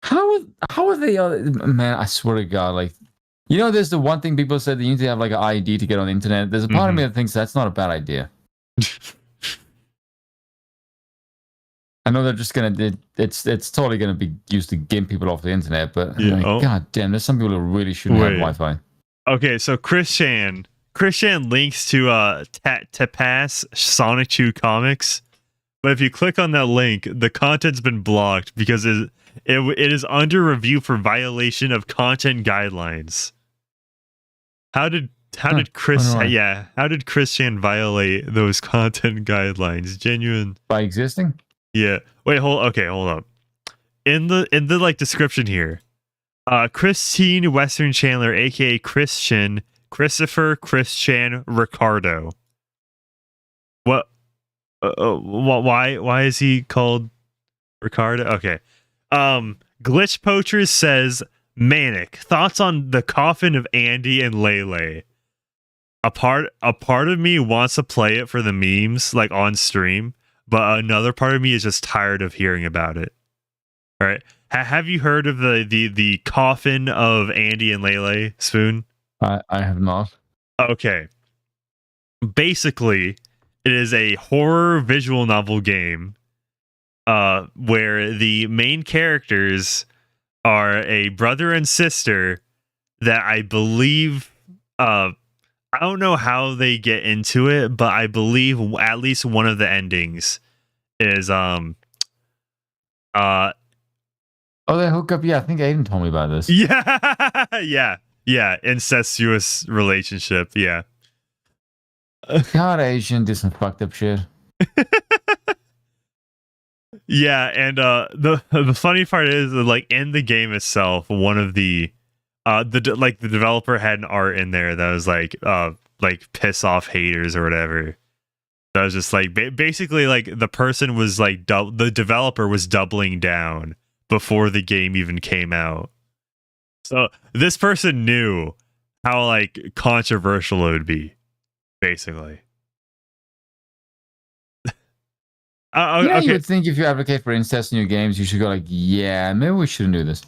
How are they? Man, I swear to God, like, you know, there's the one thing people said that you need to have like an ID to get on the internet. There's a part of me that thinks that's not a bad idea. I know they're just gonna. It's totally gonna be used to get people off the internet, but Yeah, like, oh. God damn, there's some people who really shouldn't have Wait. Wi-Fi. Okay, so Christian links to pass Sonic 2 comics, but if you click on that link, the content's been blocked because it is under review for violation of content guidelines. How did Christian violate those content guidelines? Genuine By existing? Yeah. Wait, hold up. In the like description here. Christine Western Chandler, aka Christopher Christian Ricardo. What why is he called Ricardo? Okay. Glitch Poachers says Manic. Thoughts on the Coffin of Andy and Leyley. A part of me wants to play it for the memes, like on stream, but another part of me is just tired of hearing about it. All right. Have you heard of the Coffin of Andy and Leyley, Spoon? I have not. Okay. Basically, it is a horror visual novel game where the main characters are a brother and sister that I believe I don't know how they get into it, but I believe at least one of the endings is Oh, they hook up. Yeah, I think Aiden told me about this. yeah, incestuous relationship. Yeah. God, Asian did some fucked up shit. Yeah, and the funny part is that, like, in the game itself, one of the the developer had an art in there that was like piss off haters or whatever. That was just like basically like the person was like the developer was doubling down before the game even came out. So this person knew how like controversial it would be, basically. You Okay. would think if you advocate for incest in your games, you should go like, yeah, maybe we shouldn't do this.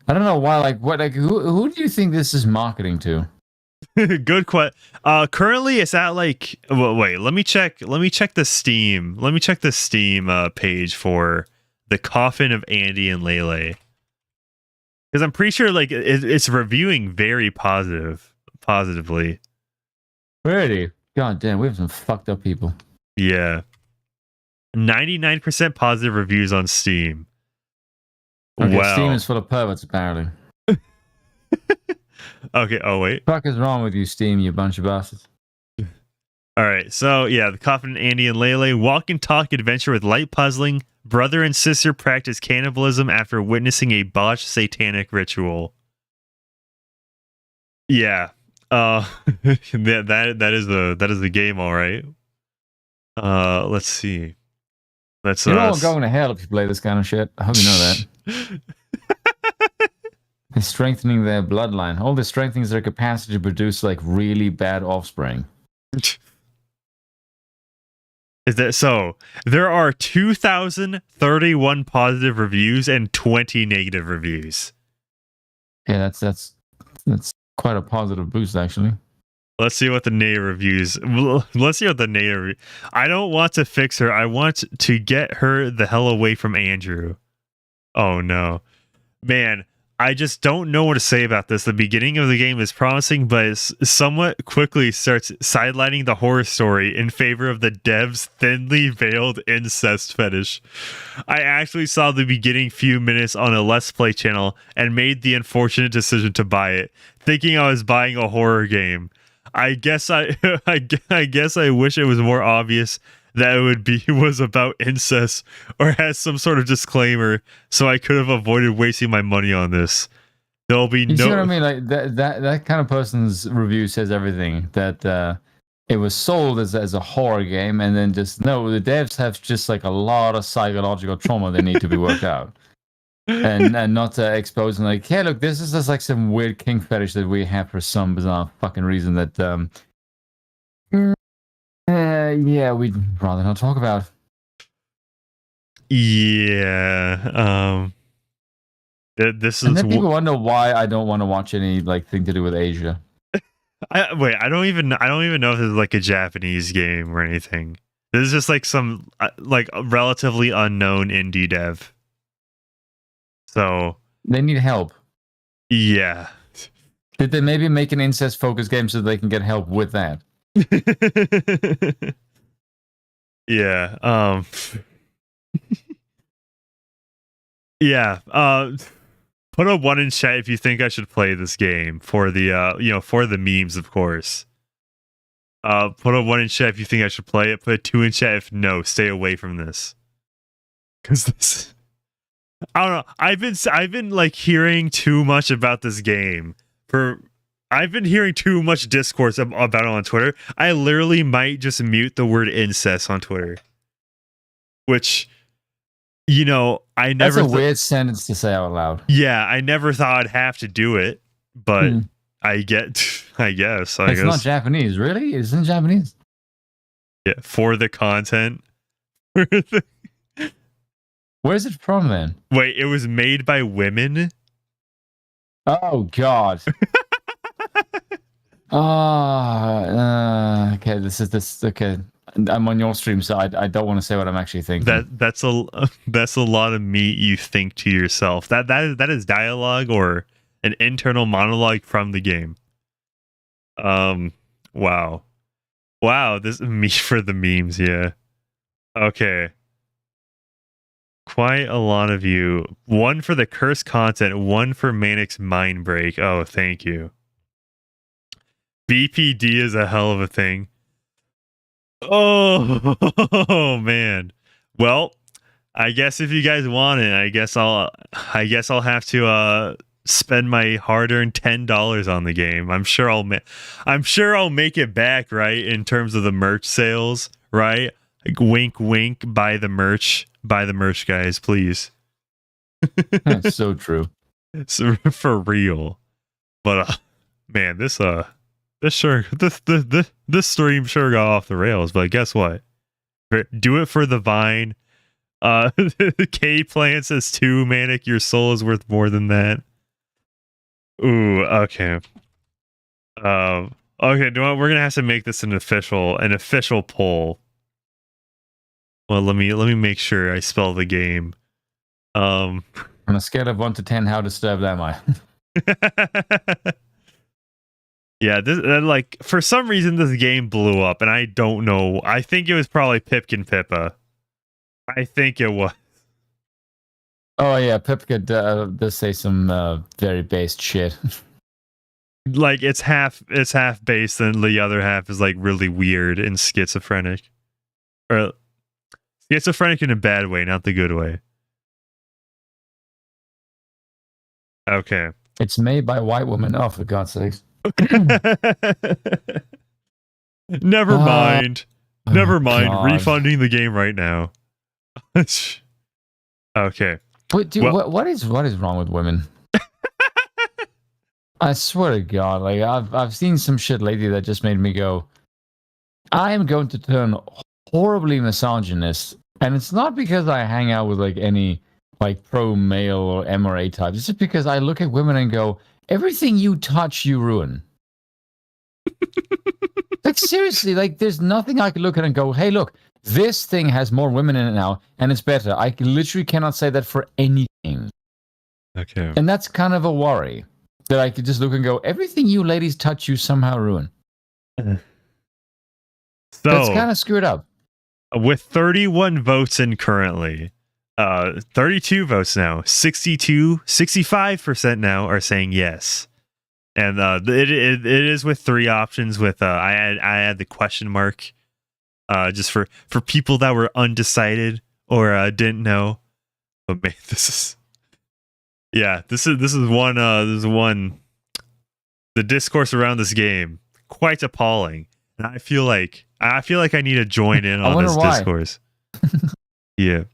I don't know why. Like, what? Like, who do you think this is marketing to? Good question. Currently it's at like. Well, wait. Let me check. Let me check the Steam. Let me check the Steam page for the Coffin of Andy and Leyley. Because I'm pretty sure like it's reviewing very positively. Really? God damn, we have some fucked up people. Yeah. 99% positive reviews on Steam. Okay, Wow. Steam is full of perverts, apparently. Okay, oh wait. What the fuck is wrong with you, Steam, you bunch of bastards? Alright, so yeah, the Coffin, Andy, and Leyley walk and talk adventure with light puzzling. Brother and sister practice cannibalism after witnessing a botched satanic ritual. Yeah. That is the game, all right. Let's see. You're all going to hell if you play this kind of shit. I hope you know that. They're strengthening their bloodline. All this strengthens their capacity to produce like really bad offspring. Is that so? There are 2,031 positive reviews and 20 negative reviews. Yeah, that's quite a positive boost, actually. Let's see what the negative reviews. Let's see what the negative. I don't want to fix her. I want to get her the hell away from Andrew. Oh no, man. I just don't know what to say about this. The beginning of the game is promising, but it somewhat quickly starts sidelining the horror story in favor of the dev's thinly veiled incest fetish. I actually saw the beginning few minutes on a Let's Play channel and made the unfortunate decision to buy it, thinking I was buying a horror game. I guess I guess I wish it was more obvious that it was about incest or has some sort of disclaimer, so I could have avoided wasting my money on this. There'll be You see what I mean? Like that kind of person's review says everything. That it was sold as a horror game, and then just no, the devs have just like a lot of psychological trauma that need to be worked out, and not exposing like, hey, look, this is just like some weird kink fetish that we have for some bizarre fucking reason that yeah, we'd rather not talk about. Yeah. This is. And then people wonder why I don't want to watch any like thing to do with Asia. I don't even know if this is like a Japanese game or anything. This is just like some like relatively unknown indie dev. So they need help. Yeah. Did they maybe make an incest focused game so they can get help with that? Yeah. Yeah. Put a 1 in chat if you think I should play this game for the for the memes, of course. Put a 1 in chat if you think I should play it. Put a 2 in chat if no, stay away from this. Cause this, I don't know. I've been like hearing too much about this game I've been hearing too much discourse about it on Twitter. I literally might just mute the word incest on Twitter. Which, I never... That's a weird sentence to say out loud. Yeah, I never thought I'd have to do it, but I guess. It's not Japanese, really? It's in Japanese. Yeah, for the content. Where's it from, then? Wait, it was made by women? Oh, God. Okay, okay. I'm on your stream, so I don't want to say what I'm actually thinking. That's a lot of meat you think to yourself. That is dialogue or an internal monologue from the game. Wow. This is me for the memes. Yeah. Okay. Quite a lot of you. One for the cursed content, one for Manic's mind break. Oh, thank you. BPD is a hell of a thing. Oh man. Well, I guess if you guys want it, I guess I'll have to spend my hard-earned $10 on the game. I'm sure I'll make it back, right, in terms of the merch sales, right? Like, wink wink, buy the merch, guys, please. That's so true. So, for real. But man, this stream sure got off the rails, but guess what? Do it for the Vine. K Plant says 2, Manic, your soul is worth more than that. Ooh, okay. Okay, we're gonna have to make this an official poll. Well, let me make sure I spell the game. On a scale of 1 to 10, how disturbed am I? Yeah, this like for some reason this game blew up, and I don't know. I think it was probably Pipkin Pippa. I think it was. Oh yeah, Pipka does say some very based shit. Like it's half based, and the other half is like really weird and schizophrenic, or schizophrenic in a bad way, not the good way. Okay. It's made by white women. Oh, for God's sakes. Never mind. Never mind. God. Refunding the game right now. Okay. But dude, what is wrong with women? I swear to God, like I've seen some shit lately that just made me go, I am going to turn horribly misogynist, and it's not because I hang out with like any like pro male or MRA types. It's just because I look at women and go, everything you touch, you ruin. Like seriously, like there's nothing I can look at and go, hey, look, this thing has more women in it now, and it's better. I literally cannot say that for anything. Okay. And that's kind of a worry that I could just look and go, everything you ladies touch, you somehow ruin. So that's kind of screwed up. With 31 votes in currently, 32 votes now, 65% now are saying yes. And it is with 3 options. With I add the question mark, just for people that were undecided or didn't know. But man, this is one. The discourse around this game quite appalling, and I feel like I need to join in on this discourse. Yeah.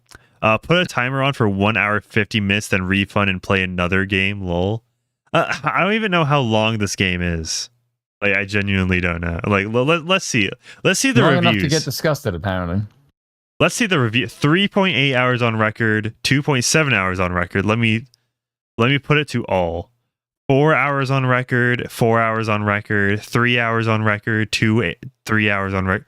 Put a timer on for 1 hour 50 minutes, then refund and play another game. Lol. I don't even know how long this game is. Like, I genuinely don't know. Like, let's see. Let's see the long reviews. enough to get disgusted, apparently. Let's see the review. 3.8 hours on record. 2.7 hours on record. Let me put it to all. 4 hours on record. 4 hours on record. 3 hours on record. 3 hours on record.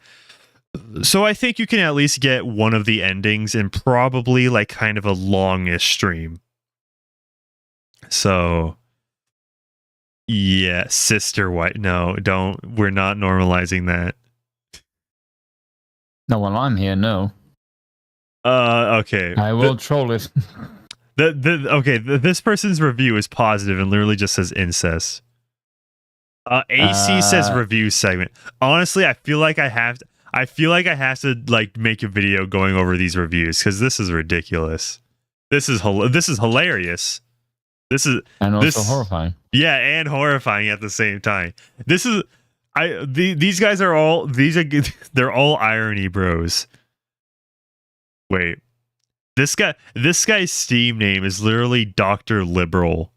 So I think you can at least get one of the endings in probably like kind of a longish stream. So yeah, sister white. No, don't. We're not normalizing that. No, while I'm here, no. Okay. I will troll it. This person's review is positive and literally just says incest. AC says review segment. Honestly, I feel like I have to like make a video going over these reviews because this is ridiculous. This is hilarious. And also horrifying. Yeah, and horrifying at the same time. These guys are all they're all irony bros. Wait. This guy's Steam name is literally Dr. Liberal.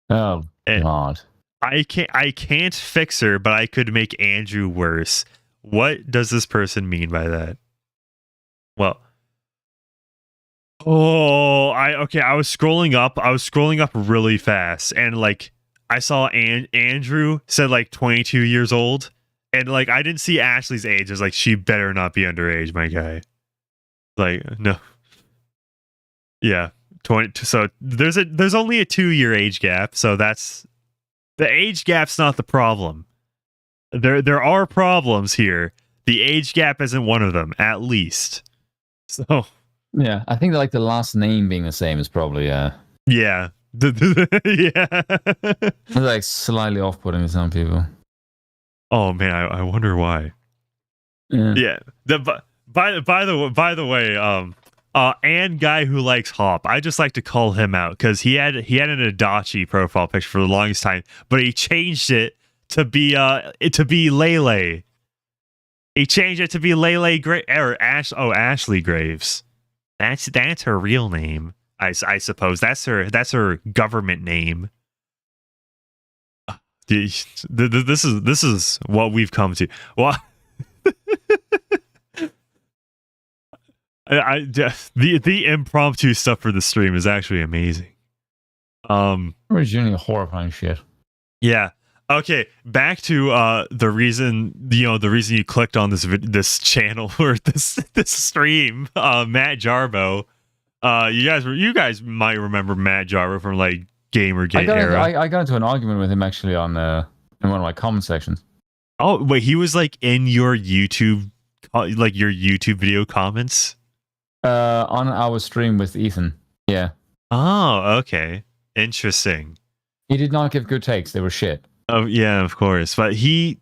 Oh God. I can't fix her, but I could make Andrew worse. What does this person mean by that? Well, I was scrolling up really fast, and like I saw Andrew said like 22 years old, and like I didn't see Ashley's age. I was like, she better not be underage, my guy. Like, no. Yeah, 20. So there's only a 2-year age gap, so that's the age gap's not the problem. There are problems here. The age gap isn't one of them, at least. So yeah, I think that like the last name being the same is probably yeah. Yeah. It's like slightly off-putting to some people. Oh man, I wonder why. Yeah. By the way, and guy who likes hop. I just like to call him out because he had an Adachi profile picture for the longest time, but he changed it to be Leyley. He changed it to be Leyley Ashley Graves. That's her real name. I suppose that's her government name. This is what we've come to. Well, the impromptu stuff for the stream is actually amazing. We're doing horrifying shit. Yeah. Okay. Back to the reason you clicked on this channel or this stream. Matt Jarbo. You guys might remember Matt Jarbo from like Gamergate era. I got into an argument with him actually on in one of my comment sections. Oh wait, he was like in your YouTube video comments. On our stream with Ethan. Yeah. Oh, okay. Interesting. He did not give good takes. They were shit. Oh yeah, of course. But he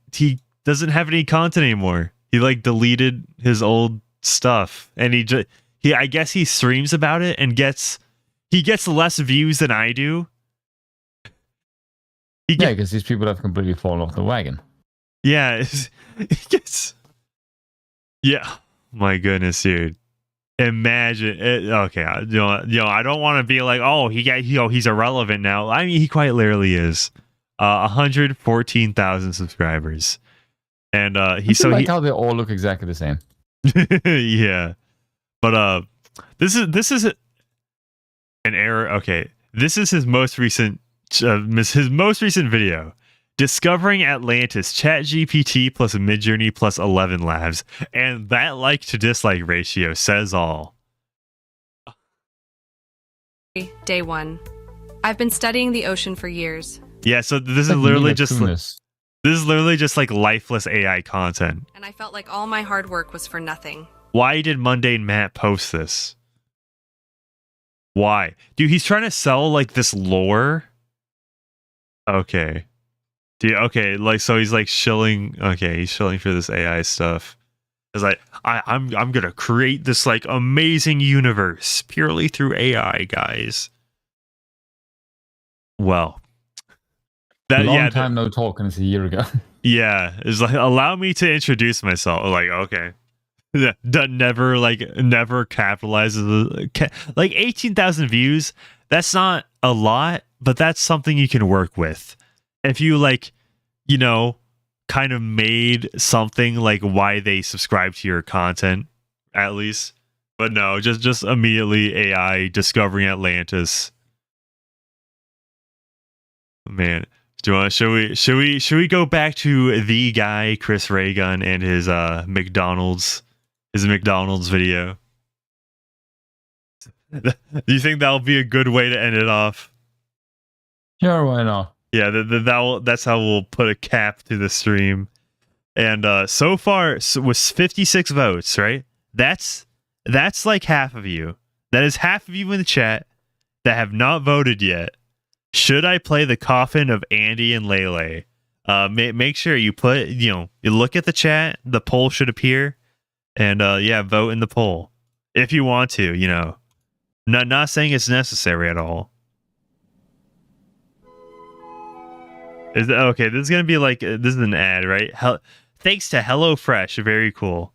doesn't have any content anymore. He like deleted his old stuff, and I guess he streams about it and gets less views than I do. Yeah, because these people have completely fallen off the wagon. Yeah, yeah. My goodness, dude. Imagine it. Okay, I don't want to be like, oh, he's irrelevant now. I mean, he quite literally is. 114,000 subscribers, and how they all look exactly the same. Yeah, but this is an error. Okay, this is his most recent video. Discovering Atlantis, ChatGPT plus Midjourney plus 11 Labs. And that like to dislike ratio says all. Day 1. I've been studying the ocean for years. Yeah, so this is literally just like lifeless AI content. And I felt like all my hard work was for nothing. Why did Mundane Matt post this? Why? Dude, he's trying to sell like this lore. Okay. Dude, okay, like so he's like shilling. Okay, he's shilling for this AI stuff. It's like I'm gonna create this like amazing universe purely through AI, guys. Well, long time no talk, and it's a year ago. Yeah, it's like allow me to introduce myself. Like okay, never capitalizes like 18,000 views. That's not a lot, but that's something you can work with. If you kind of made something like why they subscribe to your content, at least. But no, just immediately AI discovering Atlantis. Man, should we go back to the guy Chris Raygun and his McDonald's video? Do you think that'll be a good way to end it off? Sure, why not? Yeah, that's how we'll put a cap to the stream. And so far was 56 votes, right? That's like half of you. That is half of you in the chat that have not voted yet. Should I play the Coffin of Andy and Leyley? Make sure you put, you look at the chat. The poll should appear, and vote in the poll if you want to. Not saying it's necessary at all. Okay, this is gonna be like this is an ad, right? Thanks to HelloFresh, very cool.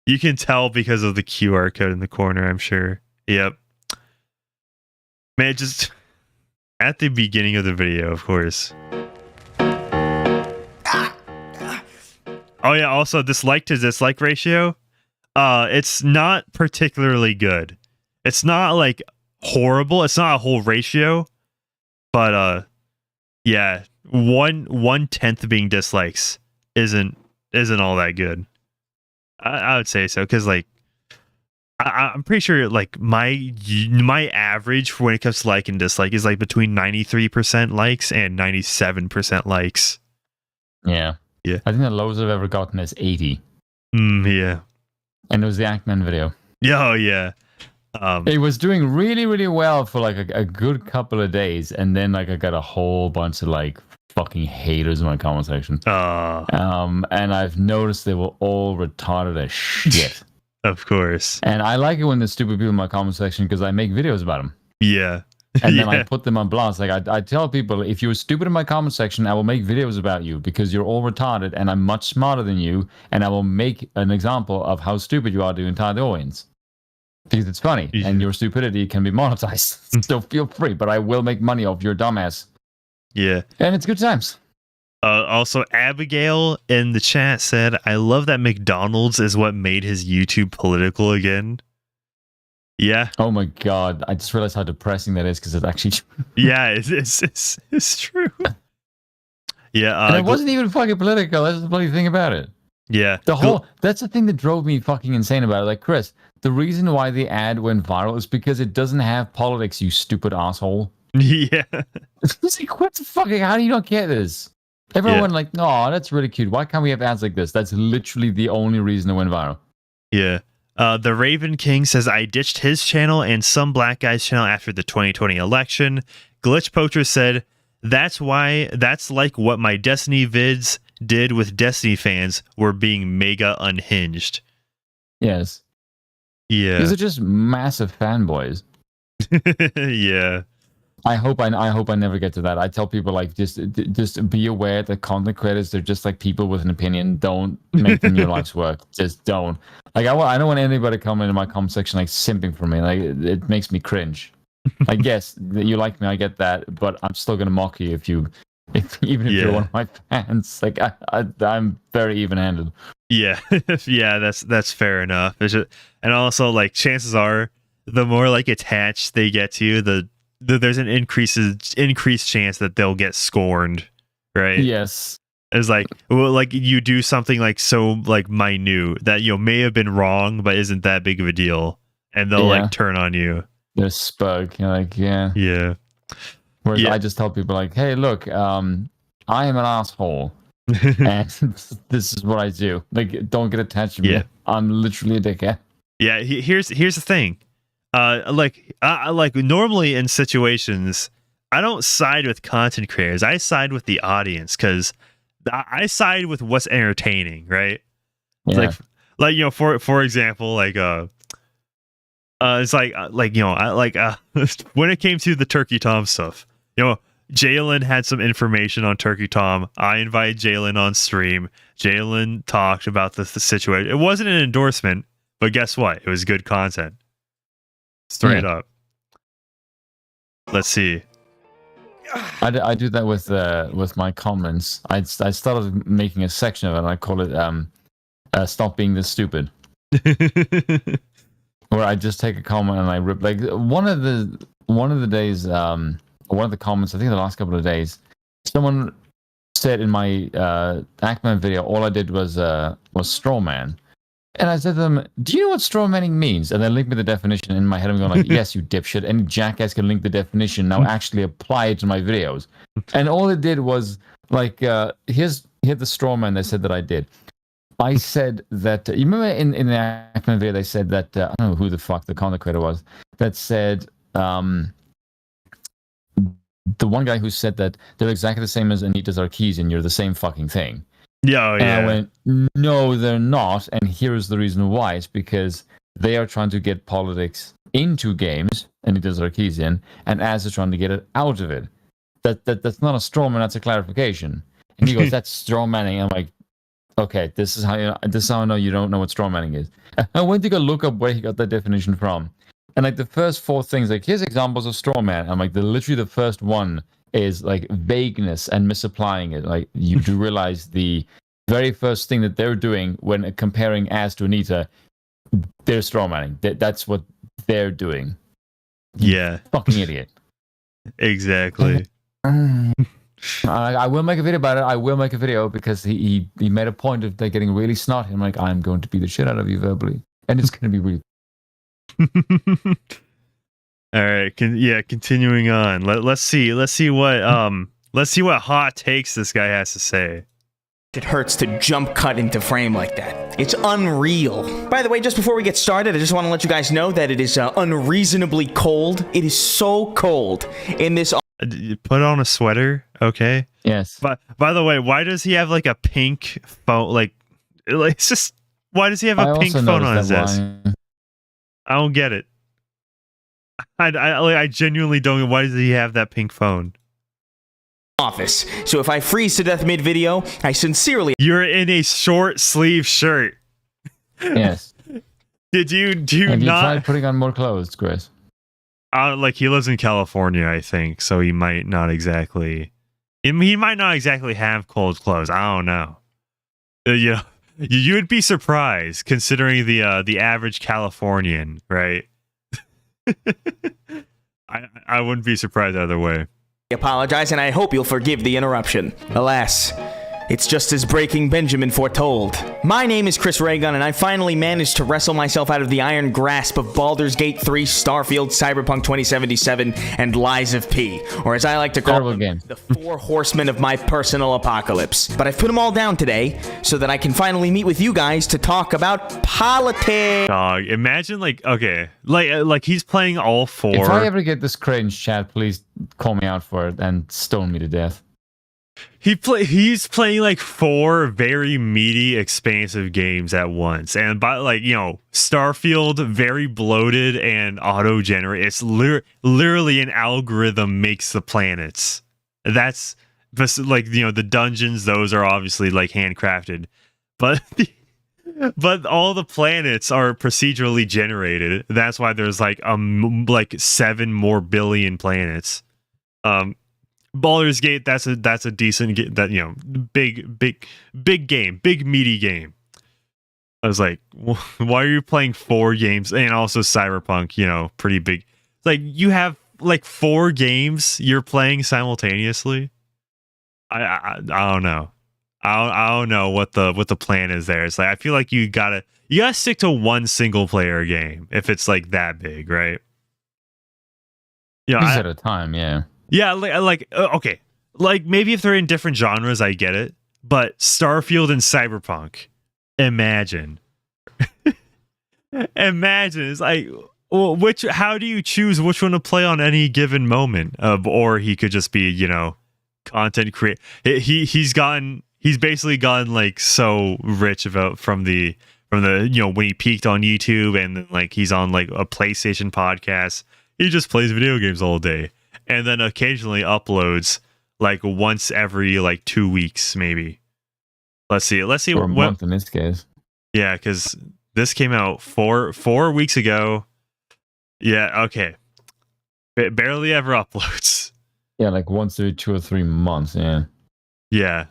You can tell because of the QR code in the corner, I'm sure. Yep. Man, just at the beginning of the video, of course. Oh yeah, also dislike to dislike ratio. It's not particularly good. It's not like horrible. It's not a whole ratio, but yeah. 1/10 being dislikes isn't all that good. I would say so because like I'm pretty sure like my average for when it comes to like and dislike is like between 93% likes and 97% likes. Yeah. I think the lowest I've ever gotten is 80. Yeah. And it was the Ankman video. Yeah, oh yeah. It was doing really, really well for like a good couple of days, and then like I got a whole bunch of like fucking haters in my comment section. And I've noticed they were all retarded as shit. Of course. And I like it when there's stupid people in my comment section because I make videos about them. Yeah. And then I put them on blast. Like I tell people, if you're stupid in my comment section, I will make videos about you because you're all retarded and I'm much smarter than you. And I will make an example of how stupid you are to the entire audience. Because it's funny and your stupidity can be monetized. So feel free, but I will make money off your dumbass. Yeah. And it's good times. Also, Abigail in the chat said, I love that McDonald's is what made his YouTube political again. Yeah. Oh my God. I just realized how depressing that is because it's actually true. Yeah, it's true. Yeah. And it wasn't even fucking political. That's the bloody thing about it. Yeah. That's the thing that drove me fucking insane about it. Like, Chris, the reason why the ad went viral is because it doesn't have politics, you stupid asshole. Yeah. It's like, what the fuck? How do you not get this? Everyone like, oh, that's really cute. Why can't we have ads like this? That's literally the only reason it went viral. Yeah. The Raven King says, I ditched his channel and some black guy's channel after the 2020 election. Glitch Poacher said, that's like what my Destiny vids did with Destiny fans were being mega unhinged. Yes. Yeah. These are just massive fanboys. Yeah. I hope I never get to that. I tell people like just be aware that content creators, they're just like people with an opinion. Don't make them your life's work. Just don't. Like I don't want anybody coming in my comment section like simping for me. Like it makes me cringe. I guess you like me, I get that, but I'm still gonna mock you even if you're one of my fans. Like I'm very even-handed. Yeah. Yeah, that's fair enough. And also like chances are the more like attached they get to you, there's an increased chance that they'll get scorned, right? Yes. It's like, well, like you do something like so like minute that may have been wrong, but isn't that big of a deal, and they'll like turn on you. They're spug. You're like, yeah. Whereas I just tell people like, hey, look, I am an asshole, and this is what I do. Like, don't get attached to me. Yeah. I'm literally a dickhead. Yeah. Here's the thing. Like normally in situations, I don't side with content creators. I side with the audience because I side with what's entertaining, right? Yeah. Like for example, like it's like when it came to the Turkey Tom stuff, Jalen had some information on Turkey Tom. I invited Jalen on stream. Jalen talked about the situation. It wasn't an endorsement, but guess what? It was good content. Straight up. Let's see. I do that with my comments. I started making a section of it, and I call it "Stop Being This Stupid," where I just take a comment and I rip. Like one of the days, one of the comments, I think the last couple of days, someone said in my Ackman video, all I did was straw man. And I said to them, do you know what straw manning means? And they linked me the definition. In my head, I'm going like, yes, you dipshit. Any jackass can link the definition. Now actually apply it to my videos. And all it did was, like, here's the straw man they said that I did. I said that, you remember in the Ackman video, they said that, I don't know who the fuck the content creator was, that said, the one guy who said that they're exactly the same as Anita Sarkeesian, you're the same fucking thing. Yeah, And I went, no, they're not. And here's the reason why. It's because they are trying to get politics into games, and it is Sarkeesian, and as they're trying to get it out of it. That's not a straw man, that's a clarification. And he goes, that's straw manning. I'm like, okay, this is how I know you don't know what straw manning is. I went to go look up where he got that definition from. And like the first 4 things, like here's examples of straw man. I'm like, literally the first one is like vagueness and misapplying it. Like you do realize the very first thing that they're doing when comparing Az to Anita, they're strawmanning. That's what they're doing. Yeah. Fucking idiot. Exactly. I will make a video about it. I will make a video because he made a point of like getting really snotty. I'm like, I'm going to beat the shit out of you verbally, and it's going to be really. All right, continuing on. Let's see what hot takes this guy has to say. It hurts to jump cut into frame like that. It's unreal. By the way, just before we get started, I just want to let you guys know that it is unreasonably cold. It is so cold in this. Put on a sweater, okay? Yes. But by the way, why does he have like a pink phone? Like it's just Why does he have a pink also phone on his noticed desk? that I don't get it. I genuinely don't get, why does he have that pink phone? Office. So if I freeze to death mid-video, I sincerely... You're in a short sleeve shirt. Yes. Did you Have you not tried putting on more clothes, Chris? like he lives in California, I think, so he might not exactly have cold clothes. I don't know. You know, you would be surprised considering the average Californian, right? I wouldn't be surprised either way. apologize, and I hope you'll forgive the interruption. Alas, it's just as Breaking Benjamin foretold. My name is Chris Raygun, and I finally managed to wrestle myself out of the iron grasp of Baldur's Gate 3, Starfield, Cyberpunk 2077, and Lies of P, or as I like to call them, the four horsemen of my personal apocalypse. But I've put them all down today so that I can finally meet with you guys to talk about politics. Dog, imagine like he's playing all four. If I ever get this cringe chat, please call me out for it and stone me to death. He's playing like four very meaty, expansive games at once, and by Starfield, very bloated and auto-generate. It's literally an algorithm makes the planets. That's the dungeons; those are obviously like handcrafted, but but all the planets are procedurally generated. That's why there's like 7 more billion planets. Baldur's Gate, that's a decent big game, big meaty game. I was like, why are you playing 4 games? And also Cyberpunk, pretty big. Like you have like 4 games you're playing simultaneously. I don't know. I don't know what the plan is there. It's like I feel like you gotta stick to one single player game if it's like that big, right? At a time, yeah. Yeah, okay. Like, maybe if they're in different genres, I get it. But Starfield and Cyberpunk, imagine. Imagine. It's like, well, how do you choose which one to play on any given moment? Or he could just be, content creator. He's basically gotten, like, so rich from the when he peaked on YouTube, and then, like, he's on, like, a PlayStation podcast. He just plays video games all day. And then occasionally uploads like once every like 2 weeks, maybe. Let's see. Or a month in this case. Yeah, because this came out four weeks ago. Yeah, okay. Barely ever uploads. Yeah, like once every 2 or 3 months. Yeah. Yeah.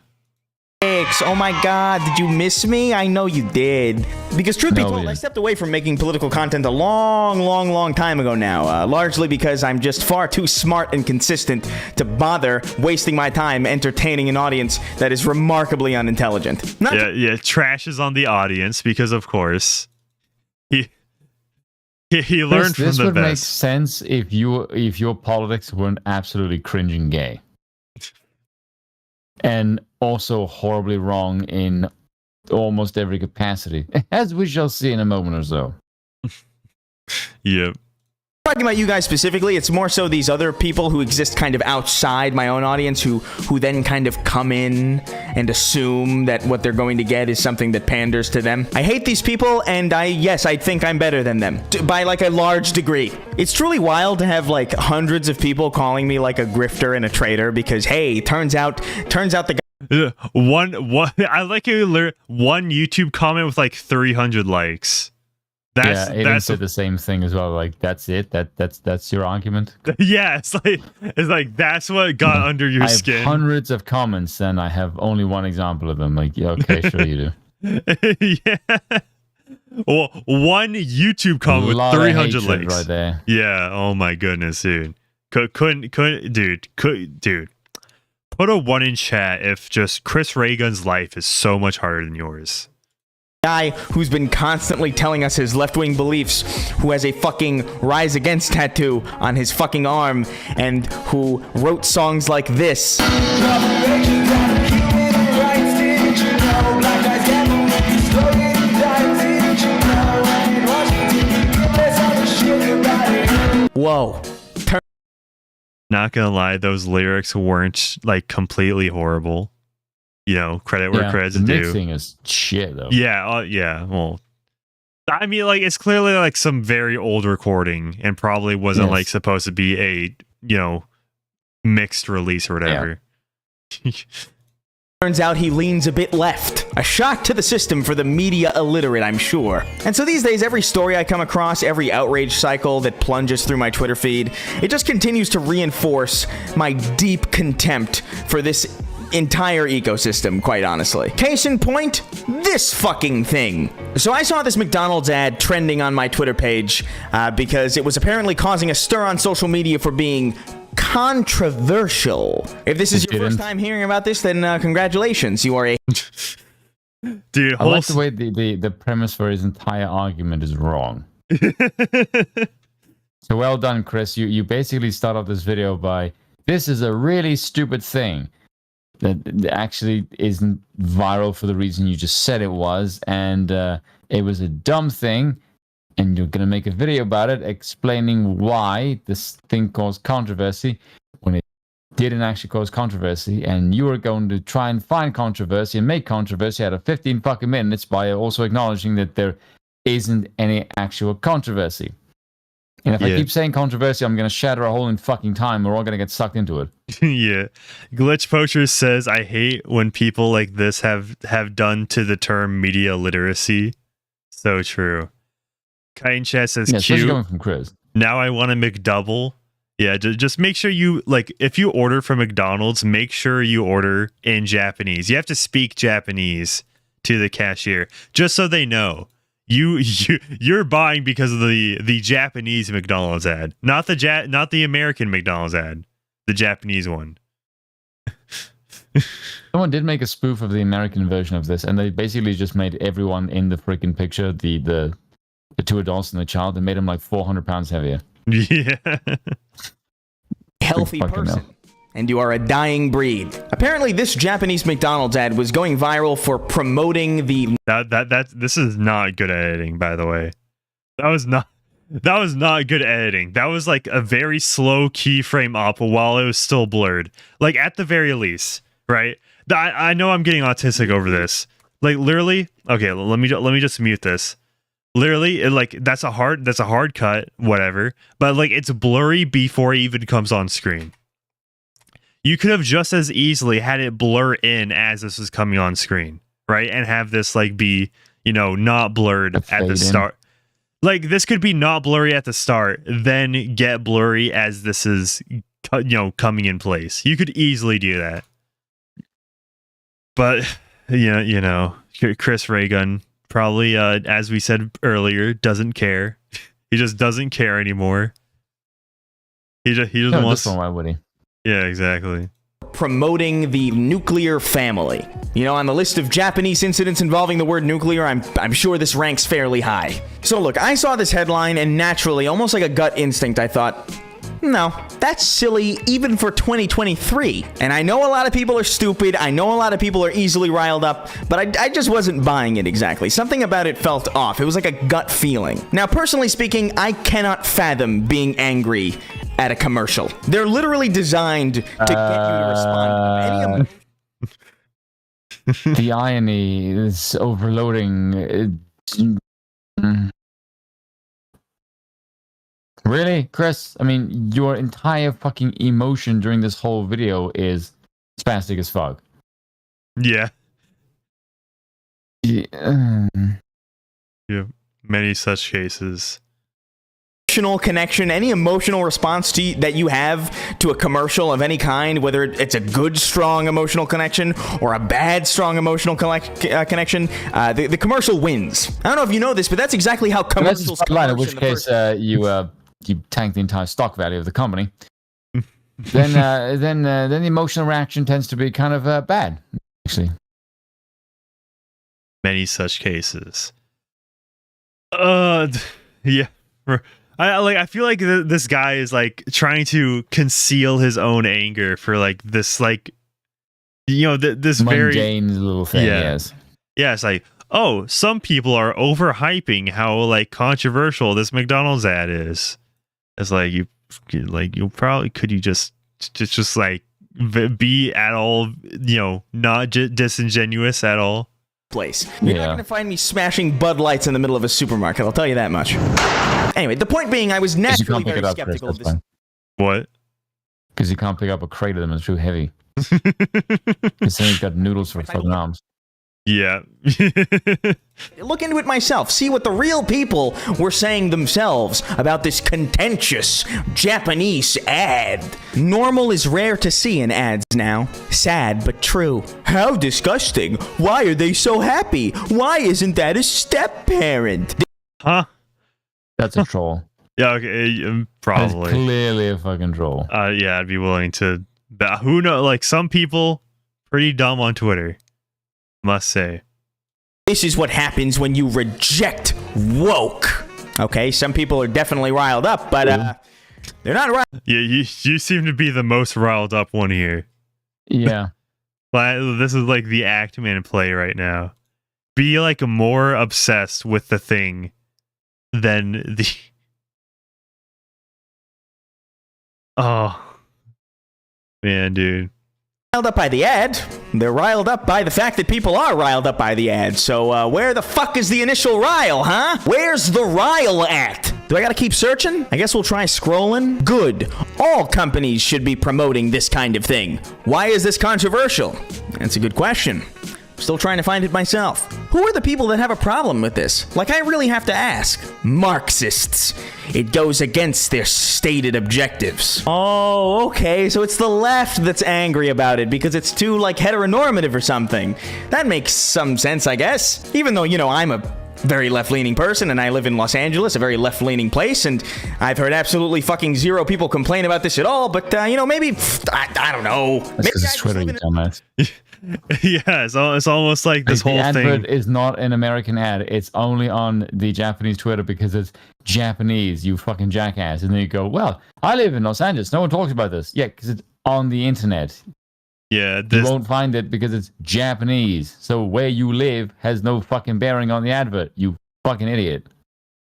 Oh my god, did you miss me? I know you did. Because truth be told, I stepped away from making political content a long time ago now. Largely because I'm just far too smart and consistent to bother wasting my time entertaining an audience that is remarkably unintelligent. Trash is on the audience because, of course, he learned from the best. This would make sense if your politics weren't absolutely cringing gay. And also horribly wrong in almost every capacity, as we shall see in a moment or so. Yep. Talking about you guys specifically, it's more so these other people who exist kind of outside my own audience who then kind of come in and assume that what they're going to get is something that panders to them. I hate these people, and I think I'm better than them by like a large degree. It's truly wild to have like hundreds of people calling me like a grifter and a traitor because hey, turns out the guy. One I like it. One YouTube comment with like 300 likes. Aiden said the same thing as well. Like, that's it. That's your argument. Yeah, it's like that's what got under your skin. I have hundreds of comments, and I have only one example of them. Like, yeah, okay, sure you do. Yeah. Well, one YouTube comment with 300 likes right there. Yeah. Oh my goodness, dude. Couldn't, dude. Put a 1 in chat if just Chris Raygun's life is so much harder than yours. Guy who's been constantly telling us his left-wing beliefs, who has a fucking Rise Against tattoo on his fucking arm, and who wrote songs like this. Whoa. Not gonna lie, those lyrics weren't like completely horrible. credit where credit's the due. mixing is shit though. Yeah. Well, I mean, like, it's clearly like some very old recording and probably wasn't like supposed to be a mixed release or whatever. Turns out he leans a bit left. A shock to the system for the media illiterate, I'm sure. And so these days, every story I come across, every outrage cycle that plunges through my Twitter feed, it just continues to reinforce my deep contempt for this entire ecosystem, quite honestly. Case in point, this fucking thing. So I saw this McDonald's ad trending on my Twitter page because it was apparently causing a stir on social media for being controversial. If this is your first time hearing about this, then congratulations. You are a dude. I like the way the premise for his entire argument is wrong. So well done, Chris. You basically start off this video by, this is a really stupid thing that actually isn't viral for the reason you just said it was, and it was a dumb thing. And you're going to make a video about it, explaining why this thing caused controversy when it didn't actually cause controversy. And you were going to try and find controversy and make controversy out of 15 fucking minutes by also acknowledging that there isn't any actual controversy. And if I keep saying controversy, I'm going to shatter a hole in fucking time. We're all going to get sucked into it. Yeah. Glitch Poacher says, I hate when people like this have done to the term media literacy. So true. Kite Chat says, especially coming from Chris. Now I want a McDouble. Yeah, just make sure you, like, if you order from McDonald's, make sure you order in Japanese. You have to speak Japanese to the cashier, just so they know you're buying because of the Japanese McDonald's ad, not the American McDonald's ad, the Japanese one. Someone did make a spoof of the American version of this, and they basically just made everyone in the freaking picture, the two adults and the child, and made them like 400 pounds heavier. Yeah. Healthy person. And you are a dying breed. Apparently, this Japanese McDonald's ad was going viral for promoting the... This is not good editing, by the way. That was not good editing. That was like a very slow keyframe up while it was still blurred. Like, at the very least, right? I know I'm getting autistic over this. Like, literally, okay, let me just mute this. Literally, that's a hard cut, whatever. But like, it's blurry before it even comes on screen. You could have just as easily had it blur in as this is coming on screen, right? And have this like be, not blurred at the start. Like, this could be not blurry at the start, then get blurry as this is, coming in place. You could easily do that. But Chris Raygun probably, as we said earlier, doesn't care. He just doesn't care anymore. He doesn't want. Why would he? Yeah, exactly. Promoting the nuclear family. On the list of Japanese incidents involving the word nuclear, I'm sure this ranks fairly high. So look, I saw this headline and naturally, almost like a gut instinct, I thought, no, that's silly even for 2023. And I know a lot of people are stupid. I know a lot of people are easily riled up, but I just wasn't buying it exactly. Something about it felt off. It was like a gut feeling. Now, personally speaking, I cannot fathom being angry at a commercial. They're literally designed to get you to respond. The irony is overloading. Really, Chris? I mean, your entire fucking emotion during this whole video is spastic as fuck. Yeah. Yeah. Many such cases. Emotional connection, any emotional response that you have to a commercial of any kind, whether it's a good, strong emotional connection or a bad, strong emotional connection, the commercial wins. I don't know if you know this, but that's exactly how commercials work. In which case, you tank the entire stock value of the company. then the emotional reaction tends to be kind of bad, actually. Many such cases. Yeah. I feel like this guy is like trying to conceal his own anger for like this, like, this mundane very little thing. Yeah. Yes. Yeah. It's like, oh, some people are overhyping how like controversial this McDonald's ad is. It's like you probably could you just like be at all, not disingenuous at all. Place. You're not going to find me smashing Bud Lights in the middle of a supermarket, I'll tell you that much. Anyway, the point being, I was naturally very skeptical of this. What? Because you can't pick up a crate of them, it's too heavy. Because then you've got noodles for fucking arms. Yeah. Look into it myself. See what the real people were saying themselves about this contentious Japanese ad. Normal is rare to see in ads now. Sad but true. How disgusting. Why are they so happy? Why isn't that a step-parent? Huh? That's a troll. Yeah, okay, probably. That's clearly a fucking troll. Yeah, I'd be willing to bet. Who knows? Like, some people, pretty dumb on Twitter. Must say. This is what happens when you reject woke. Okay, some people are definitely riled up, but they're not riled. Yeah, you seem to be the most riled up one here. Yeah. But this is like the act man play right now. Be like more obsessed with the thing than the. Oh, man, dude. Riled up by the ad. They're riled up by the fact that people are riled up by the ad. So where the fuck is the initial rile, huh? Where's the rile at? Do I gotta keep searching? I guess we'll try scrolling. Good. All companies should be promoting this kind of thing. Why is this controversial? That's a good question. Still trying to find it myself. Who are the people that have a problem with this? Like, I really have to ask. Marxists. It goes against their stated objectives. Oh, okay, so it's the left that's angry about it because it's too, like, heteronormative or something. That makes some sense, I guess. Even though, I'm a very left-leaning person and I live in Los Angeles, a very left-leaning place, and I've heard absolutely fucking zero people complain about this at all, but, maybe, I don't know. That's because it's Twitter, you dumbass. Yeah, it's almost like this whole thing. The advert is not an American ad. It's only on the Japanese Twitter because it's Japanese, you fucking jackass. And then you go, well, I live in Los Angeles. No one talks about this. Yeah, because it's on the internet. Yeah, you won't find it because it's Japanese. So where you live has no fucking bearing on the advert, you fucking idiot.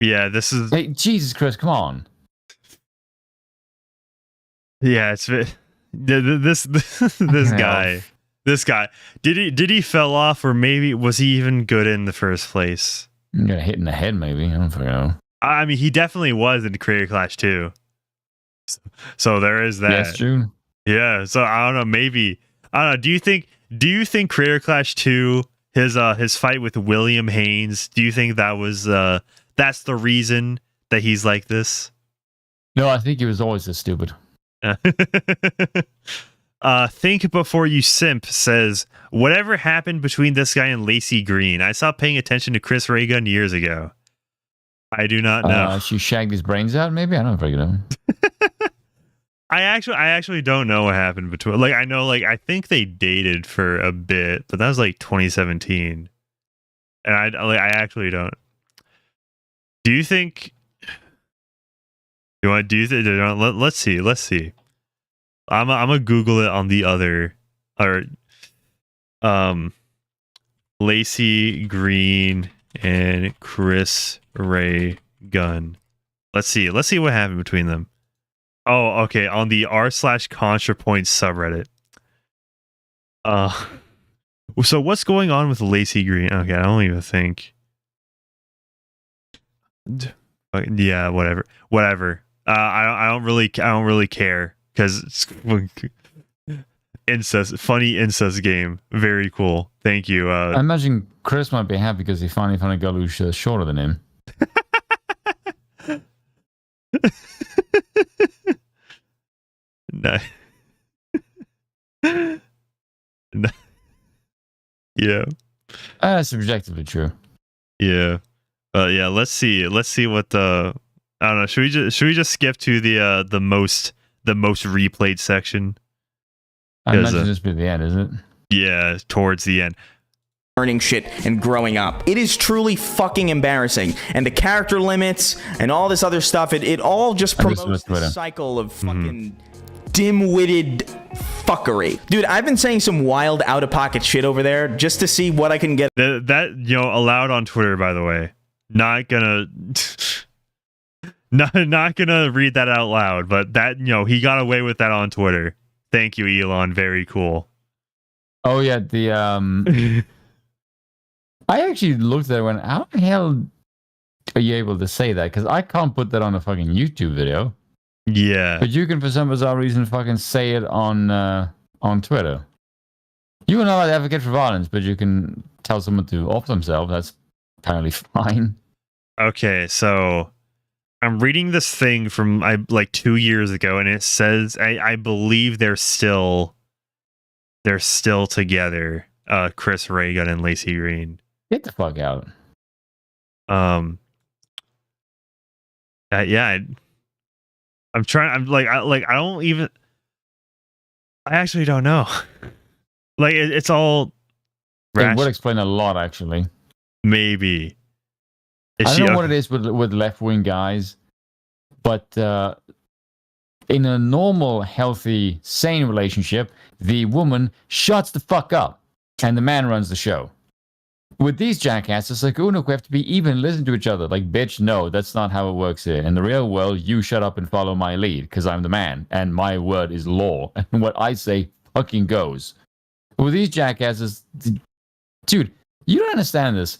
Yeah, this is... Hey, Jesus Christ, come on. Yeah, it's... This guy... This guy, did he fell off, or maybe was he even good in the first place? You got hit in the head, maybe. I don't know. I mean, he definitely was in Creator Clash 2. So there is that. That's true. Yeah. So I don't know. Maybe I don't know. Do you think Creator Clash 2, his fight with William Haynes? Do you think that was that's the reason that he's like this? No, I think he was always this stupid. Think Before You Simp says, whatever happened between this guy and Lacey Green? I stopped paying attention to Chris Ray Gun years ago. I do not know. She shagged his brains out, maybe? I don't fucking know. I actually don't know what happened between. Like, I know, like, I think they dated for a bit, but that was like 2017. And I actually don't. Do you think? Let's see. I'm gonna Google it on the other, or Lacey Green and Chris Ray Gun. Let's see what happened between them. Oh, okay, on the r/ContraPoint subreddit. So what's going on with Lacey Green? Okay, I don't even think. Yeah, whatever. I don't really care. Because it's incest, funny incest game. Very cool. Thank you. I imagine Chris might be happy because he finally found a girl who's shorter than him. No. No. Yeah. That's objectively true. Yeah. Yeah. Let's see what the. I don't know. Should we just skip to the most replayed section? I imagine this be the end, is it? Yeah, towards the end. Learning shit and growing up. It is truly fucking embarrassing. And the character limits and all this other stuff, it all just promotes this cycle of fucking dim-witted fuckery. Dude, I've been saying some wild out-of-pocket shit over there just to see what I can get. That allowed on Twitter, by the way. Not gonna not gonna read that out loud, but that he got away with that on Twitter. Thank you, Elon. Very cool. Oh yeah, the I actually looked at it and went, how the hell are you able to say that? Because I can't put that on a fucking YouTube video. Yeah. But you can, for some bizarre reason, fucking say it on Twitter. You are not an advocate for violence, but you can tell someone to off themselves. That's apparently fine. Okay, so I'm reading this thing from like 2 years ago, and it says I believe they're still together. Chris Reagan and Lacey Green. Get the fuck out. Yeah. I'm trying. I actually don't know. Like it's all. It would explain a lot, actually. Maybe. I don't know what it is with left-wing guys, but in a normal, healthy, sane relationship, the woman shuts the fuck up, and the man runs the show. With these jackasses, like, oh no, we have to be even, listen to each other. Like, bitch, no, that's not how it works here. In the real world, you shut up and follow my lead, because I'm the man, and my word is law, and what I say fucking goes. With these jackasses, dude, you don't understand this.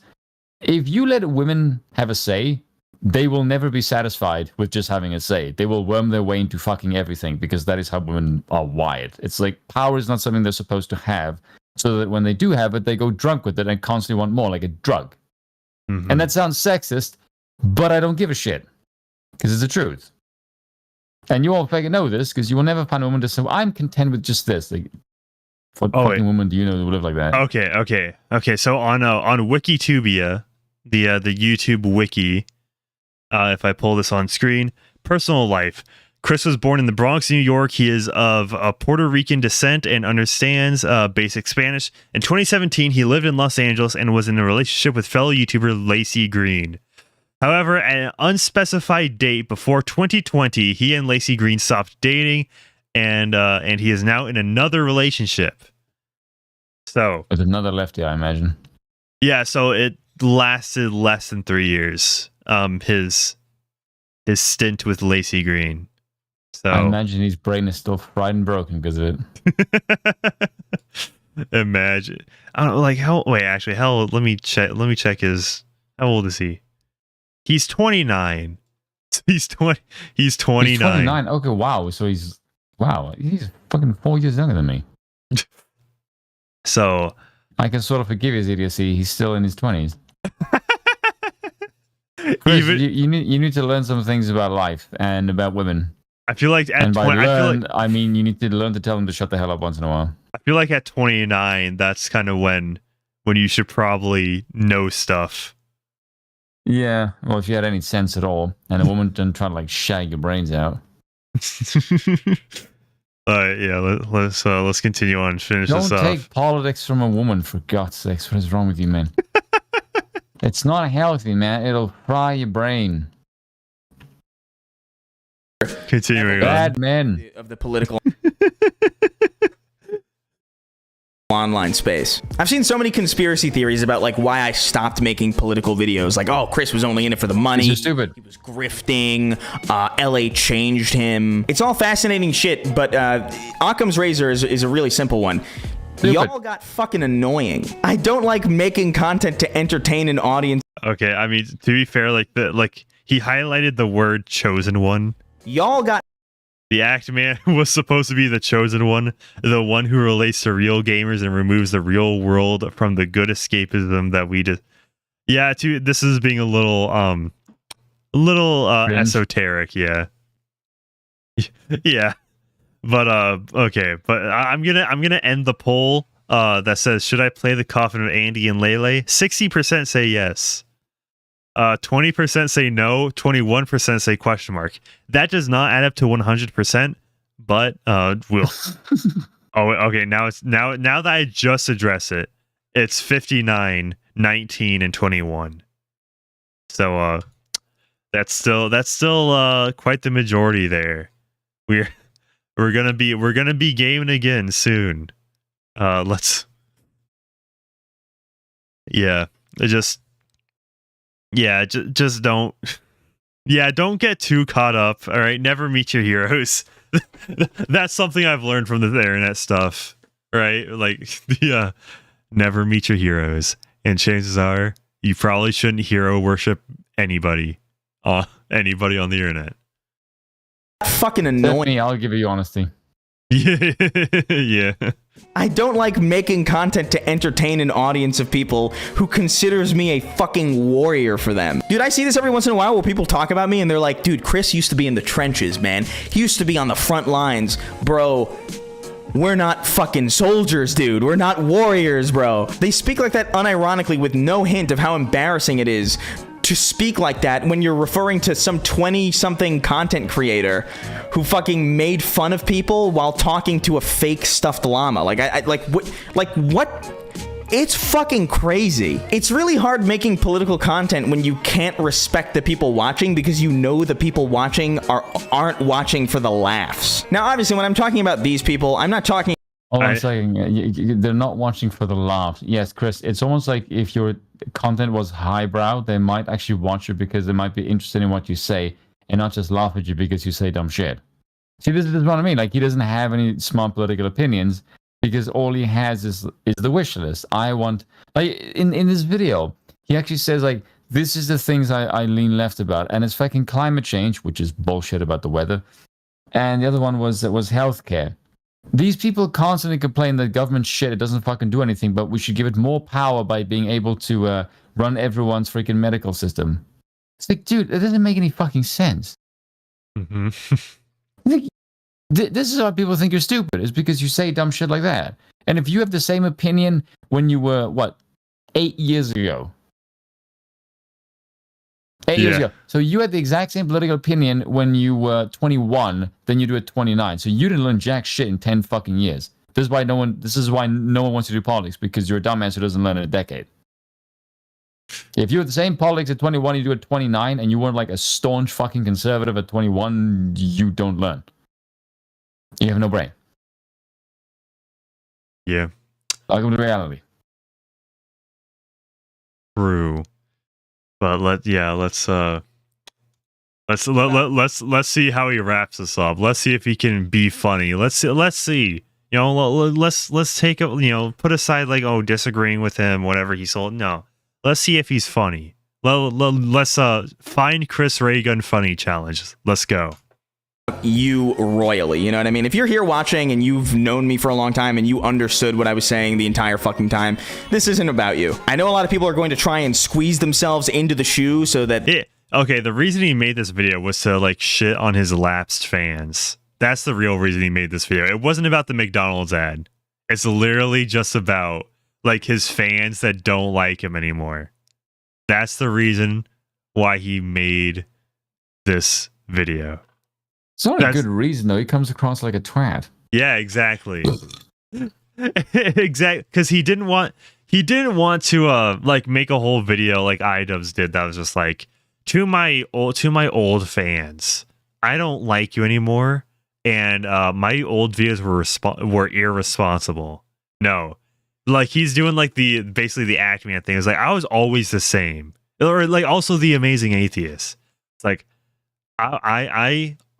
If you let women have a say, they will never be satisfied with just having a say. They will worm their way into fucking everything, because that is how women are wired. It's like power is not something they're supposed to have, so that when they do have it, they go drunk with it and constantly want more, like a drug. Mm-hmm. And that sounds sexist, but I don't give a shit, because it's the truth. And you all fucking know this, because you will never find a woman to say, I'm content with just this. Like, what fucking woman do you know who live like that? Okay. So on Wikitubia, the YouTube wiki, if I pull this on screen, personal life. Chris was born in the Bronx, New York. He is of Puerto Rican descent and understands basic Spanish. In 2017, he lived in Los Angeles and was in a relationship with fellow YouTuber Lacey Green. However, at an unspecified date before 2020, he and Lacey Green stopped dating, and he is now in another relationship. So with another lefty, I imagine. Yeah, so it lasted less than 3 years. His stint with Lacey Green. So I imagine his brain is still fried and broken because of it. Imagine. I don't know, like how. Wait, actually, hell. Let me check his. How old is he? He's 29. He's 20. He's 29. He's 29. Okay, wow. So he's fucking 4 years younger than me. So I can sort of forgive his idiocy. He's still in his 20s. Chris, you need to learn some things about life and about women. I feel like at I mean you need to learn to tell them to shut the hell up once in a while. I feel like at 29, that's kind of when you should probably know stuff. Yeah, well, if you had any sense at all, and a woman didn't try to like shag your brains out. Yeah, let's continue on. Finish this off. Don't take politics from a woman, for God's sakes. What is wrong with you, man? It's not healthy, man. It'll fry your brain. Continuing on. Bad men of the political online space. I've seen so many conspiracy theories about like why I stopped making political videos. Like, oh, Chris was only in it for the money. You're stupid. He was grifting. LA changed him. It's all fascinating shit, but Occam's razor is a really simple one. Stupid. Y'all got fucking annoying. I don't like making content to entertain an audience. Okay, I mean, to be fair, like he highlighted the word chosen one. Y'all got the act man was supposed to be the chosen one, the one who relates to real gamers and removes the real world from the good escapism that we just. Yeah, this is being a little esoteric, yeah. Yeah. But okay, but I'm gonna end the poll that says, should I play the Coffin of Andy and Leyley? 60% say yes. 20% say no, 21% say question mark. That does not add up to 100%, but we'll. Oh, okay. Now that I just address it, it's 59, 19, and 21. So that's still quite the majority there. We're gonna be gaming again soon. Let's. Yeah, just don't get too caught up. All right, never meet your heroes. That's something I've learned from the internet stuff, right? Like, yeah, never meet your heroes, and chances are you probably shouldn't hero worship anybody on the internet. Fucking annoying. Stephanie, I'll give you honesty. Yeah. I don't like making content to entertain an audience of people who considers me a fucking warrior for them. Dude, I see this every once in a while where people talk about me and they're like, dude, Chris used to be in the trenches, man. He used to be on the front lines. Bro, we're not fucking soldiers, dude. We're not warriors, bro. They speak like that unironically with no hint of how embarrassing it is to speak like that when you're referring to some 20-something content creator who fucking made fun of people while talking to a fake stuffed llama. What? It's fucking crazy. It's really hard making political content when you can't respect the people watching because you know the people watching aren't watching for the laughs. Now, obviously, when I'm talking about these people, I'm not talking... Hold on a second. They're not watching for the laughs. Yes, Chris, it's almost like if your content was highbrow, they might actually watch you because they might be interested in what you say and not just laugh at you because you say dumb shit. See, this is what I mean. Like, he doesn't have any smart political opinions because all he has is the wish list. I want... Like, in this video, he actually says, like, this is the things I lean left about. And it's fucking climate change, which is bullshit about the weather. And the other one was healthcare. These people constantly complain that government shit, it doesn't fucking do anything, but we should give it more power by being able to run everyone's freaking medical system. It's like, dude, it doesn't make any fucking sense. Mm-hmm. Like, this is why people think you're stupid, is because you say dumb shit like that. And if you have the same opinion when you were, 8 years ago? 8 years ago. So you had the exact same political opinion when you were 21 than you do at 29. So you didn't learn jack shit in 10 fucking years. This is why no one wants to do politics, because you're a dumbass who doesn't learn in a decade. If you had the same politics at 21 you do at 29 and you weren't like a staunch fucking conservative at 21, you don't learn. You have no brain. Yeah. Welcome to reality. True. But let's see how he wraps this up. Let's see if he can be funny. Let's see. You know, let's take a, put aside like, disagreeing with him, whatever he sold. No. Let's see if he's funny. Let's find Chris Raygun funny challenge. Let's go. You royally, you know what I mean? If you're here watching and you've known me for a long time and you understood what I was saying the entire fucking time, this isn't about you. I know a lot of people are going to try and squeeze themselves into the shoe so that... Okay, the reason he made this video was to like shit on his lapsed fans. That's the real reason he made this video. It wasn't about the McDonald's ad. It's literally just about like his fans that don't like him anymore. That's the reason why he made this video. It's not a good reason, though. He comes across like a twat. Yeah, exactly. Exactly, because he didn't want to like make a whole video like iDubbbz did. That was just like, to my old fans, I don't like you anymore, and my old videos were irresponsible. No, like he's doing like basically the Actman thing. It's like, I was always the same, or like also the Amazing Atheist. It's like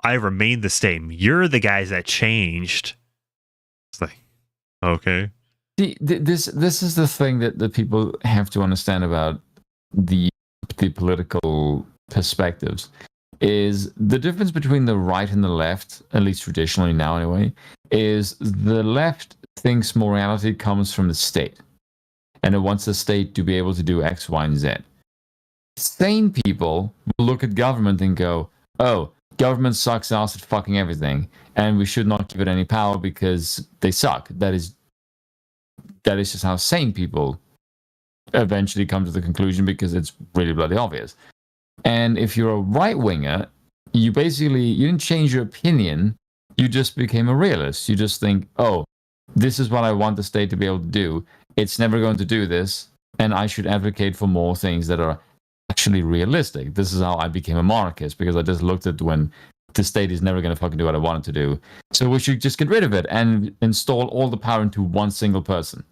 I remained the same. You're the guys that changed. It's like, okay. This is the thing that people have to understand about the political perspectives, is the difference between the right and the left, at least traditionally now anyway, is the left thinks morality comes from the state. And it wants the state to be able to do X, Y, and Z. Sane people will look at government and go, oh, government sucks ass at fucking everything, and we should not give it any power because they suck. That is just how sane people eventually come to the conclusion, because it's really bloody obvious. And if you're a right-winger, you didn't change your opinion, you just became a realist. You just think, oh, this is what I want the state to be able to do. It's never going to do this, and I should advocate for more things that are actually realistic. This is how I became a monarchist, because I just looked at when the state is never going to fucking do what I want it to do. So we should just get rid of it and install all the power into one single person,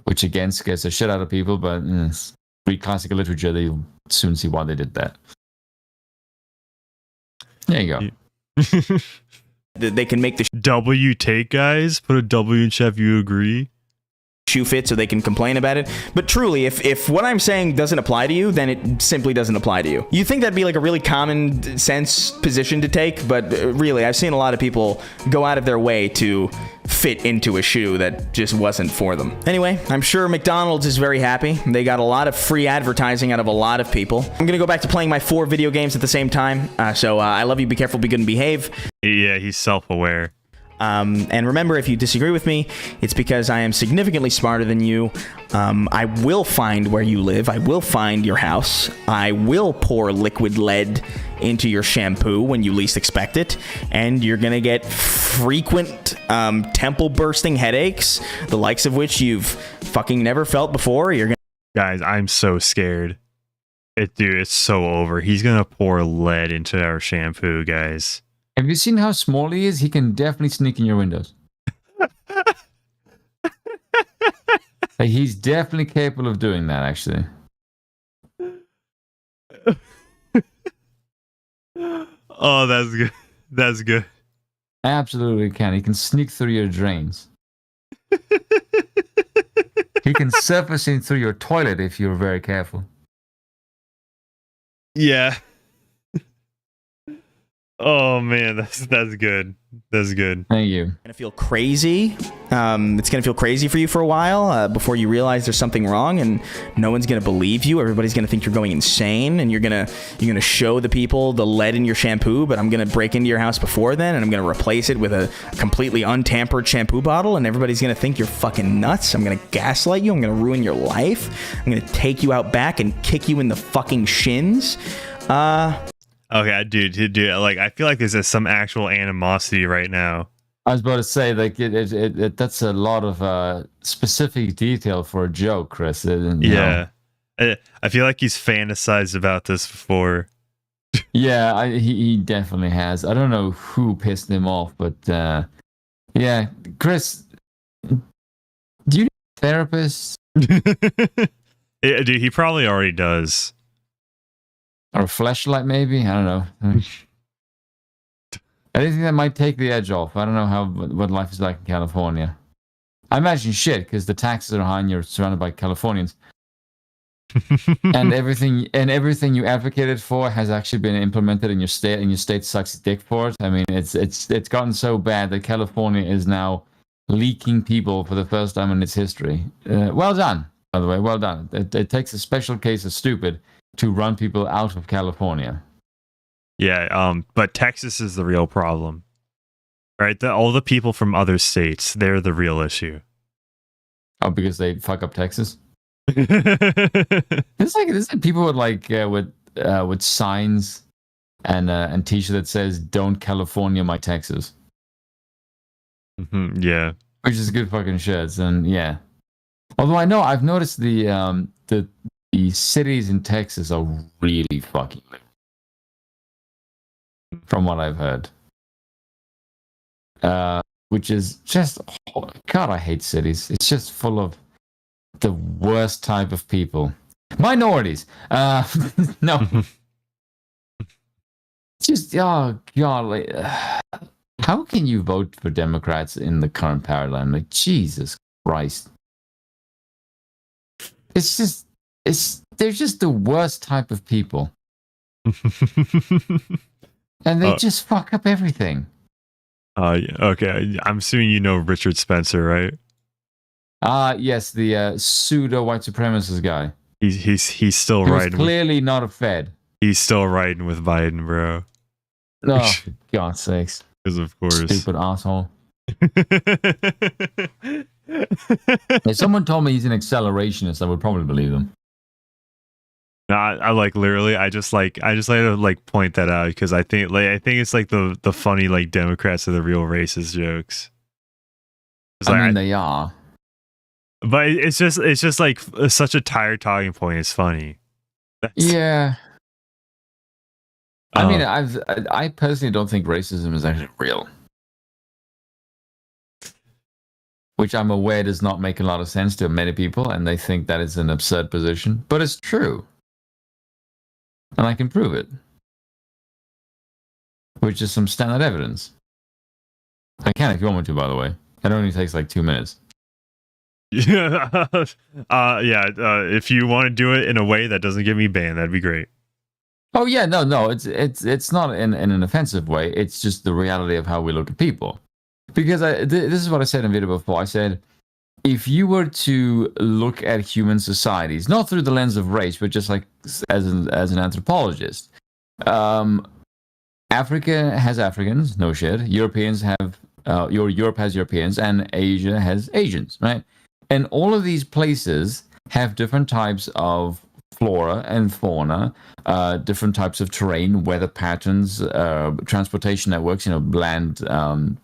which again scares the shit out of people, but read classical literature, they'll soon see why they did that. There you go. they can make the W take, guys. Put a W in chat if you agree. shoe fit so they can complain about it. But truly, if what I'm saying doesn't apply to you, then it simply doesn't apply to you. You think that'd be like a really common sense position to take, but really, I've seen a lot of people go out of their way to fit into a shoe that just wasn't for them. Anyway, I'm sure McDonald's is very happy. They got a lot of free advertising out of a lot of people. I'm gonna go back to playing my 4 video games at the same time. So I love you, be careful, be good, and behave. Yeah, he's self-aware. And remember, if you disagree with me, it's because I am significantly smarter than you. I will find where you live. I will find your house. I will pour liquid lead into your shampoo when you least expect it. And you're going to get frequent temple-bursting headaches, the likes of which you've fucking never felt before. Guys, I'm so scared. Dude, it's so over. He's going to pour lead into our shampoo, guys. Have you seen how small he is? He can definitely sneak in your windows. Like, he's definitely capable of doing that, actually. Oh, that's good. That's good. Absolutely can. He can sneak through your drains. He can surface in through your toilet if you're very careful. Yeah. Oh man, that's good. That's good. Thank you. It's gonna feel crazy. It's gonna feel crazy for you for a while before you realize there's something wrong, and no one's gonna believe you. Everybody's gonna think you're going insane, and you're gonna show the people the lead in your shampoo. But I'm gonna break into your house before then, and I'm gonna replace it with a completely untampered shampoo bottle, and everybody's gonna think you're fucking nuts. I'm gonna gaslight you. I'm gonna ruin your life. I'm gonna take you out back and kick you in the fucking shins. Okay, dude, like I feel like there's some actual animosity right now. I was about to say, like, that's a lot of specific detail for a joke, Chris. Yeah, I feel like he's fantasized about this before. Yeah, he definitely has. I don't know who pissed him off, but yeah, Chris, do you need a therapist? Yeah, dude, he probably already does. Or a fleshlight, maybe? I don't know. Anything that might take the edge off. I don't know what life is like in California. I imagine shit, because the taxes are high and you're surrounded by Californians. and everything you advocated for has actually been implemented in your state, and your state sucks dick for it. I mean, it's gotten so bad that California is now leaking people for the first time in its history. Well done, by the way. Well done. It takes a special case of stupid to run people out of California. Yeah, but Texas is the real problem, right? All the people from other states, they're the real issue. Oh, because they fuck up Texas? It's like people with signs and t-shirt that says "Don't California my Texas." Mm-hmm, yeah, which is good fucking shit. And yeah, although I've noticed the cities in Texas are really fucking lit, from what I've heard. Which is just, God, I hate cities. It's just full of the worst type of people. Minorities. No. Just, oh God, like, how can you vote for Democrats in the current paradigm? Like, Jesus Christ. They're just the worst type of people. And they just fuck up everything. Yeah, okay. I'm assuming you know Richard Spencer, right? Yes, the pseudo white supremacist guy. He's still He riding. Was clearly not a Fed. He's still riding with Biden, bro. Oh, for God's sakes! Because of course, stupid asshole. If someone told me he's an accelerationist, I would probably believe them. No, I like literally. I just like to like point that out because I think it's like the funny like Democrats are the real racist jokes. I mean, they are. But it's just like such a tired talking point. It's funny. Yeah. I mean, I personally don't think racism is actually real. Which I'm aware does not make a lot of sense to many people, and they think that is an absurd position. But it's true. And I can prove it. Which is some standard evidence. I can if you want me to, by the way. It only takes like 2 minutes. Yeah, if you want to do it in a way that doesn't get me banned, that'd be great. Oh yeah, no, it's not in an offensive way. It's just the reality of how we look at people. Because this is what I said in a video before. I said, if you were to look at human societies, not through the lens of race, but just like as an anthropologist, Africa has Africans, no shit. Europeans have Europe has Europeans, and Asia has Asians, right? And all of these places have different types of flora and fauna, different types of terrain, weather patterns, transportation networks, land,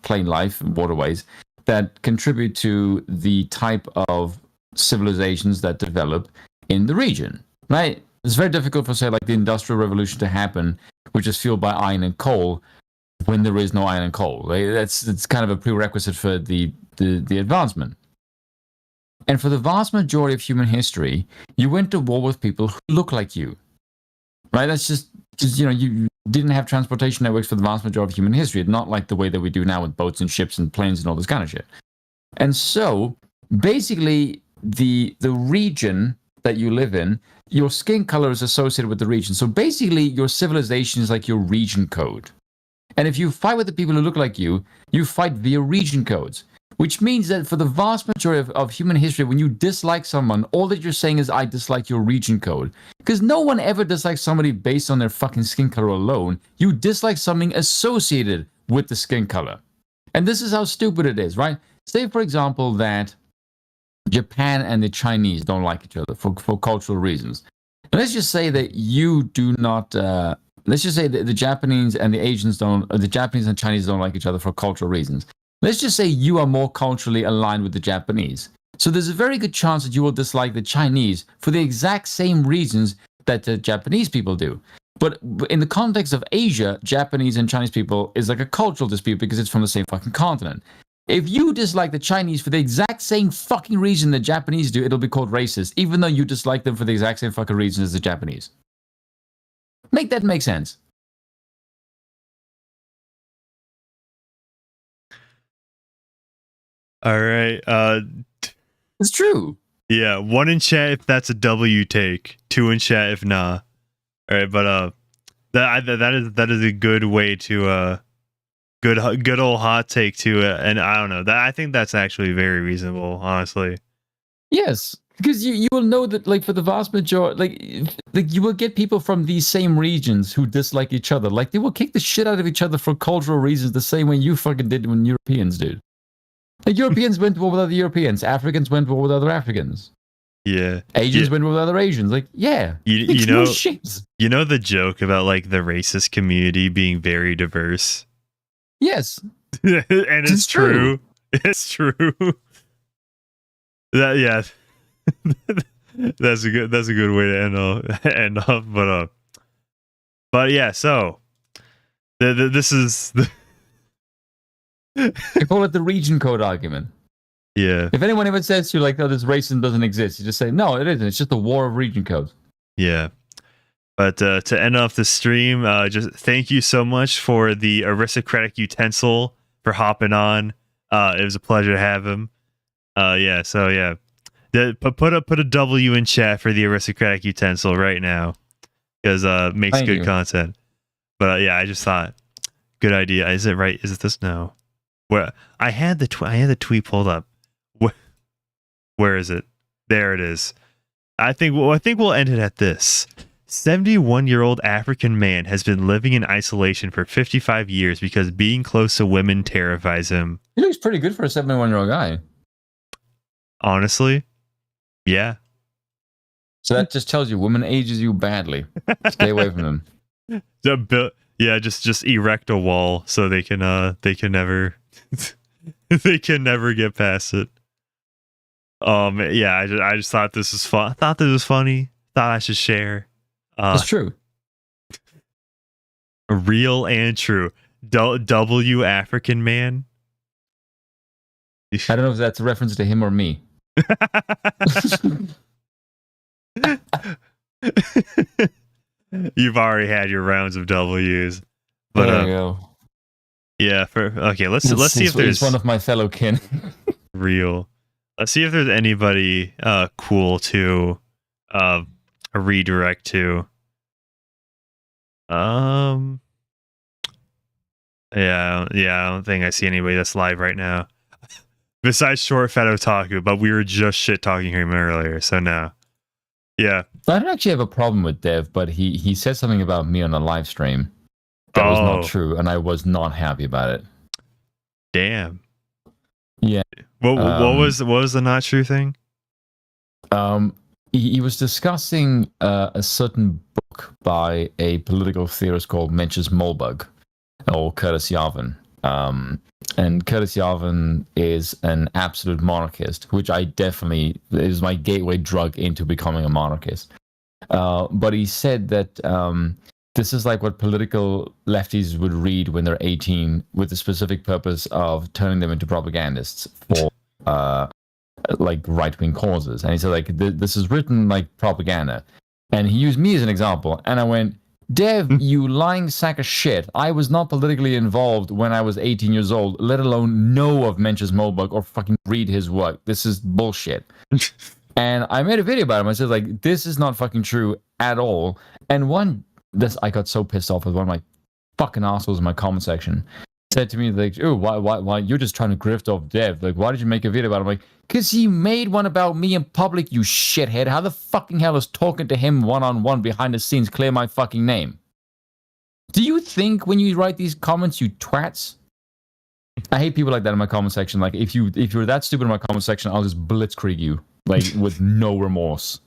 plain life, waterways, that contribute to the type of civilizations that develop in the region, right? It's very difficult for, say, like the Industrial Revolution to happen, which is fueled by iron and coal, when there is no iron and coal. Right? It's kind of a prerequisite for the advancement. And for the vast majority of human history, you went to war with people who look like you, right? That's just you didn't have transportation networks for the vast majority of human history. It's not like the way that we do now with boats and ships and planes and all this kind of shit. And so, basically, the region that you live in, your skin color is associated with the region. So basically, your civilization is like your region code. And if you fight with the people who look like you fight via region codes. Which means that for the vast majority of human history, when you dislike someone, all that you're saying is, I dislike your region code. Because no one ever dislikes somebody based on their fucking skin color alone. You dislike something associated with the skin color. And this is how stupid it is, right? Say, for example, that Japan and the Chinese don't like each other for cultural reasons. And let's just say that you do not... let's just say that the Japanese and the Asians don't... the Japanese and Chinese don't like each other for cultural reasons. Let's just say you are more culturally aligned with the Japanese. So there's a very good chance that you will dislike the Chinese for the exact same reasons that the Japanese people do. But in the context of Asia, Japanese and Chinese people is like a cultural dispute because it's from the same fucking continent. If you dislike the Chinese for the exact same fucking reason the Japanese do, it'll be called racist, even though you dislike them for the exact same fucking reason as the Japanese. Make that make sense. All right. It's true. Yeah, 1 in chat if that's a W take, 2 in chat if nah. All right, but that is a good way to good old hot take to it, and I don't know, I think that's actually very reasonable, honestly. Yes, because you will know that, like, for the vast majority, like you will get people from these same regions who dislike each other. Like, they will kick the shit out of each other for cultural reasons the same way you fucking did when Europeans did. Like, Europeans went to war with other Europeans. Africans went to war with other Africans. Yeah. Asians went with other Asians. Like, yeah. You know the joke about, like, the racist community being very diverse? Yes. And it's true. It's true. Yeah. That's a good way to end off. But yeah, so this is I call it the region code argument. Yeah. If anyone ever says to you, like, oh, this racism doesn't exist, you just say, no, it isn't. It's just a war of region codes. Yeah. But to end off the stream, just thank you so much for the aristocratic utensil for hopping on. It was a pleasure to have him. Yeah. So yeah, put a W in chat for the aristocratic utensil right now, because makes good content. But yeah, I just thought, good idea. Is it right? Is it this? No. Where I had the tweet pulled up. Where is it? There it is. I think we'll end it at this. 71-year-old African man has been living in isolation for 55 years because being close to women terrifies him. He looks pretty good for a 71-year-old guy. Honestly, yeah. So that just tells you women ages you badly. Stay away from them. Yeah, just erect a wall so they can never they can never get past it. Yeah, I just thought this was fun. I thought this was funny. Thought I should share. It's true. Real and true. W African man. I don't know if that's a reference to him or me. You've already had your rounds of W's. But there you go. Yeah. Let's see if there's He's one of my fellow kin. real. Let's see if there's anybody cool to redirect to. Yeah, I don't think I see anybody that's live right now. Besides Short Fat Otaku, but we were just shit talking him earlier, so no. Yeah. I don't actually have a problem with Dev, but he said something about me on a live stream that was not true, and I was not happy about it. Damn. Yeah. What was the not true thing? He was discussing a certain book by a political theorist called Mencius Mollbug, or Curtis Yarvin. And Curtis Yarvin is an absolute monarchist, which I definitely is my gateway drug into becoming a monarchist. But he said that this is like what political lefties would read when they're 18, with the specific purpose of turning them into propagandists for like right-wing causes. And he said like this is written like propaganda, and he used me as an example, and I went, Dev, you lying sack of shit. I was not politically involved when I was 18 years old, let alone know of Mencius Mollbug or fucking read his work. This is bullshit. And I made a video about him. I said, like, this is not fucking true at all. And I got so pissed off with one of my fucking assholes in my comment section. Said to me, like, oh, why you're just trying to grift off Dev? Like, why did you make a video about him? Like, because he made one about me in public, you shithead. How the fucking hell is talking to him one-on-one behind the scenes clear my fucking name? Do you think when you write these comments, you twats? I hate people like that in my comment section. Like, if you're that stupid in my comment section, I'll just blitzkrieg you, like, with no remorse.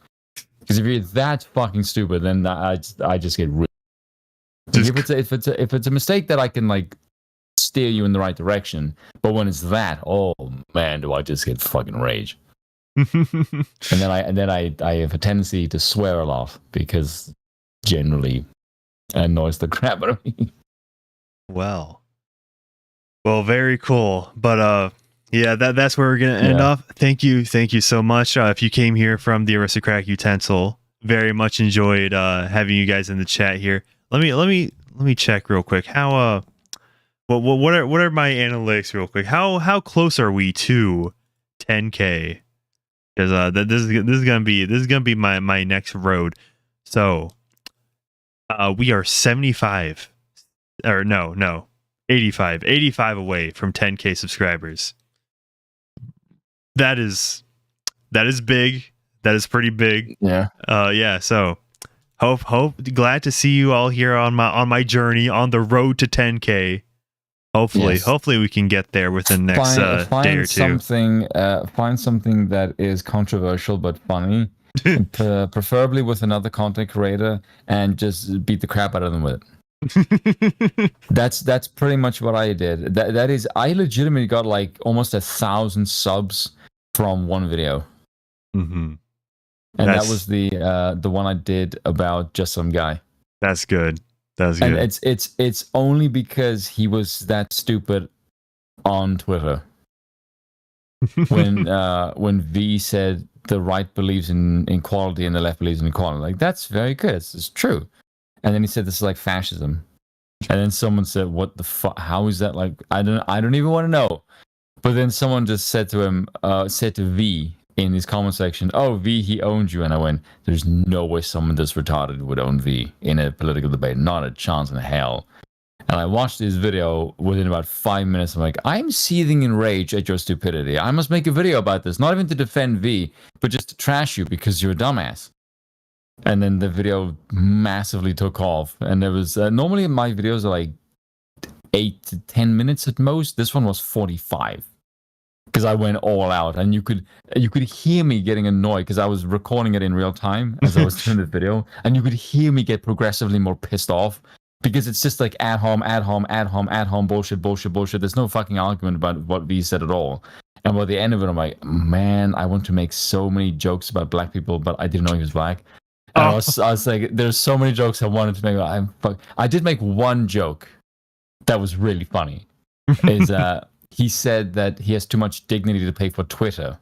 Because if you're that fucking stupid, then I just get rude. If it's a mistake that I can, like, steer you in the right direction, but when it's that, oh man, do I just get fucking rage. and then I have a tendency to swear a lot, because generally it annoys the crap out of me. Well, very cool. But yeah, that's where we're gonna end off. Thank you so much. If you came here from the Aristocratic Utensil, very much enjoyed having you guys in the chat here. Let me check real quick how what are my analytics real quick? How close are we to 10K? Because this is gonna be my next road. So we are 75 or no 85 away from 10K subscribers. That is big. That is pretty big. Yeah. So glad to see you all here on my journey on the road to 10K. Hopefully we can get there within the next day or two. Find something that is controversial but funny, preferably with another content creator, and just beat the crap out of them with it. That's pretty much what I did. That is, I legitimately got like almost 1,000 subs from one video. Mm-hmm. And that was the one I did about just some guy. That's good. And it's only because he was that stupid on Twitter. When V said the right believes in equality and the left believes in equality, like, that's very good. It's true. And then he said this is like fascism. And then someone said, "What the fuck? How is that like?" I don't even want to know. But then someone just said to him, said to V in his comment section, "Oh, V, he owned you." And I went, "There's no way someone this retarded would own V in a political debate. Not a chance in hell." And I watched this video within about 5 minutes. I'm like, I'm seething in rage at your stupidity. I must make a video about this, not even to defend V, but just to trash you because you're a dumbass. And then the video massively took off. And there was normally my videos are like 8 to 10 minutes at most. This one was 45. Because I went all out, and you could hear me getting annoyed because I was recording it in real time as I was doing the video, and you could hear me get progressively more pissed off because it's just like ad hom bullshit. There's no fucking argument about what V said at all. And by the end of it, I'm like, man, I want to make so many jokes about black people, but I didn't know he was black. And I was like, there's so many jokes I wanted to make. I did make one joke that was really funny. Is he said that he has too much dignity to pay for Twitter.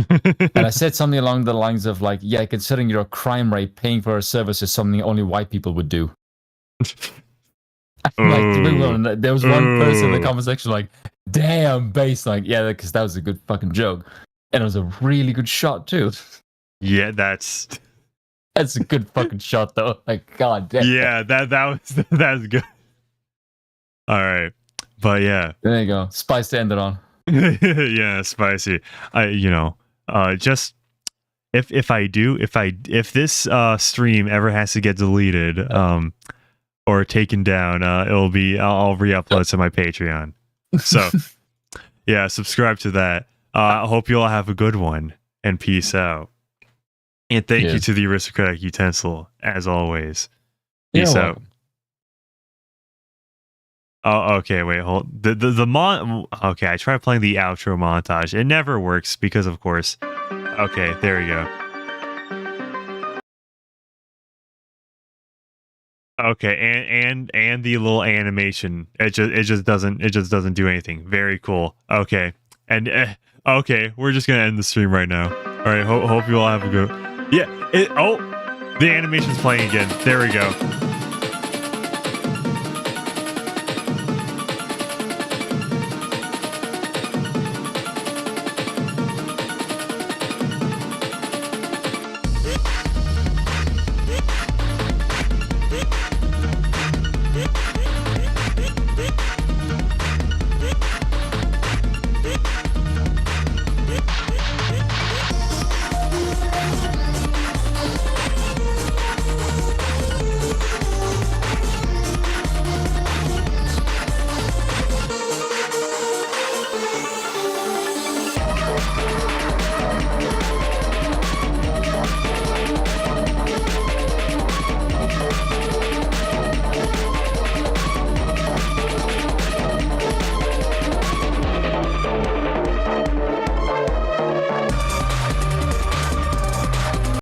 And I said something along the lines of like, yeah, considering you're a crime rate, paying for a service is something only white people would do. Like, there was one person in the comment section like, "Damn, bass!" Like, yeah, because that was a good fucking joke, and it was a really good shot too. Yeah, that's a good fucking shot though. Like, god damn. yeah, that's good. All right, but yeah, There you go. Spice to end it on. yeah, spicy. Just if this stream ever has to get deleted, or taken down, I'll re-upload to my Patreon. So yeah, subscribe to that. I hope you all have a good one, and peace out. And thank you to the aristocratic utensil, as always. Peace out. Welcome. Oh, okay, wait, hold. Okay, I tried playing the outro montage. It never works because, of course. Okay, there we go. Okay, and the little animation. It just doesn't do anything. Very cool. Okay, and okay, we're just gonna end the stream right now. All right, hope you all have a good. Yeah. The animation's playing again. There we go.